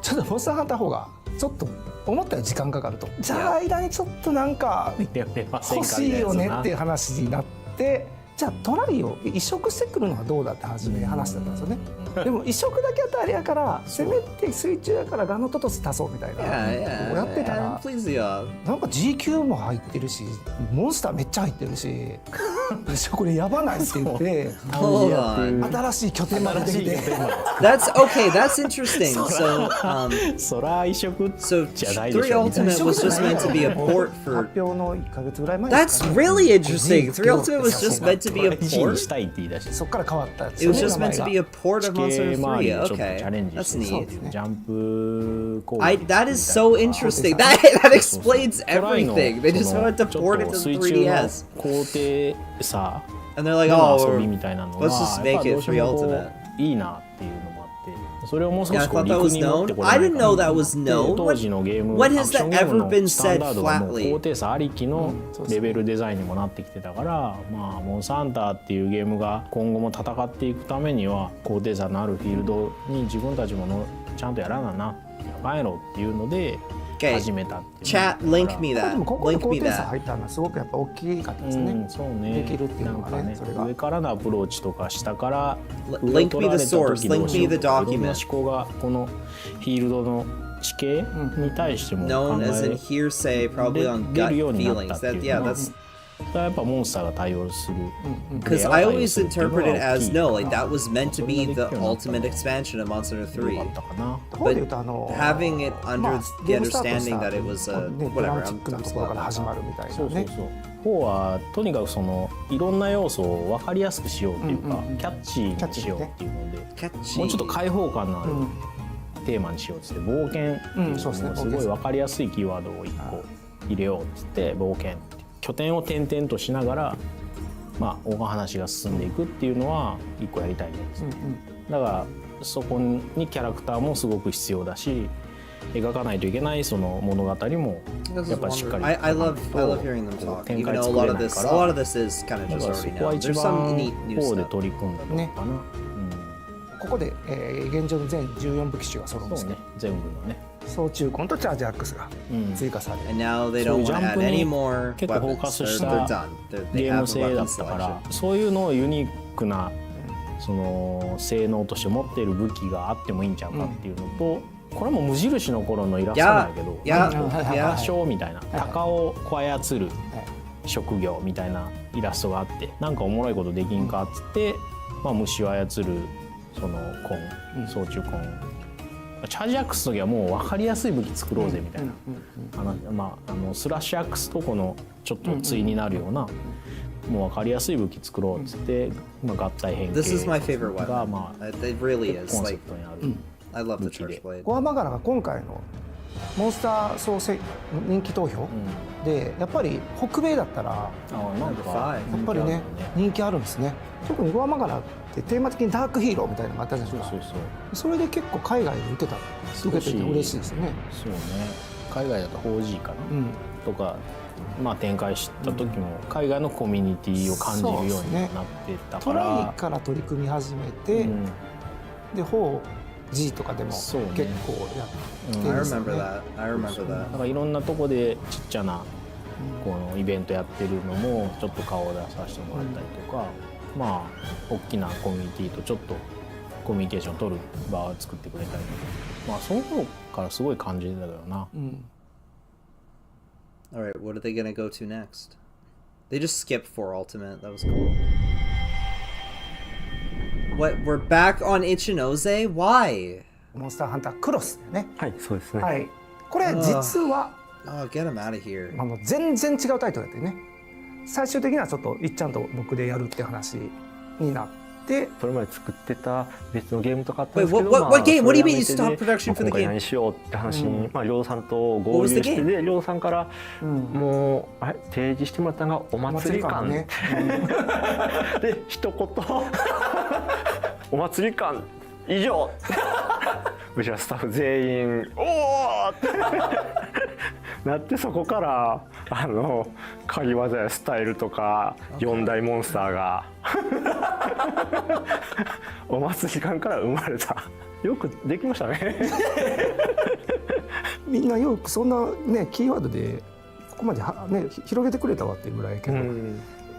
ちょっとモンスターハンター4がちょっと思ったより時間かかると、じゃあ間にちょっとなんか欲しいよねっていう話になって、じゃあトライを移植してくるのはどうだって初め話だったんですよね。でも移植だけやったらあれやからせめて水中やからガノトトス足そうみたいなやってたら、なんか G 級も入ってるしモンスターめっちゃ入ってるしこれやばないって言って新しい拠点までできてThat's okay, that's interesting. So, そら移植じゃないで 3 しょみたいな。 Ultimate was just meant to be a port for 発表の1ヶ月ぐらい前 That's really interesting. 3 Ultimate was just meant to be a 維持したいって言い出して、そっから変わったやつ It was just meant to be a port of Monster 周りでちょっとチ 3. ャレン Okay, ジし that's て neat. ジャンプ攻撃 That is so interesting. That explains everything. They just wanted to port it to 水中の 3DS. 高低差 And they're like, の oh, 遊びみたいなのは let's just やっ make ぱど it うして 3もこ Ultimate. ういいなっていうのもあって、それをもう少 Yeah, I しこう thought that 陸 was に持って known. これ I ない didn't か know な。 that was で known. 当時のゲーム When ア has クション that ゲーム ever の been スタン said ダードがもう flatly? 高低差ありきのレベルデザインにもなってきてたから、まあモンスターハンターっていうゲームが今後も戦っていくためには高低差のあるフィールドに自分たちもちゃんとやらなやばいのっていうので Okay, 始めたっていう。 chat, link me で that. もここで Link 高 me 低差 that. 入ったのはすごくやっぱ大きかったですね、そうね、できるっていうのがね、なんかそれが上からのアプローチとか下から Link me the source, link me the いろんな document. 思考がこのフィールドの地形に対しても考 Known as in え hearsay, probably on gut feelings. That, yeah, that's それはやっぱモンスターが対応する。Because I always interpret it as no, like that was meant to be the ultimate expansion of Monster Hunter 3. But having it under the understanding that it was whatever, I'm そうそうそう。4はとにかくそのいろんな要素を分かりやすくしようっていうか、キャッチーにしようっていうので、もうちょっと開放感のあるテーマにしようっつって冒険っていうのもすごい分かりやすいキーワードを1個入れようっつって冒険拠点を転々としながらまあお話が進んでいくっていうのは1個やりたいねですね。だからそこにキャラクターもすごく必要だし描かないといけないその物語もやっぱしっかり I love hearing them talk. Even though a lot of this is kind of just already now. There's some neat new 4 で stuff. 取り組んだのかな。ここで、現状の全14武器種が揃うんですね。全部のね。総中根とチャージアックスが追加される。And now they don't want to add any more 結構フォーカ weapons. スし They're た done. ゲ They ーム have 性 the だ weapon ったから selection. そういうのをユニークなその性能として持っている武器があってもいいんちゃうかっていうのと、これも無印の頃のイラストなんだけど、高匠みたいな鷹をこう操る職業みたいなイラストがあって、なんかおもろいことできんかっつって、まあ、虫を操るその総中根チャージアックスの時はもう分かりやすい武器作ろうぜみたいな、まあ、スラッシュアックスとこのちょっと対になるような、もう分かりやすい武器作ろうっつって、まあ、合体変形 This is my favorite が weapon. まあ It really コン is. セ Like プトにある。I love the Church Blade. ゴアマガラが今回のモンスター総人気投票でやっぱり北米だったらなんかやっぱりね人気あるんですね。特にゴアマガラってテーマ的にダークヒーローみたいなのがあったじゃないですか。それで結構海外で受けてて嬉しいですね。そうね。海外だと 4G かな、とか、まあ展開した時も海外のコミュニティを感じるようになってたから、トライから取り組み始めて、で 4G とかでも結構やってるんですよね。I remember that. だからいろんなとこでちっちゃなこのイベントやってるのもちょっと顔を出させてもらったりとか、まあ大きなコミュニティとちょっとコミュニケーションを取る場を作ってくれたりとか、まあその頃からすごい感じてたけどな。Alright, what are they gonna go to next? They just skipped 4 Ultimate. That was cool. What? We're back on Ichinose? Why? モンスターハンタークロスね。はい、そうですね。はい。これ実はget him out of here. 全然違うタイトルだったよね。最終的にはちょっといっちゃんと僕でやるって話になって、それまで作ってた別のゲームとかあったんですけど、 What game? What do you mean you stopped production for the 今回 game? 何しようって話に、まあ領さんと合流してで、領さんからもう提示してもらったのがお祭り感ね。で一言お祭り感以上。うちはスタッフ全員おおってなって、そこから鍵技やスタイルとか4大モンスターがお祭り感から生まれた。よくできましたね。みんなよくそんなねキーワードでここまでね広げてくれたわっていうぐらいけど。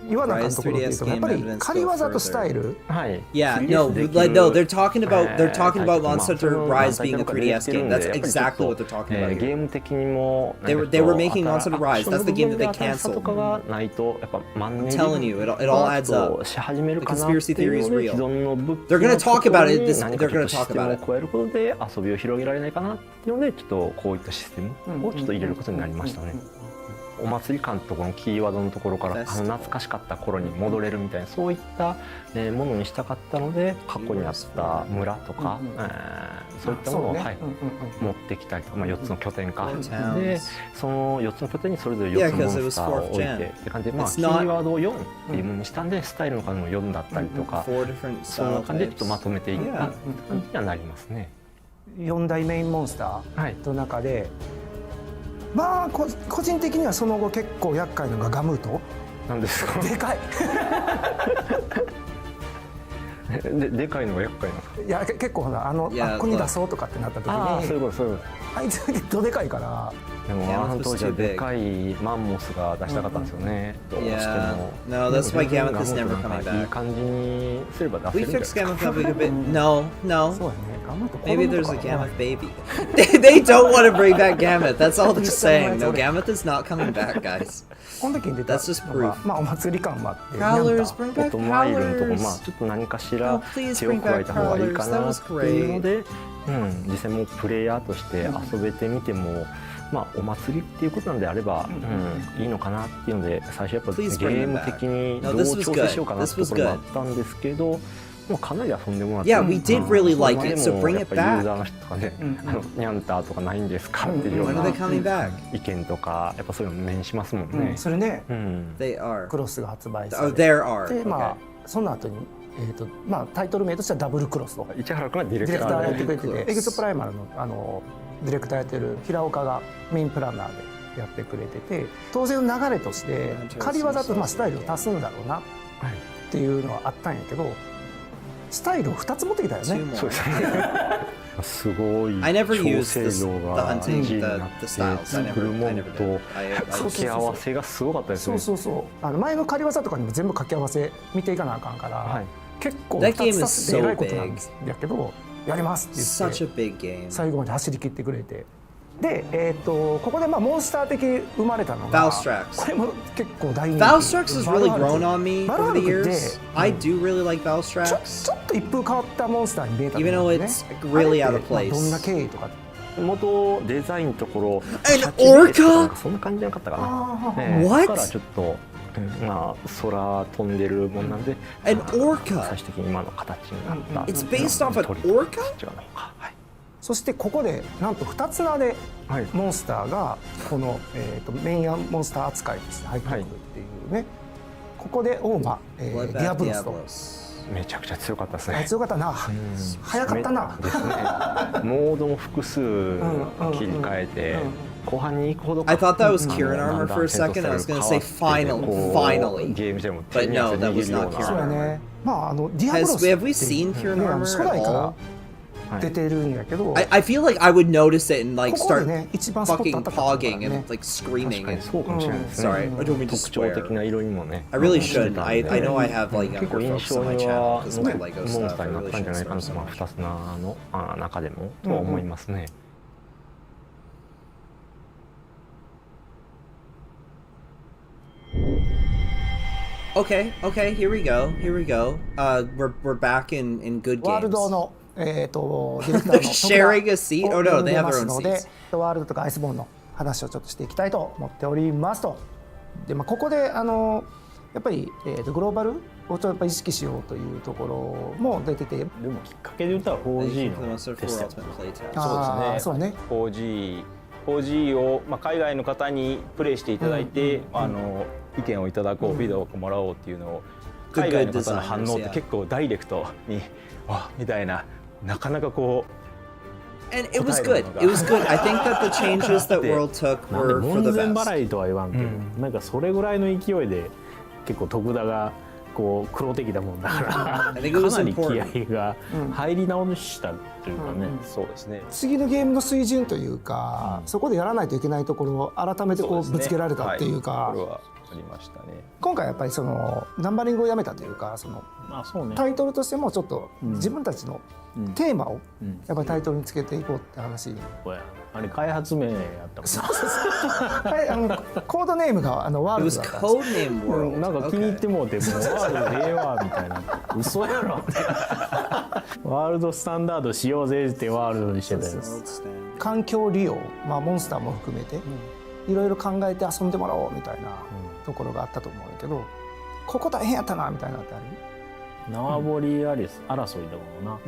言わなかったところっていうとやっぱり仮技とスタイル。Yeah, no, they're talking about Monster Hunter Rise being a 3DS game. That's exactly what they're talking about. ゲーム的にも They were making Monster Hunter Rise. That's the game that they canceled. とかがないとやっぱ万年 I'm telling you, it all adds up. し始める The かな conspiracy ってい theory う is ので real. 既存の武器 They're gonna talk about it. に何か They're ちょっ gonna とシ talk ステム about を it. 加えることで遊びを広げられないかなっていうのでちょっとこういったシステムをちょっと入れることになりましたね。お祭り感とこのキーワードのところから懐かしかった頃に戻れるみたいなそういったものにしたかったので、過去にあった村とかそういったものを持ってきたりとか、4つの拠点かで、その4つの拠点にそれぞれ4つのモンスターを置いてって感じで、キーワードを4っていうものにしたんで、スタイルの数も4だったりとか、そんな感じでちょっとまとめていった感じにはなりますね。4大メインモンスターの中で、まあ個人的にはその後結構厄介なのがガムート。なんですか。でかい。でかいのが厄介なの。いや結構ほらあっこに出そうとかってなった時に、そういうことそういうこと。あいつどでかいから。でもあの当時はでかいマンモスが出したかったんですよね。どうしても。No, that's why Gammoth is never coming back. いい感じにすれば出せるんじゃないですか。We fixed Gammoth a bit. No. そうやね。Maybe there's a Gammoth baby. They don't want to bring back Gammoth. That's all they're saying. No, Gammoth is not coming back, guys. この時に出た That's just proof. まあお祭り感もあって Prowlers, bring あ back とマイルのとこ Prowlers. まあちょっと何かし Oh, ら please 手を bring 加え back た方がいいか Prowlers. That な was っていうの great. で、実際もプレイヤーとして遊べてみても、まあお祭りっていうことなんであれば、いいのかなっていうので最初やっぱゲ Please bring ー them ム back. 的に No, どう this was 調整しようかな good. ってところもあったんですけど、もうかなり遊んでもらって、 Yeah, we did really like it, so bring やっ it ぱユーザー back. の人とかね、ニャンターとかないんですかっていうよう When are な they coming back? 意見とかやっぱそういうの目にしますもんね。それね They are. クロスが発売さ Oh, れ there are. でま Okay. あその後にまあタイトル名としてはダブルクロスと市原君がディレディレクターやクターでってくれててエグゾプライマルのディレクターやってる平岡がメインプランナーでやってくれてて、当然の流れとして仮技とまあスタイルを足すんだろうなっていうのはあったんやけど、スタイルを2つ持ってきたよね。 Two そう more. ですね。すごい I never 調 used 整 the 量が hunting, 大事に the なって styles. I 作る never も I の never と did. I 掛け合わせがすごかったですね。そうそうそう前の仮技とかにも全部掛け合わせ見ていかなあかんから、はい、結構 That game 2 is つ足すってえらいことなん so ですやけどやりますって Such 言 a って big game. 最後まで走り切ってくれて、でここでまあモンスター的生まれたのが Valstrax. これも結構大人気 Valstrax has really バルハル grown on me バルハ over ル the って years. I do really like ちょ Valstrax. っと一風変わったモンスターに見えたと Even 思うん though だよね it's really あ out れ of ってまあどんな place. 経緯とか元デザインのところ An シャチベースとか orca? なんかそんな感じじゃなかったかな。 What? だからちょっと、まあ空飛んでるもんなんで、 An 最 orca? 終的に今の形になった。 It's based off an 鳥 orca? 違うのか。はい。そしてここでなんと2つ名ではい。モンスターがこの、メインモンスター扱いとして入ってくるっていうね、ここでオーマ、デ Bloodbath ィアブロスと Diablos. めちゃくちゃ強かったですね。強かったな、早かったな。ですね。モードも複数切り替えて、後半に行くほど I thought that was Kirin armor for a second. I was gonna say finally. ゲームでも But no, that was not そうや Kirin ね。まあディアブロス Have we seen Kirin ね armor 初 at 代から all? 出てるんやけど、 I feel like I would notice it and like ここで start ね一番スポット fucking 当たったから pogging ね and。like 確 screaming かに and そうかもしれないですね。 sorry, I don't mean to 特徴的 swear. な色味もね。 I really して should. たん I で know I have like 結構 younger 印 folks 象 on my に channel は because of my Lego モンス stuff. タ I ーにな really ったんじ should ゃないか swear なと、まあ some. 2つの中でもとは思いますね。Okay, okay, here we go. Here we go. We're back in good ワール games. ドのディレクターの Sharing a seat? Oh no, they have their own ので seats. ワールドとかアイスボーンの話をちょっとしていきたいと思っておりますと。でまあここでやっぱりグローバルをちょっとやっぱ意識しようというところも出てて、でもきっかけで言ったら 4G For the の Monster テ 4スト。 Ultimate Playtest. あーそうね。 4G を、海外の方にプレイしていただいて、意見をいただこう、フィードバックをもらおうっていうのを、海外の方の反応って結構ダイレクトにみたいな、なかなかこう And it was good. It was good. I think that the changes that World took なんで were for 門 the 前 best. 払いとは言わんけど、なんかそれぐらいの勢いで結構徳田がこう黒的だもんだから I think it was かなり気 important. 合が入り直したというかね、そうですね。次のゲームの水準というか、そこでやらないといけないところを改めてこうぶつけられたっていうか、これはありましたね。今回やっぱりそのナンバリングをやめたというか、そのまあそうね。タイトルとしてもちょっと自分たちのテーマをやっぱりタイトルにつけていこうって話。あれ開発名やったもんはい、コードネームがワー It ル was ドだったんです。 codename World. なんか気に入って Okay. もうてもうワールドええわみたいな嘘やろワールドスタンダードしようぜってワールドにしてたやつ World stand. 環境利用、まあ、モンスターも含めていろいろ考えて遊んでもらおうみたいなところがあったと思うんやけど、ここ大変やったなみたいなのってある？縄張り争いだもんな、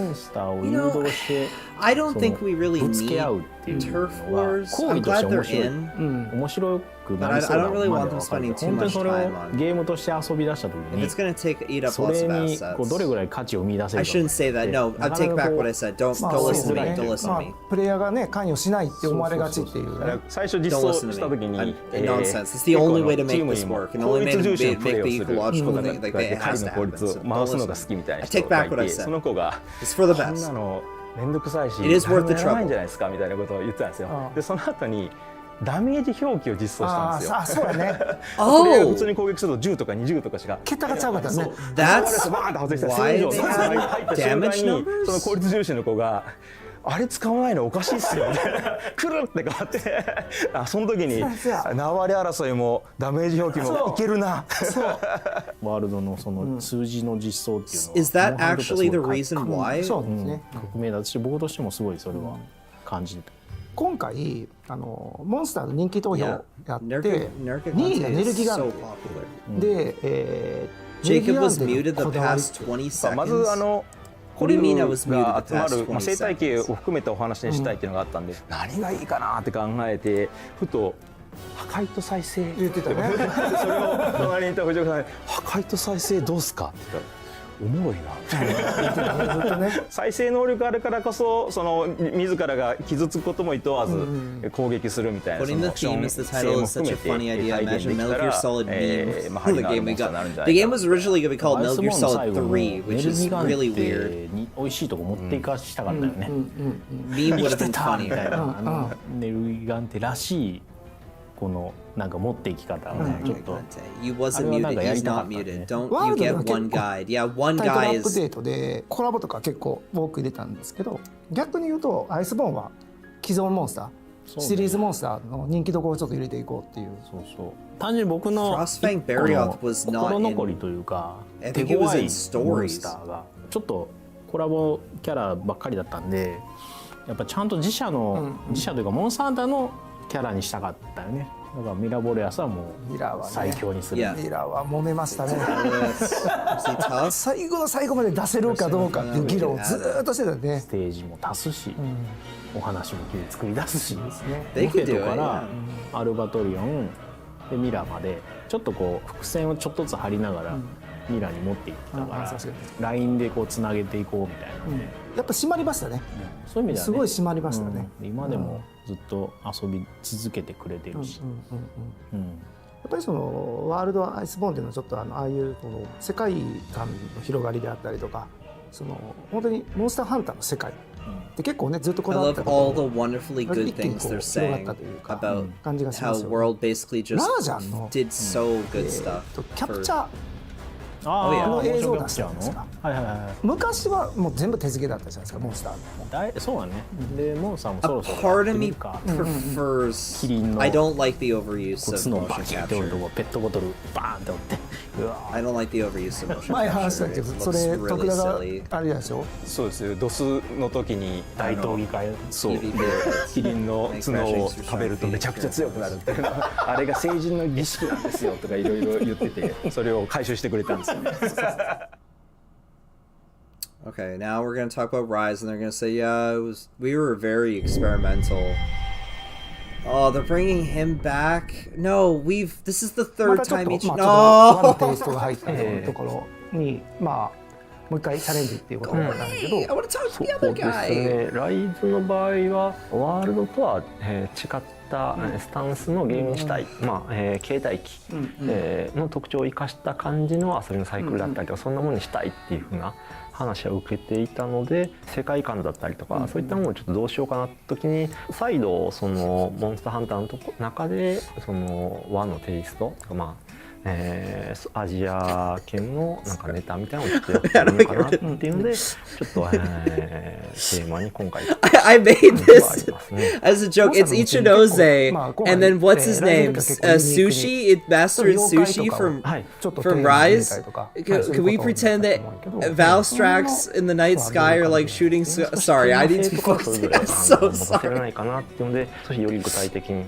モンスターを誘導して I don't think we really ぶつけ need 合うっていう turf のが wars. 行 I'm 為として glad 面 they're 白い、 in. 面白くな But りそう I な don't really まで want は them 分かる spending け too ど本当に much それを time on. ゲームとして遊び出した時 If it's に gonna eat up そ lots れ of にこうどれ assets. ぐらい価値を見出せ I るか shouldn't say that. No, I take back what I said. Don't まあ don't そう listen to ね me. Don't listen ま to あ me. プレイヤーがね関与しないって思われがちっていうね。最初実 Don't 装 listen した to 時 me. に Nonsense. It's the only way to チ make ーム this にも work. And the only 効 way 率 to 重視のプ make レイを the する ecological 子が thing, like it 狩 has り to の効 happen. 率 So を don't 回すの listen が to 好きみたい me. な I 人 take が back い what I て said. その子が It's for the そん best. なのめんどくさいし It is worth the 誰もやらないん trouble. じゃないですかみたいなことを言ってたんですよ。でその後にダメージ表記を実装したんですよ。あ、そうだね。それ普通に攻撃すると10とか20とかしか桁がちゃうかったね。That's バーンと外したら1000以上入った瞬間にその効率重視の子があれ使わないのおかしいっすよみたいなくるって変わってその時に縄張り争いもダメージ表記もいけるな。ワールドのその数字の実装っていうのは Is that actually the reason why? そうですね。革命だし僕としてもすごいそれは感じてた。今回モンスターの人気投票やって2位がネルギガンテで、Jacob was muted the past 20 seconds. まずコリンが集まる生態系を含めたお話にしたいっていうのがあったんで、何がいいかなって考えてふと破壊と再生言ってたね。それを隣にいた藤岡さんに破壊と再生どうすかって言ったらおもろいな再生能力あるからこそその自らが傷つくこともいとわず攻撃するみたいな Putting the theme as the title is such a funny idea. Imagine Metal Gear Solid meme the game we got. The game was originally going to be called Metal Gear Solid 3, which is really weird. 美味しいとこ持っていかしたかったよね。Meme would have been funny. ネルギガンテらしいこのなんか持っていき方をねちょっと You wasn't muted, he's not muted. Don't you get one guide. Yeah, one タイトルア guy ップ is デートでコラボとか結構多く入れたんですけど、逆に言うとアイスボーンは既存モンスター、シリーズモンスターの人気どころをちょっと入れていこうっていう。そうそう単純に僕の Frostfang Barrioth was not 心 in. 残りというか I 手 think it was 強い in モン stories. スターがちょっとコラボキャラばっかりだったんでやっぱちゃんと自社というかモンスターハンターのキャラにしたかったよね。だからミラボレアスはもう最強にする。ミラは揉めましたね。最後の最後まで出せるかどうかっていう議論をずーっとしてたね。ステージも足すし、お話も作り出すし、モ They フ could ェ do ト it. からアルバトリオンでミラまでちょっとこう伏線をちょっとずつ張りながらミラに持っていったからラインでこうつなげていこうみたいなので、やっぱ締まりましたね。そういう意味ではねすごい締まりましたね。今でもずっと遊び続けてくれてるし、やっぱりそのワールドアイスボーンっていうのはちょっとああいうこの世界観の広がりであったりとか、その本当にモンスターハンターの世界で結構ねずっとこ I だわった love all the wonderfully good 一気に things こう they're 広がっ saying たというか about 感じがしま how すよね。 World basically just ラージャンの did so good stuff. キャプチャーあの映像を出したんですか。はいはいはい。昔はもう全部手付けだったじゃないですかモンスター。そうだね。でモンスターもそ A ろそろ part of me prefers. キリンの I don't like the overuse 角 of をバ motion キって折ると capture. こペットボトルバーンって折ってうわ I don't like the overuse of motion 前話した capture. け It どそ looks れ really 徳田が silly. あれでしょ。そうですよドスの時に大闘技会そうでキリンの角を食べるとめちゃくちゃ強くなるっていうのあれが成人の儀式なんですよとかいろいろ言っててそれを回収してくれたんですよね。Okay, now we're gonna talk about Rise, and they're gonna say, yeah, we were very experimental. Oh, they're bringing him back. No, this is the ま third たちょっ time と each. まあ和のテイ No. ストが入ったところにまあもう一回チャレンジっていうことなんだけど。 I want to talk to the そ other うです guy. ね。ライズの場合はワールドとは、違ったスタンスのゲームにしたい、携帯機、の特徴を生かした感じの遊びのサイクルだったりとか、そんなものにしたいっていう風な話は受けていたので、世界観だったりとか、そういったものをちょっとどうしようかなって時に再度そのモンスターハンターの中でその和のテイストとかアジア圏のなんかネタみたいなのをちょっとやってみようかなっていうのでちょっと、テーマに今回 I made this as a joke. It's Ichinose, and then what's his name? Sushi. It mastered Sushi from Rise. Can we pretend that Valstrax in the night sky are like shooting? Sorry, I need to be focused. I'm so 持たせれ sorry. ないかなっていうので少しより具体的に、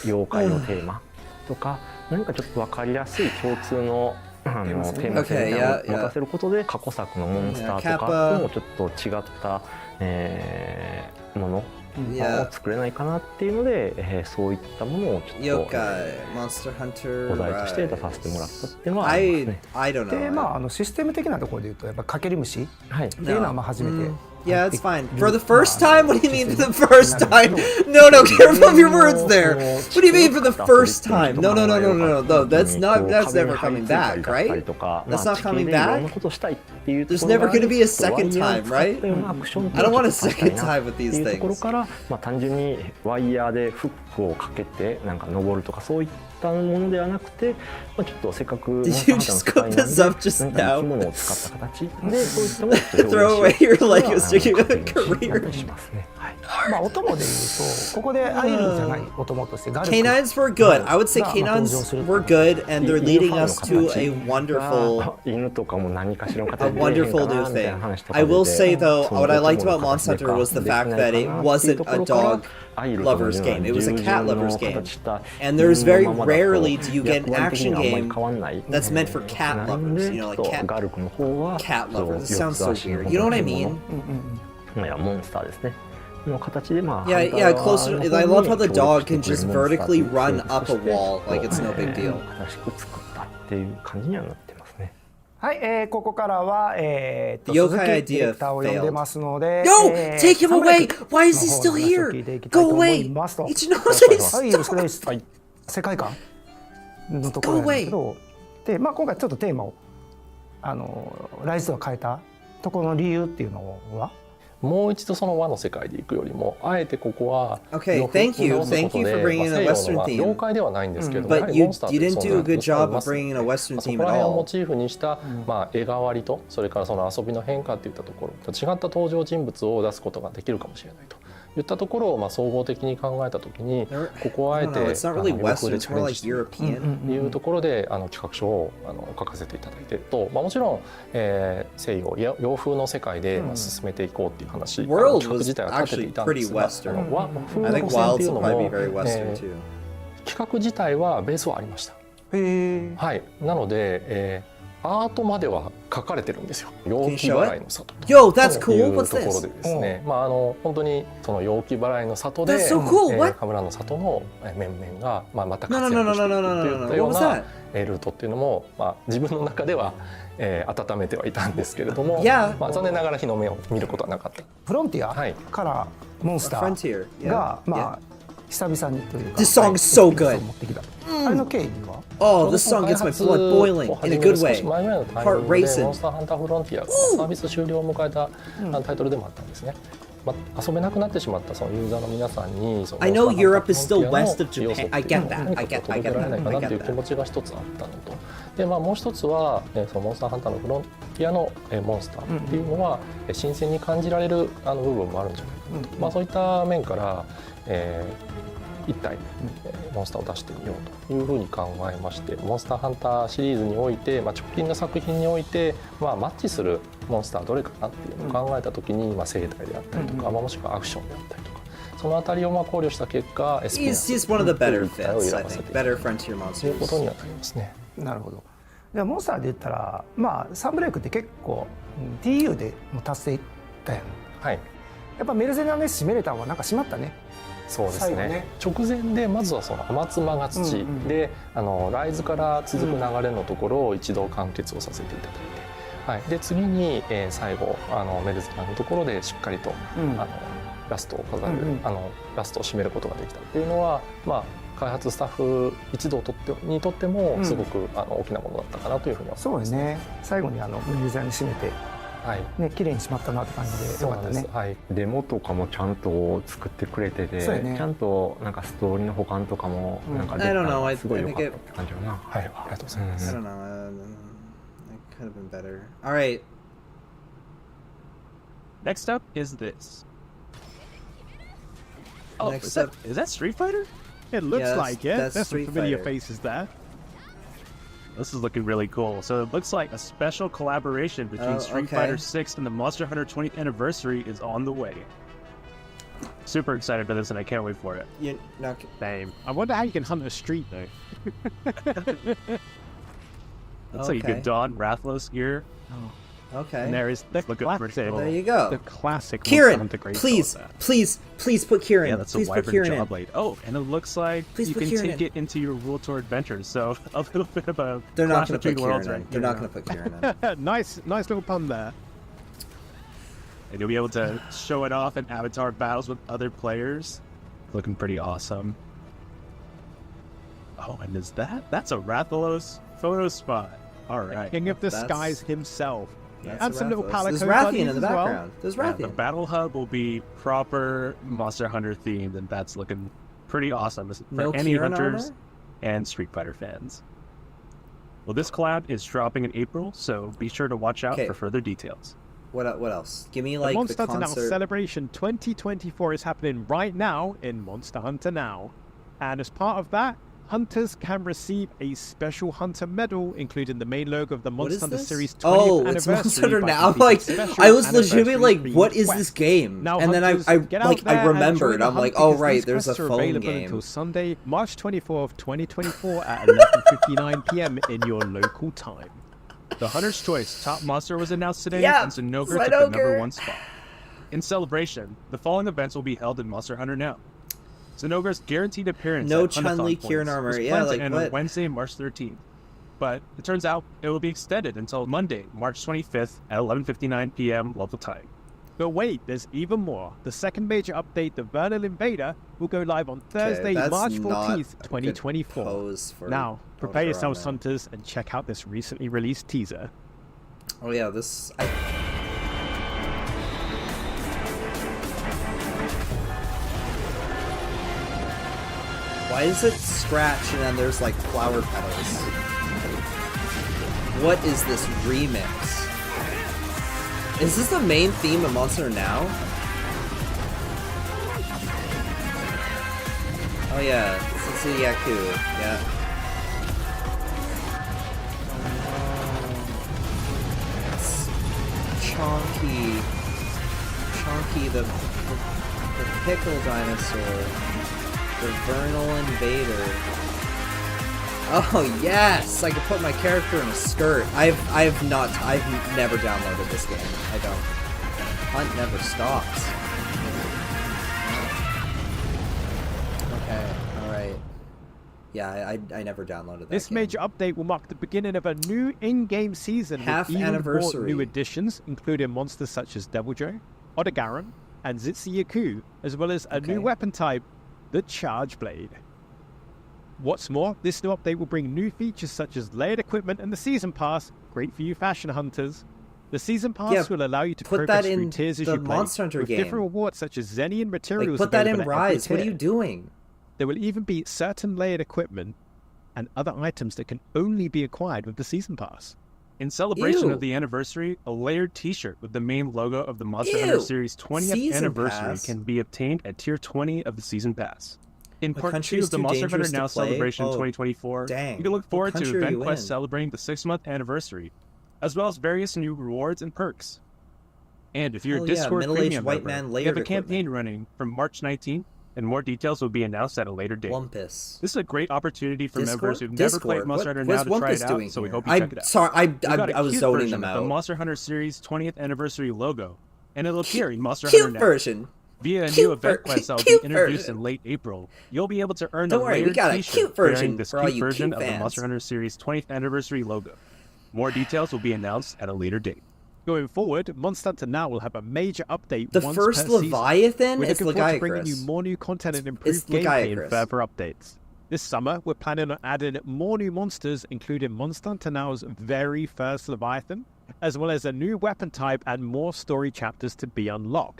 妖怪のテーマとか何かちょっと分かりやすい共通のテーマ性みたいなのを持たせることで過去作のモンスターとかともちょっと違った、ものを作れないかなっていうので、そういったものをちょっと、Monster Hunter お題として出させてもらったっていうのはありますね。 I don't know. でシステム的なところで言うとやっぱかけり虫っていうのは初めて Yeah, it's fine. For the first time? What do you mean for the first time? No, careful of your words there. What do you mean for the first time? No, that's never coming back, right? That's not coming back? There's never going to be a second time, right? I don't want a second time with these things. 単純にワイヤーでフックをかけてなんか登るとかそういったものではなくて、ちょっとせっかく Did you just cook this up just now? 生き物を使った形でそういったものを Throw away your legacy career. しますね。はい。まあお供で言うとここでアイルじゃないお供としてガルク Canines were good. I would say canines were good, and they're leading us to a wonderful, 犬とかも何かしらの形 a で wonderful new thing. I will say though, what I liked about Monster Hunter was the fact that it wasn't a dog lover's game. It was a cat lover's game. And there's very rarely do you get an action game that's meant for cat lovers. You know, like cat lovers. It sounds so weird. You know what I mean? いやモンスターですね。の形でまあ Yeah, closer. I love how the dog can just vertically run up a wall like it's no big deal. 新しく作ったっていう感じにはなってますね。はい、ここからは鈴木 Yokai ディレクターを呼んでますので Yo! Take him away! Why is he still here? Go away! Ichinose はい、よろしくです。世界観のところなんですけど、で、まあ今回ちょっとテーマをライズを変えたところの理由っていうのは。もう一度その和の世界で行くよりもあえてここは Okay, thank you for bringing in a Western theme. 妖怪ではないんですけど、But you didn't do a good job of bringing in a Western そ theme こら at 辺を all. モチーフにした絵代わりとそれからその遊びの変化っていったところ違った登場人物を出すことができるかもしれないといったところを総合的に考えたときにここをあえて洋風でチャレンジしているというところで企画書を書かせていただいてと、もちろん西洋洋風の世界で進めていこうっていう話企画自体は立てていたんですが和風の路線っていうのも企画自体はベースはありました。はい、なのでアートまでは書かれてるんですよ。陽気払いの里というところでですね、本当にその陽気払いの里でカムラの里の面々がまた活躍しているといったようなルートっていうのも自分の中では温めてはいたんですけれども、残念ながら日の目を見ることはなかった。フロンティアからモンスターが久々にというか This song is so good. あれの経緯はOh, this song gets my blood boiling in a good way. 前ぐらいのタイミングでモンスターハンターフロンティアがサービス終了を迎えたタイトルでもあったんですね。遊べなくなってしまってしまったそのユーザーの皆さんに I know Europe is still west of Japan. I get that. I get 届けられないかなという気持ちが一つあったのと、でもう一つはそのモンスターハンターのフロンティアのモンスターっていうのは新鮮に感じられる部分もあるんじゃないかと、そういった面から一体モンスターを出してみようというふうに考えまして、モンスターハンターシリーズにおいて、直近の作品において、マッチするモンスターどれかなっていうのを考えた時に、生態であったりとか、もしくはアクションであったりとか、そのあたりを考慮した結果 He's one of the better fits, I think. Better frontier monsters. ということにはなりますね。なるほど。じゃあモンスターで言ったらサンブレイクって結構 TU でも達成いったやん。はい。やっぱメルセナネス締めれたんはなんか締まったね。そうですね。直前でまずはその天妻が土で、ライズから続く流れのところを一度完結をさせていただいて、はい。で次に、最後メルセナのところでしっかりと、ラストを飾る、ラストを締めることができたっていうのは、開発スタッフ一同にとってもすごく、大きなものだったかなというふうには思います。そうですね。最後にメルセナに締めて。ね、綺麗にしまったなって感じでよかったね。はい、デモとかもちゃんと作ってくれてて、ちゃんとなんかストーリーの補完とかもなんかできたのすごい良かったって感じよな。はい、ありがとうございます。I don't know. It could have been better. All right. Next up is this. Oh, is that Street Fighter? It looks like it. There's some familiar faces there. This is looking really cool. So it looks like a special collaboration between Street Fighter 6 and the Monster Hunter 20th anniversary is on the way. Super excited for this, and I can't wait for it. Same. I wonder how you can hunt a street though. Looks like you could don Rathless gear. Okay. And there is the classic. There you go. The classic. Kirin, please put Kirin. Yeah, that's please a put wyvern Kirin jaw in. blade. Oh, and it looks like you can take it into your World Tour adventures. So a little bit of a. They're not going to put Kirin in. They're not going to put Kirin in. Nice little pun there. and you'll be able to show it off in avatar battles with other players. Looking pretty awesome. Oh, and is that's a Rathalos photo spot. All right. King of the Skies himself. That's and some little Palico There's Rathian in the buddies as well. background. There's Rathian. The battle hub will be proper Monster Hunter themed, and that's looking pretty awesome for No any Kirin hunters armor? and Street Fighter fans. Well, this collab is dropping in April, so be sure to watch out for further details. What else? Give me like the Monster the Hunter concert. Now Celebration 2024 is happening right now in Monster Hunter Now. And as part of that, hunters can receive a special hunter medal, including the main logo of the Monster Hunter series 20th anniversary. It's Monster Hunter by Now. I'm completing like, special I was legitimately anniversary like, what is quest. this game? Now, and then I get out like there I and remembered. join the I'm like, hunt oh because right, these there's a quests are phone available game. until Sunday, March 24th, 2024 at 11:59 p.m. in your local time. The Hunter's Choice top monster was announced today, Yeah, and ZINOGRE took the number 1 spot. In celebration, the following events will be held in Monster Hunter Now. ZINOGRE's guaranteed appearance No at Hunt-a-thon Chun-Li points Kirin armor. was Yeah, planned to like end what? on Wednesday, March 13th. But it turns out it will be extended until Monday, March 25th at 11:59 p.m. local time. But wait, there's even more. The second major update, the Vernal Invader, will go live on Thursday, that's March not 14th, a good 2024. pose for Now, prepare Ultra yourselves, Armor. hunters, and check out this recently released teaser. Oh yeah, this. Why is it scratch and then there's like flower petals? What is this remix? Is this the main theme of Monster Now? Oh yeah, this is a Yaku, yeah. It's Chonky the pickle dinosaur. The Vernal Invader. Oh yes, I can put my character in a skirt. I've never downloaded this game. I don't. Hunt never stops. Okay, all right. Yeah, I never downloaded that. This game. major update will mark the beginning of a new in-game season Half with even anniversary. more new additions, including monsters such as Devil Joe, Odogaron, and Zitsuyaku, as well as a new weapon type, the Charge Blade. What's more, this new update will bring new features such as layered equipment and the Season Pass, great for you fashion hunters. The Season Pass will allow you to put progress that in through tiers as the you play, Monster Hunter with game. different rewards such as Zenian materials. Like, put that in available at every Rise. What are tier. you doing? There will even be certain layered equipment and other items that can only be acquired with the Season Pass. In celebration Ew. of the anniversary, a layered t-shirt with the main logo of the Monster Hunter series 20th Season anniversary Pass. can be obtained at tier 20 of the Season Pass. In What part country 2 is of the too Monster Hunter dangerous to Now play? celebration Oh, 2024, dang. you can look What forward to country are Event you Quest in? celebrating the 6-month anniversary, as well as various new rewards and perks. And if you're Hell a yeah, Discord middle-aged premium white member, man we have a layered campaign running from March 19th, and more details will be announced at a later date. Wumpus. This is a great opportunity for members who've never Discord? played Monster Hunter What Now is to try Wumpus it doing out, so we here? hope you check it out. Sorry, We've got a I was cute zoning version them of the out. Monster Hunter series 20th anniversary logo, and it'll appear in Monster Hunter Cute Now. version. Via a Cute new event quest that will be cute introduced version. in late April, you'll be able to earn Don't a worry, we layered got a t-shirt cute bearing version this for all cute you version cute of the fans. Monster Hunter series 20th anniversary logo. More details will be announced at a later date. Going forward, Monster Hunter Now will have a major update The once first per season. Leviathan We're is looking forward to bringing you Lagiacrus. more new content and improved It's gameplay and Lagiacrus. further updates. This summer, we're planning on adding more new monsters, including Monster Hunter Now's very first Leviathan, as well as a new weapon type and more story chapters to be unlocked.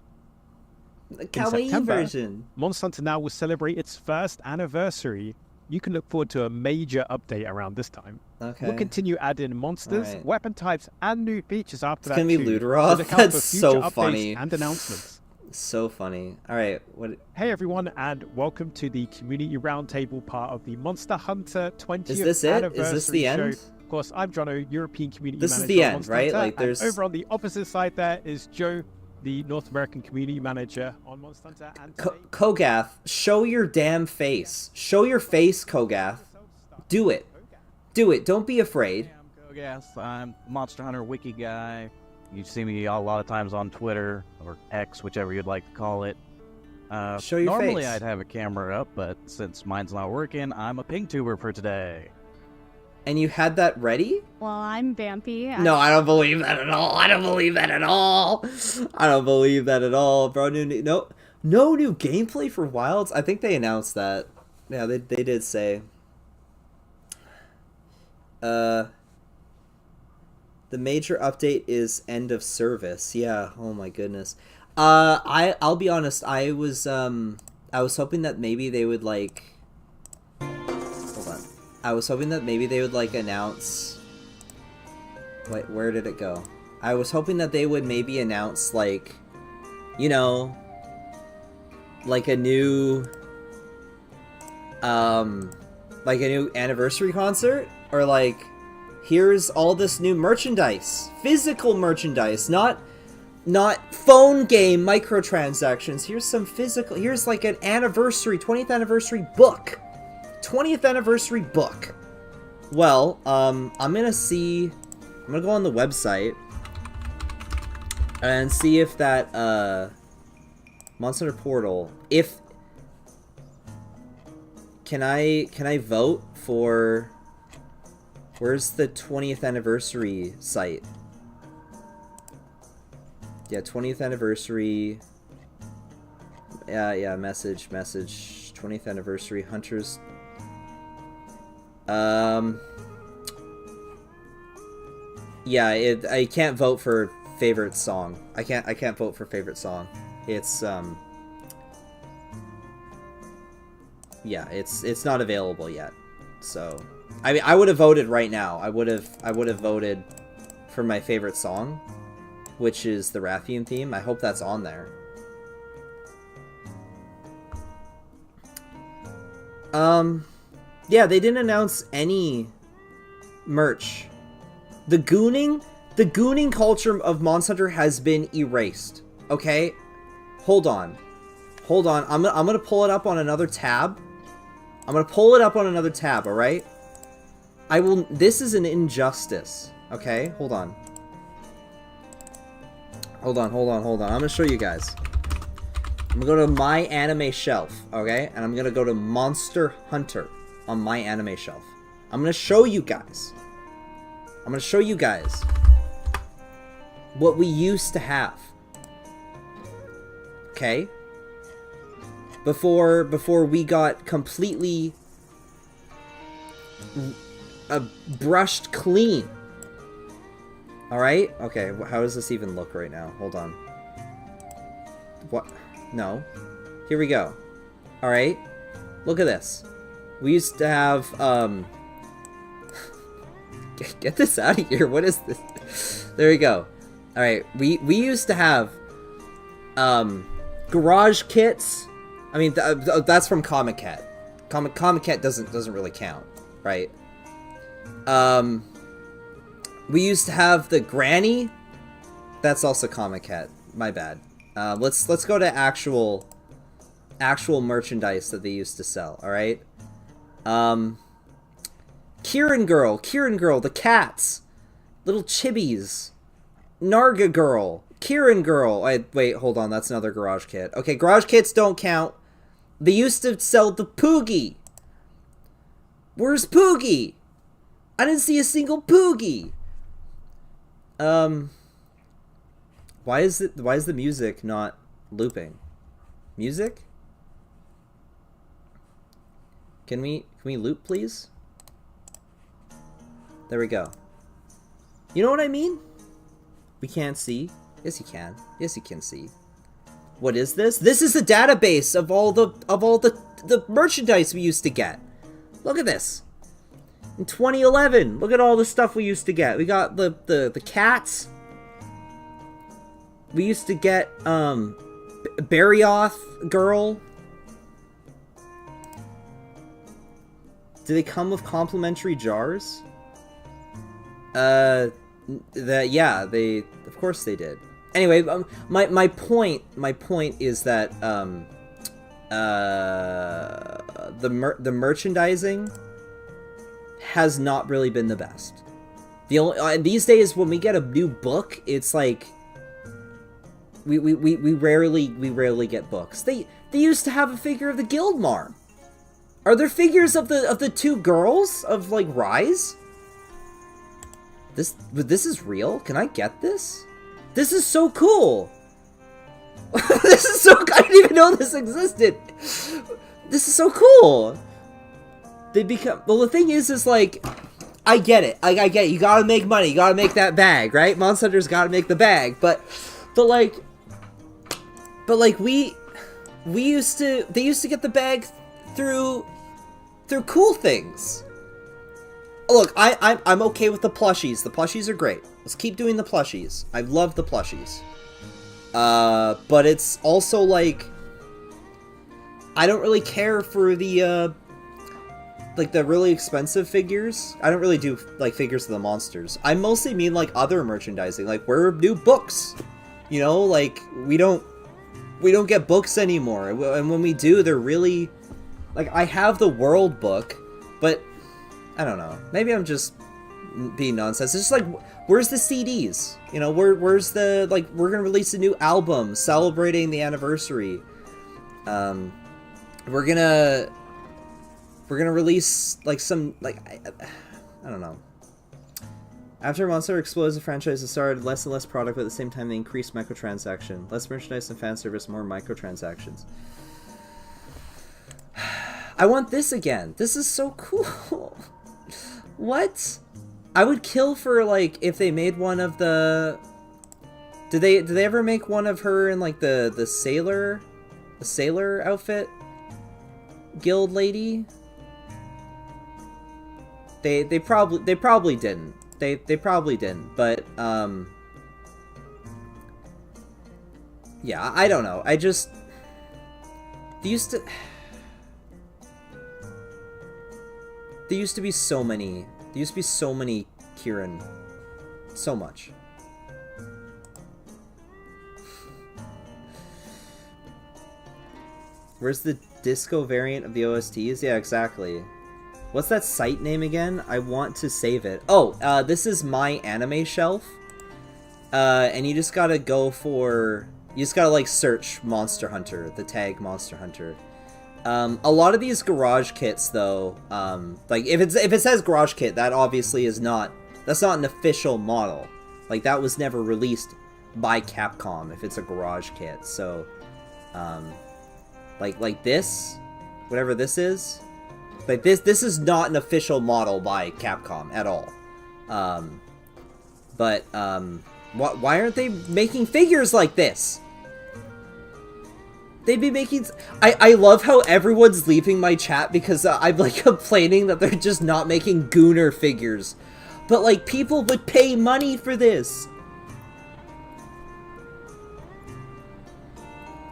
The In kawaii September, version. Monster Hunter Now will celebrate its first anniversary. You can look forward to a major update around this time. Okay. We'll continue adding monsters, Alright. weapon types, and new features after It's that gonna be too. Luderoth? So look out That's for so future updates funny. and announcements. So funny. All right. What? Hey everyone, and welcome to the Community Roundtable part of the Monster Hunter 20th Is this it? anniversary Is this the show. end? Of course, I'm Jono, European Community This is Manager the of end, Monster right? Hunter, Like, and there's- over on the opposite side there is Joe, the North American Community Manager on Monster Hunter. And today, Kogath, show your damn face. Show your face, Kogath. Do it. Do it. Don't be afraid. I'm Kogath. I'm Monster Hunter Wiki guy. You see me a lot of times on Twitter or X, whichever you'd like to call it. Show your normally face. I'd have a camera up, but since mine's not working, I'm a ping tuber for today. And you had that ready? Well, I'm Vampy. No, I don't believe that at all. I don't believe that at all. I don't believe that at all, bro. No new gameplay for Wilds. I think they announced that. Yeah, they did say. The major update is end of service. Yeah. Oh my goodness. I'll be honest. I was hoping that maybe they would like. Hold on. I was hoping that maybe they would like announce. Wait, where did it go? I was hoping that they would maybe announce like, you know, like a new anniversary concert, or like, here's all this new merchandise, physical merchandise, not phone game microtransactions. Here's some physical, here's like an anniversary, 20th anniversary book. 20th anniversary book. Well, I'm gonna go on the website and see if that Monster Hunter Portal, if can I vote for, where's the 20th anniversary site? Yeah, 20th anniversary. Yeah, message 20th anniversary Hunters. Yeah, I can't vote for favorite song. I can't vote for favorite song. It's yeah, it's not available yet. So, I mean, I would have voted right now. I would have voted for my favorite song, which is the Rathian theme. I hope that's on there. Yeah, they didn't announce any merch. The gooning culture of Monster Hunter has been erased. Okay? Hold on. I'm gonna pull it up on another tab. Alright? This is an injustice. Okay? Hold on. I'm gonna show you guys. I'm gonna go to My Anime Shelf, okay? And I'm gonna go to Monster Hunter on My Anime Shelf. I'm gonna show you guys what we used to have. Okay? Before we got completely brushed clean. Alright? Okay, how does this even look right now? Hold on. What? No. Here we go. Alright? Look at this. We used to have, Get this out of here. What is this? There we go. Alright, we used to have, garage kits. I mean, that's from Comic Cat. Comic Cat doesn't really count, right? We used to have the granny. That's also Comic Cat. My bad. Let's go to actual merchandise that they used to sell. All right. Kirin girl, the cats, little chibis, Narga girl, Kirin girl. Wait, hold on, that's another garage kit. Okay, garage kits don't count. They used to sell the Poogie. Where's Poogie? I didn't see a single Poogie. Why is the music not looping? Music? Can we loop, please? There we go. You know what I mean? We can't see. Yes, you can. Yes, you can see. What is this? This is the database of all the merchandise we used to get. Look at this. In 2011, look at all the stuff we used to get. We got the cats. We used to get Barrioth girl. Do they come with complimentary jars? Yeah, of course they did. Anyway, my point is that the merchandising has not really been the best. The only these days when we get a new book, it's like we rarely get books. They used to have a figure of the Guildmarm. Are there figures of the two girls of like Rise? This is real? Can I get this? This is so cool! This is so... I didn't even know this existed! This is so cool! They become... Well, the thing is like... I get it. I get it. You gotta make money. You gotta make that bag, right? Monster Hunter's gotta make the bag. But like... we used to... They used to get the bag through cool things. Look, I'm okay with the plushies. The plushies are great. Let's keep doing the plushies. I love the plushies. But it's also like... I don't really care for the, like, the really expensive figures. I don't really do, like, figures of the monsters. I mostly mean, like, other merchandising. Like, where are new books? You know, like, we don't get books anymore. And when we do, they're really... Like, I have the World book, but... I don't know. Maybe I'm just being nonsense. It's just like, where's the CDs? You know, where's the, like, we're gonna release a new album celebrating the anniversary. We're gonna release, like, some, like, I don't know. After Monster explodes, the franchise has started less and less product, but at the same time they increase microtransaction. Less merchandise and fan service, more microtransactions. I want this again. This is so cool. What? I would kill for, like, if they made one of the... Did they ever make one of her in, like, the sailor outfit guild lady? They probably didn't. They probably didn't, but yeah, I don't know. I just... There used to be so many... There used to be so many Kirin. So much. Where's the disco variant of the OSTs? Yeah, exactly. What's that site name again? I want to save it. Oh, this is my anime shelf. And you just gotta go for... You just gotta, like, search Monster Hunter. The tag Monster Hunter. A lot of these garage kits, though, like, if it says garage kit, that obviously is not... That's not an official model. Like, that was never released by Capcom, if it's a garage kit. So, like this, whatever this is, like, this is not an official model by Capcom at all. Why aren't they making figures like this? They'd be making... I love how everyone's leaving my chat because I'm, like, complaining that they're just not making Gooner figures. But, like, people would pay money for this.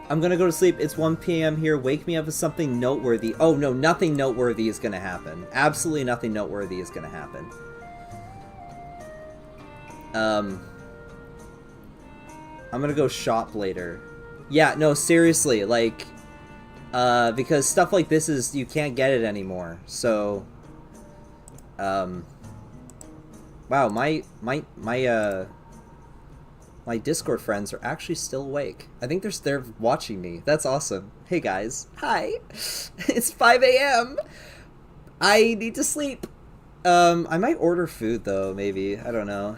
I'm gonna go to sleep. It's 1 p.m. here. Wake me up with something noteworthy. Oh, no, nothing noteworthy is gonna happen. Absolutely nothing noteworthy is gonna happen. I'm gonna go shop later. Yeah, no, seriously, like, because stuff like this is, you can't get it anymore, so, wow, my Discord friends are actually still awake. I think they're watching me. That's awesome. Hey guys, hi, it's 5 a.m. I need to sleep. I might order food though, maybe, I don't know.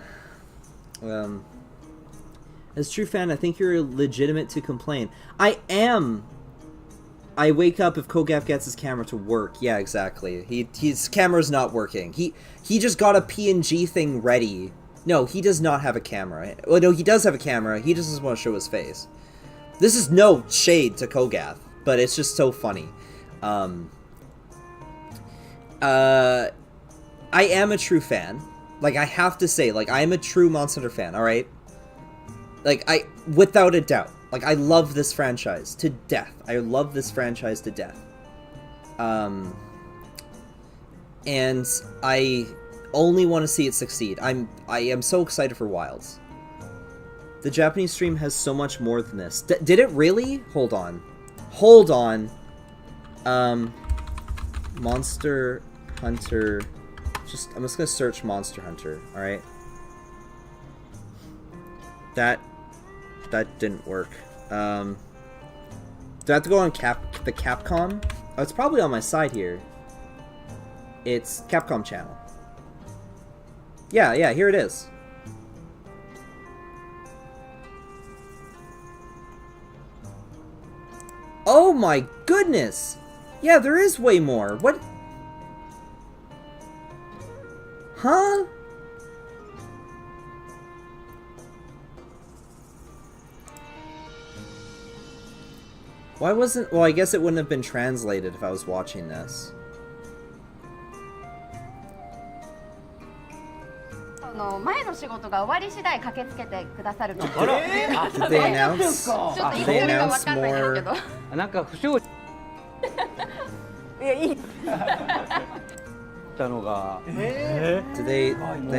As a true fan, I think you're legitimate to complain. I am! I wake up if Kogaf gets his camera to work. Yeah, exactly. His camera's not working. He just got a PNG thing ready. No, he does not have a camera. Well, no, he does have a camera. He just doesn't want to show his face. This is no shade to Kogath, but it's just so funny. I am a true fan. Like, I have to say, like, I am a true Monster Hunter fan, alright? Like, without a doubt. Like, I love this franchise to death. I love this franchise to death. And I only want to see it succeed. I am so excited for Wilds. The Japanese stream has so much more than this. Did it really? Hold on. Hold on. Monster Hunter... I'm just gonna search Monster Hunter, alright? That didn't work. Do I have to go on the Capcom? Oh, it's probably on my side here. It's Capcom channel. Yeah, yeah, here it is. Oh my goodness! Yeah, there is way more. What? Huh? Why wasn't... Well, I guess it wouldn't have been translated if I was watching this. Did they announce more? Did they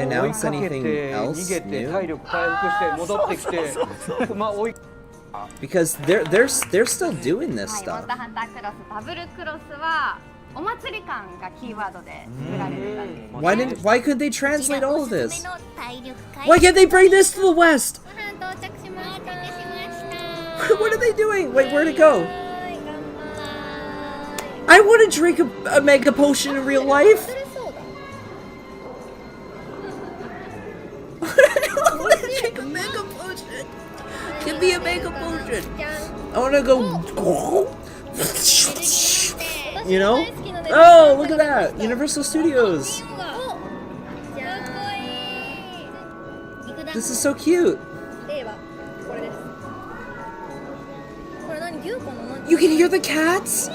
announce anything else new? Because they're still doing this stuff. Why couldn't they translate all of this? Why can't they bring this to the West? What are they doing? Wait, where'd it go? I want to drink a mega potion in real life. I want to drink a mega potion. Give me a mega potion. I want to go. You know? Oh, look at that! Universal Studios. This is so cute. You can hear the cats?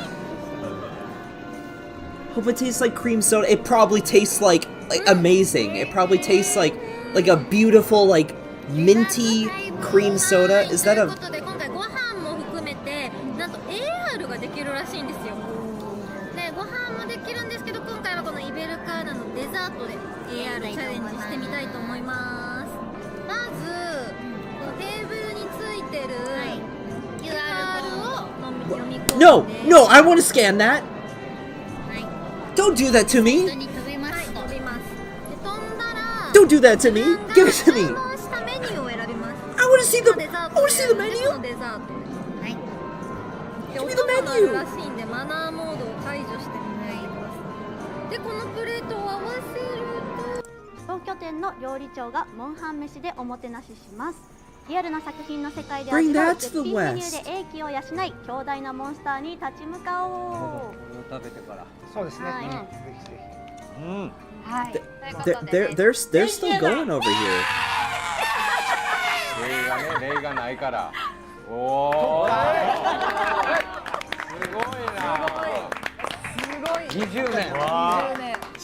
Hope it tastes like cream soda. It probably tastes like amazing. It probably tastes like a beautiful, like, minty cream soda. Is that a... No! No! I want to scan that! Don't do that to me! Don't do that to me! Give it to me! I want to see the menu! Give me the menu! 東拠店の料理長がモンハン飯でおもてなしします。リアルな作品の世界で味わう絶品メニューで英気を養い、強大なモンスターに立ち向かおう。食べてから。そうですね。ぜひぜひ。うん。はい。 They're still going over here. 例がないから。おお。すごいな。20年。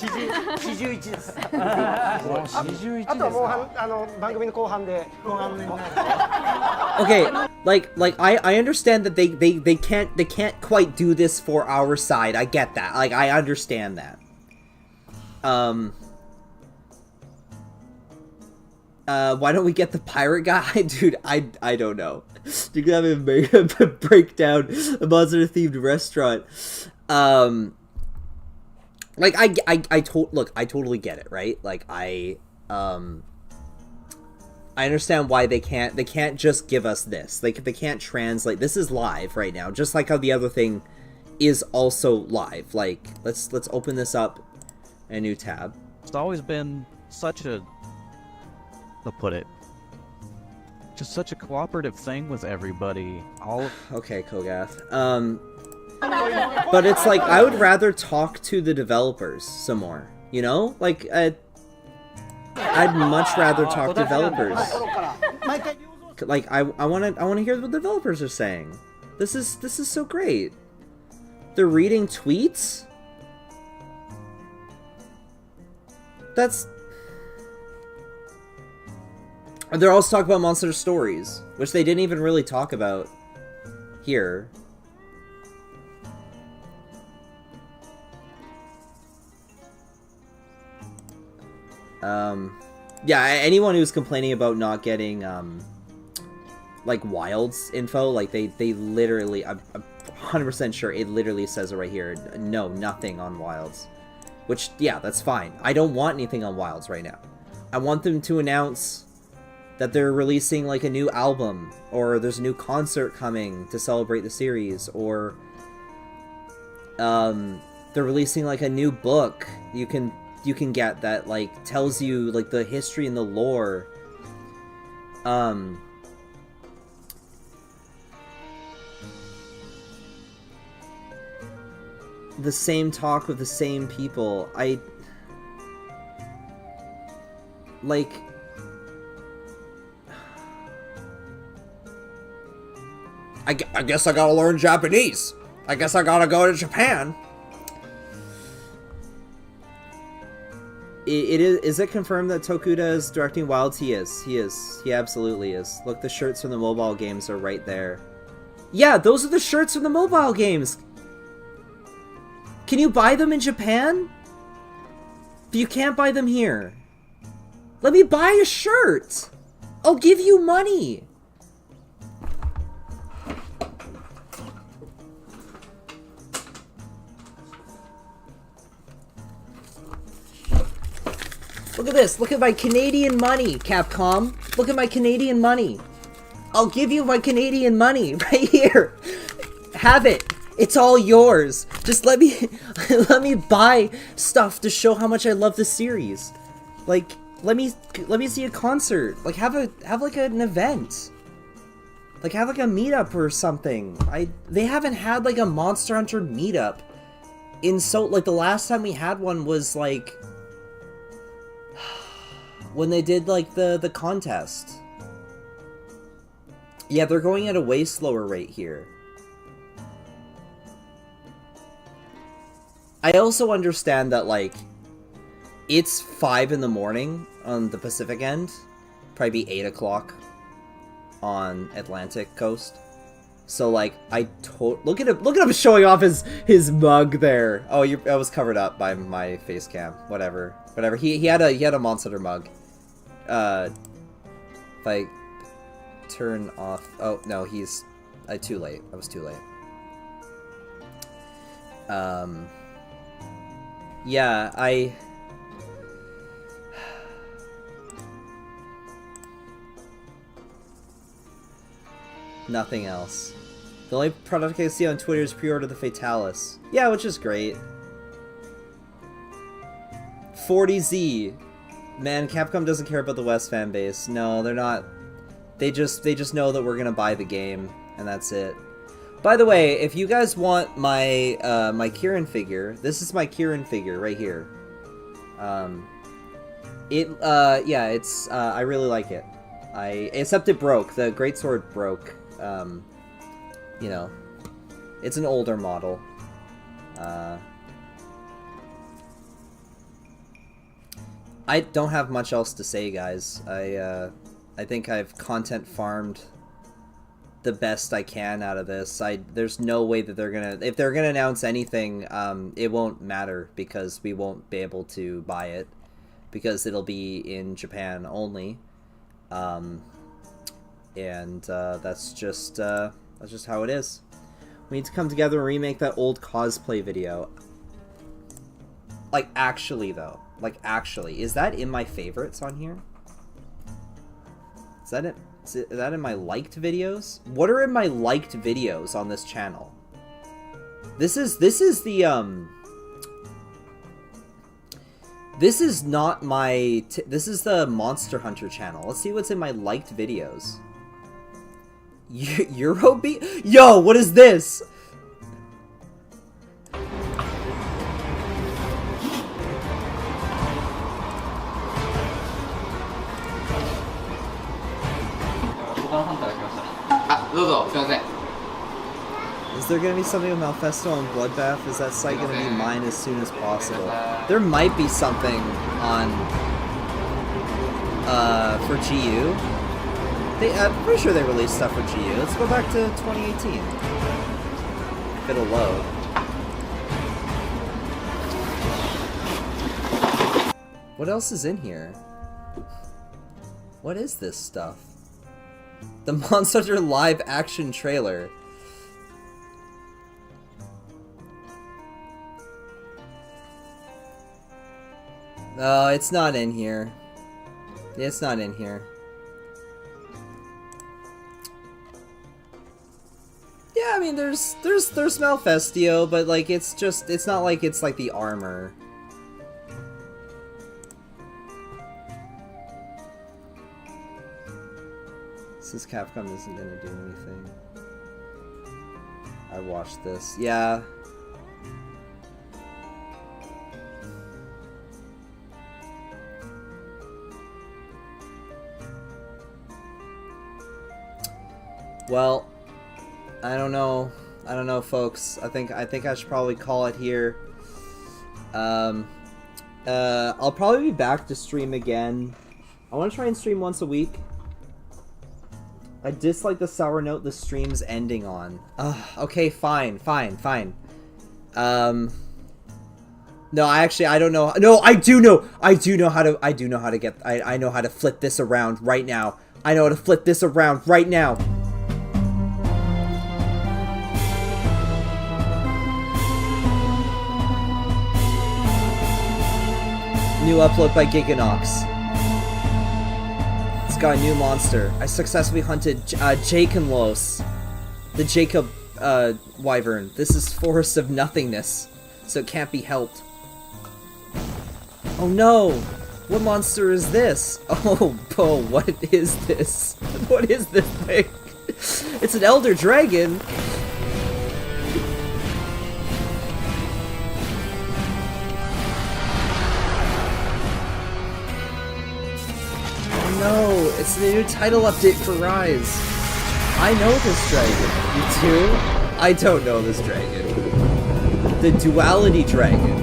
41です。あとはもう番組の後半で。Okay, like I understand that they can't quite do this for our side. I get that. Like I understand that. Why don't we get the pirate guy? Dude, I don't know. You can have him make a breakdown a monster themed restaurant. Like I totally get it, right? Like I understand why they can't just give us this. They can't translate. This is live right now, just like how the other thing is also live. Like let's open this up, a new tab. It's always been such a, to put it, just such a cooperative thing with everybody. Okay, Kogath. But it's like I would rather talk to the developers some more. You know, like I'd much rather talk to developers. Like I want to hear what the developers are saying. This is so great. They're reading tweets. That's. They're also talking about monster stories, which they didn't even really talk about here. Yeah, anyone who's complaining about not getting, like, Wilds info, like, they literally, I'm 100% sure it literally says it right here, no, nothing on Wilds. Which, yeah, that's fine. I don't want anything on Wilds right now. I want them to announce that they're releasing, like, a new album, or there's a new concert coming to celebrate the series, or, they're releasing, like, a new book. You can you can get that like tells you like the history and the lore. The same talk with the same people. I guess I gotta learn Japanese. I guess I gotta go to Japan. Is it confirmed that Tokuda is directing Wilds? He is. He absolutely is. Look, the shirts from the mobile games are right there. Yeah, those are the shirts from the mobile games. Can you buy them in Japan? If you can't buy them here, let me buy a shirt. I'll give you money. Look at this. Look at my Canadian money, Capcom. Look at my Canadian money. I'll give you my Canadian money right here. Have it. It's all yours. Just let me buy stuff to show how much I love the series. Like, let me see a concert. Like, have like an event. Like, have like a meetup or something. They haven't had like a Monster Hunter meetup in so like the last time we had one was like when they did like the contest. Yeah, they're going at a way slower rate here. I also understand that like it's 5 in the morning on the Pacific end, probably be 8 o'clock on Atlantic coast. So like look at him showing off his mug there. Oh, I was covered up by my face cam. Whatever. He had a Monster Hunter mug. If I turn off. Oh no, too late. I was too late. Yeah, nothing else. The only product I see on Twitter is pre-order the Fatalis. Yeah, which is great. 40Z. Man, Capcom doesn't care about the West fan base. No, they're not. They just know that we're gonna buy the game, and that's it. By the way, if you guys want my my Kirin figure, this is my Kirin figure right here. Yeah, it's I really like it. Except it broke. The greatsword broke. You know, it's an older model. I don't have much else to say, guys. I think I've content farmed the best I can out of this. There's no way that if they're gonna announce anything, it won't matter because we won't be able to buy it because it'll be in Japan only. And that's just how it is. We need to come together and remake that old cosplay video. Like, actually, though. Like, actually. Is that in my favorites on here? Is that in my liked videos? What are in my liked videos on this channel? This is the, this is not my... this is the Monster Hunter channel. Let's see what's in my liked videos. Eurobeat? Yo, what is this? Is there gonna be something with Malfesto and Bloodbath? Is that site gonna be mine as soon as possible? There might be something on for GU. I'm pretty sure they released stuff for GU. Let's go back to 2018. If it'll load. What else is in here? What is this stuff? The Monster Hunter live action trailer. No, it's not in here. It's not in here. Yeah, I mean, there's Malfestio, but like it's not like it's like the armor. Since Capcom isn't gonna do anything. I watched this. Yeah. Well, I don't know. I don't know, folks. I think I should probably call it here. I'll probably be back to stream again. I want to try and stream once a week. I dislike the sour note the stream's ending on. Okay, fine. No, I don't know. No, I do know how to get. I know how to flip this around right now. I know how to flip this around right now. New upload by Giganox. It's got a new monster. I successfully hunted Jakenlos, the Jacob wyvern. This is Forest of Nothingness, so it can't be helped. Oh no! What monster is this? Oh, Bo, what is this? What is this thing? It's an elder dragon! No, it's the new title update for Rise. I know this dragon. You do? I don't know this dragon. The Duality Dragon.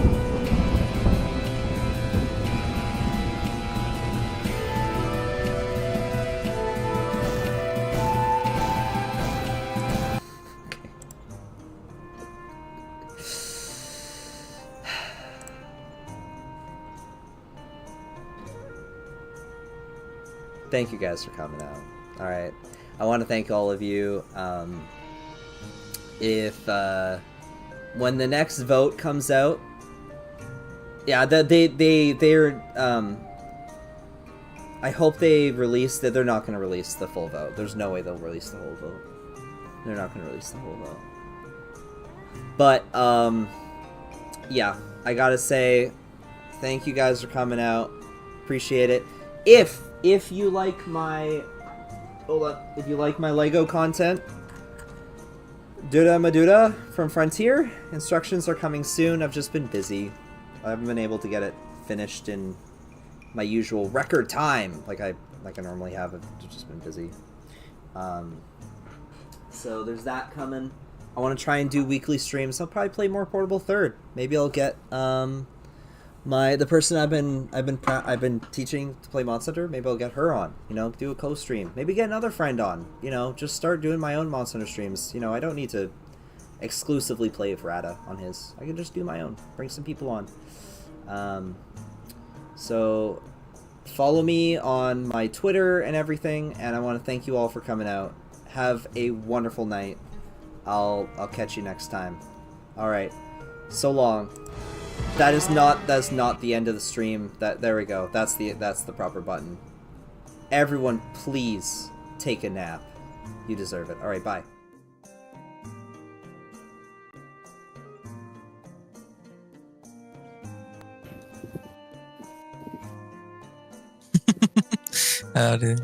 Thank you guys for coming out. Alright. I want to thank all of you. When the next vote comes out, yeah, they're I hope they release that. They're not going to release the full vote. There's no way they'll release the whole vote. They're not going to release the whole vote. But yeah, I gotta say, thank you guys for coming out. Appreciate it. If you like my Lego content, Duda Maduda from Frontier, instructions are coming soon. I've just been busy. I haven't been able to get it finished in my usual record time, like I normally have. I've just been busy. So there's that coming. I want to try and do weekly streams. I'll probably play more Portable Third. Maybe I'll get the person I've been teaching to play Monster Hunter. Maybe I'll get her on. You know, do a co-stream. Maybe get another friend on. You know, just start doing my own Monster Hunter streams. You know, I don't need to exclusively play with Rata on his. I can just do my own. Bring some people on. So follow me on my Twitter and everything. And I want to thank you all for coming out. Have a wonderful night. I'll catch you next time. All right. So long. That's not the end of the stream. There we go. That's the proper button. Everyone, please take a nap. You deserve it. All right, bye. Howdy.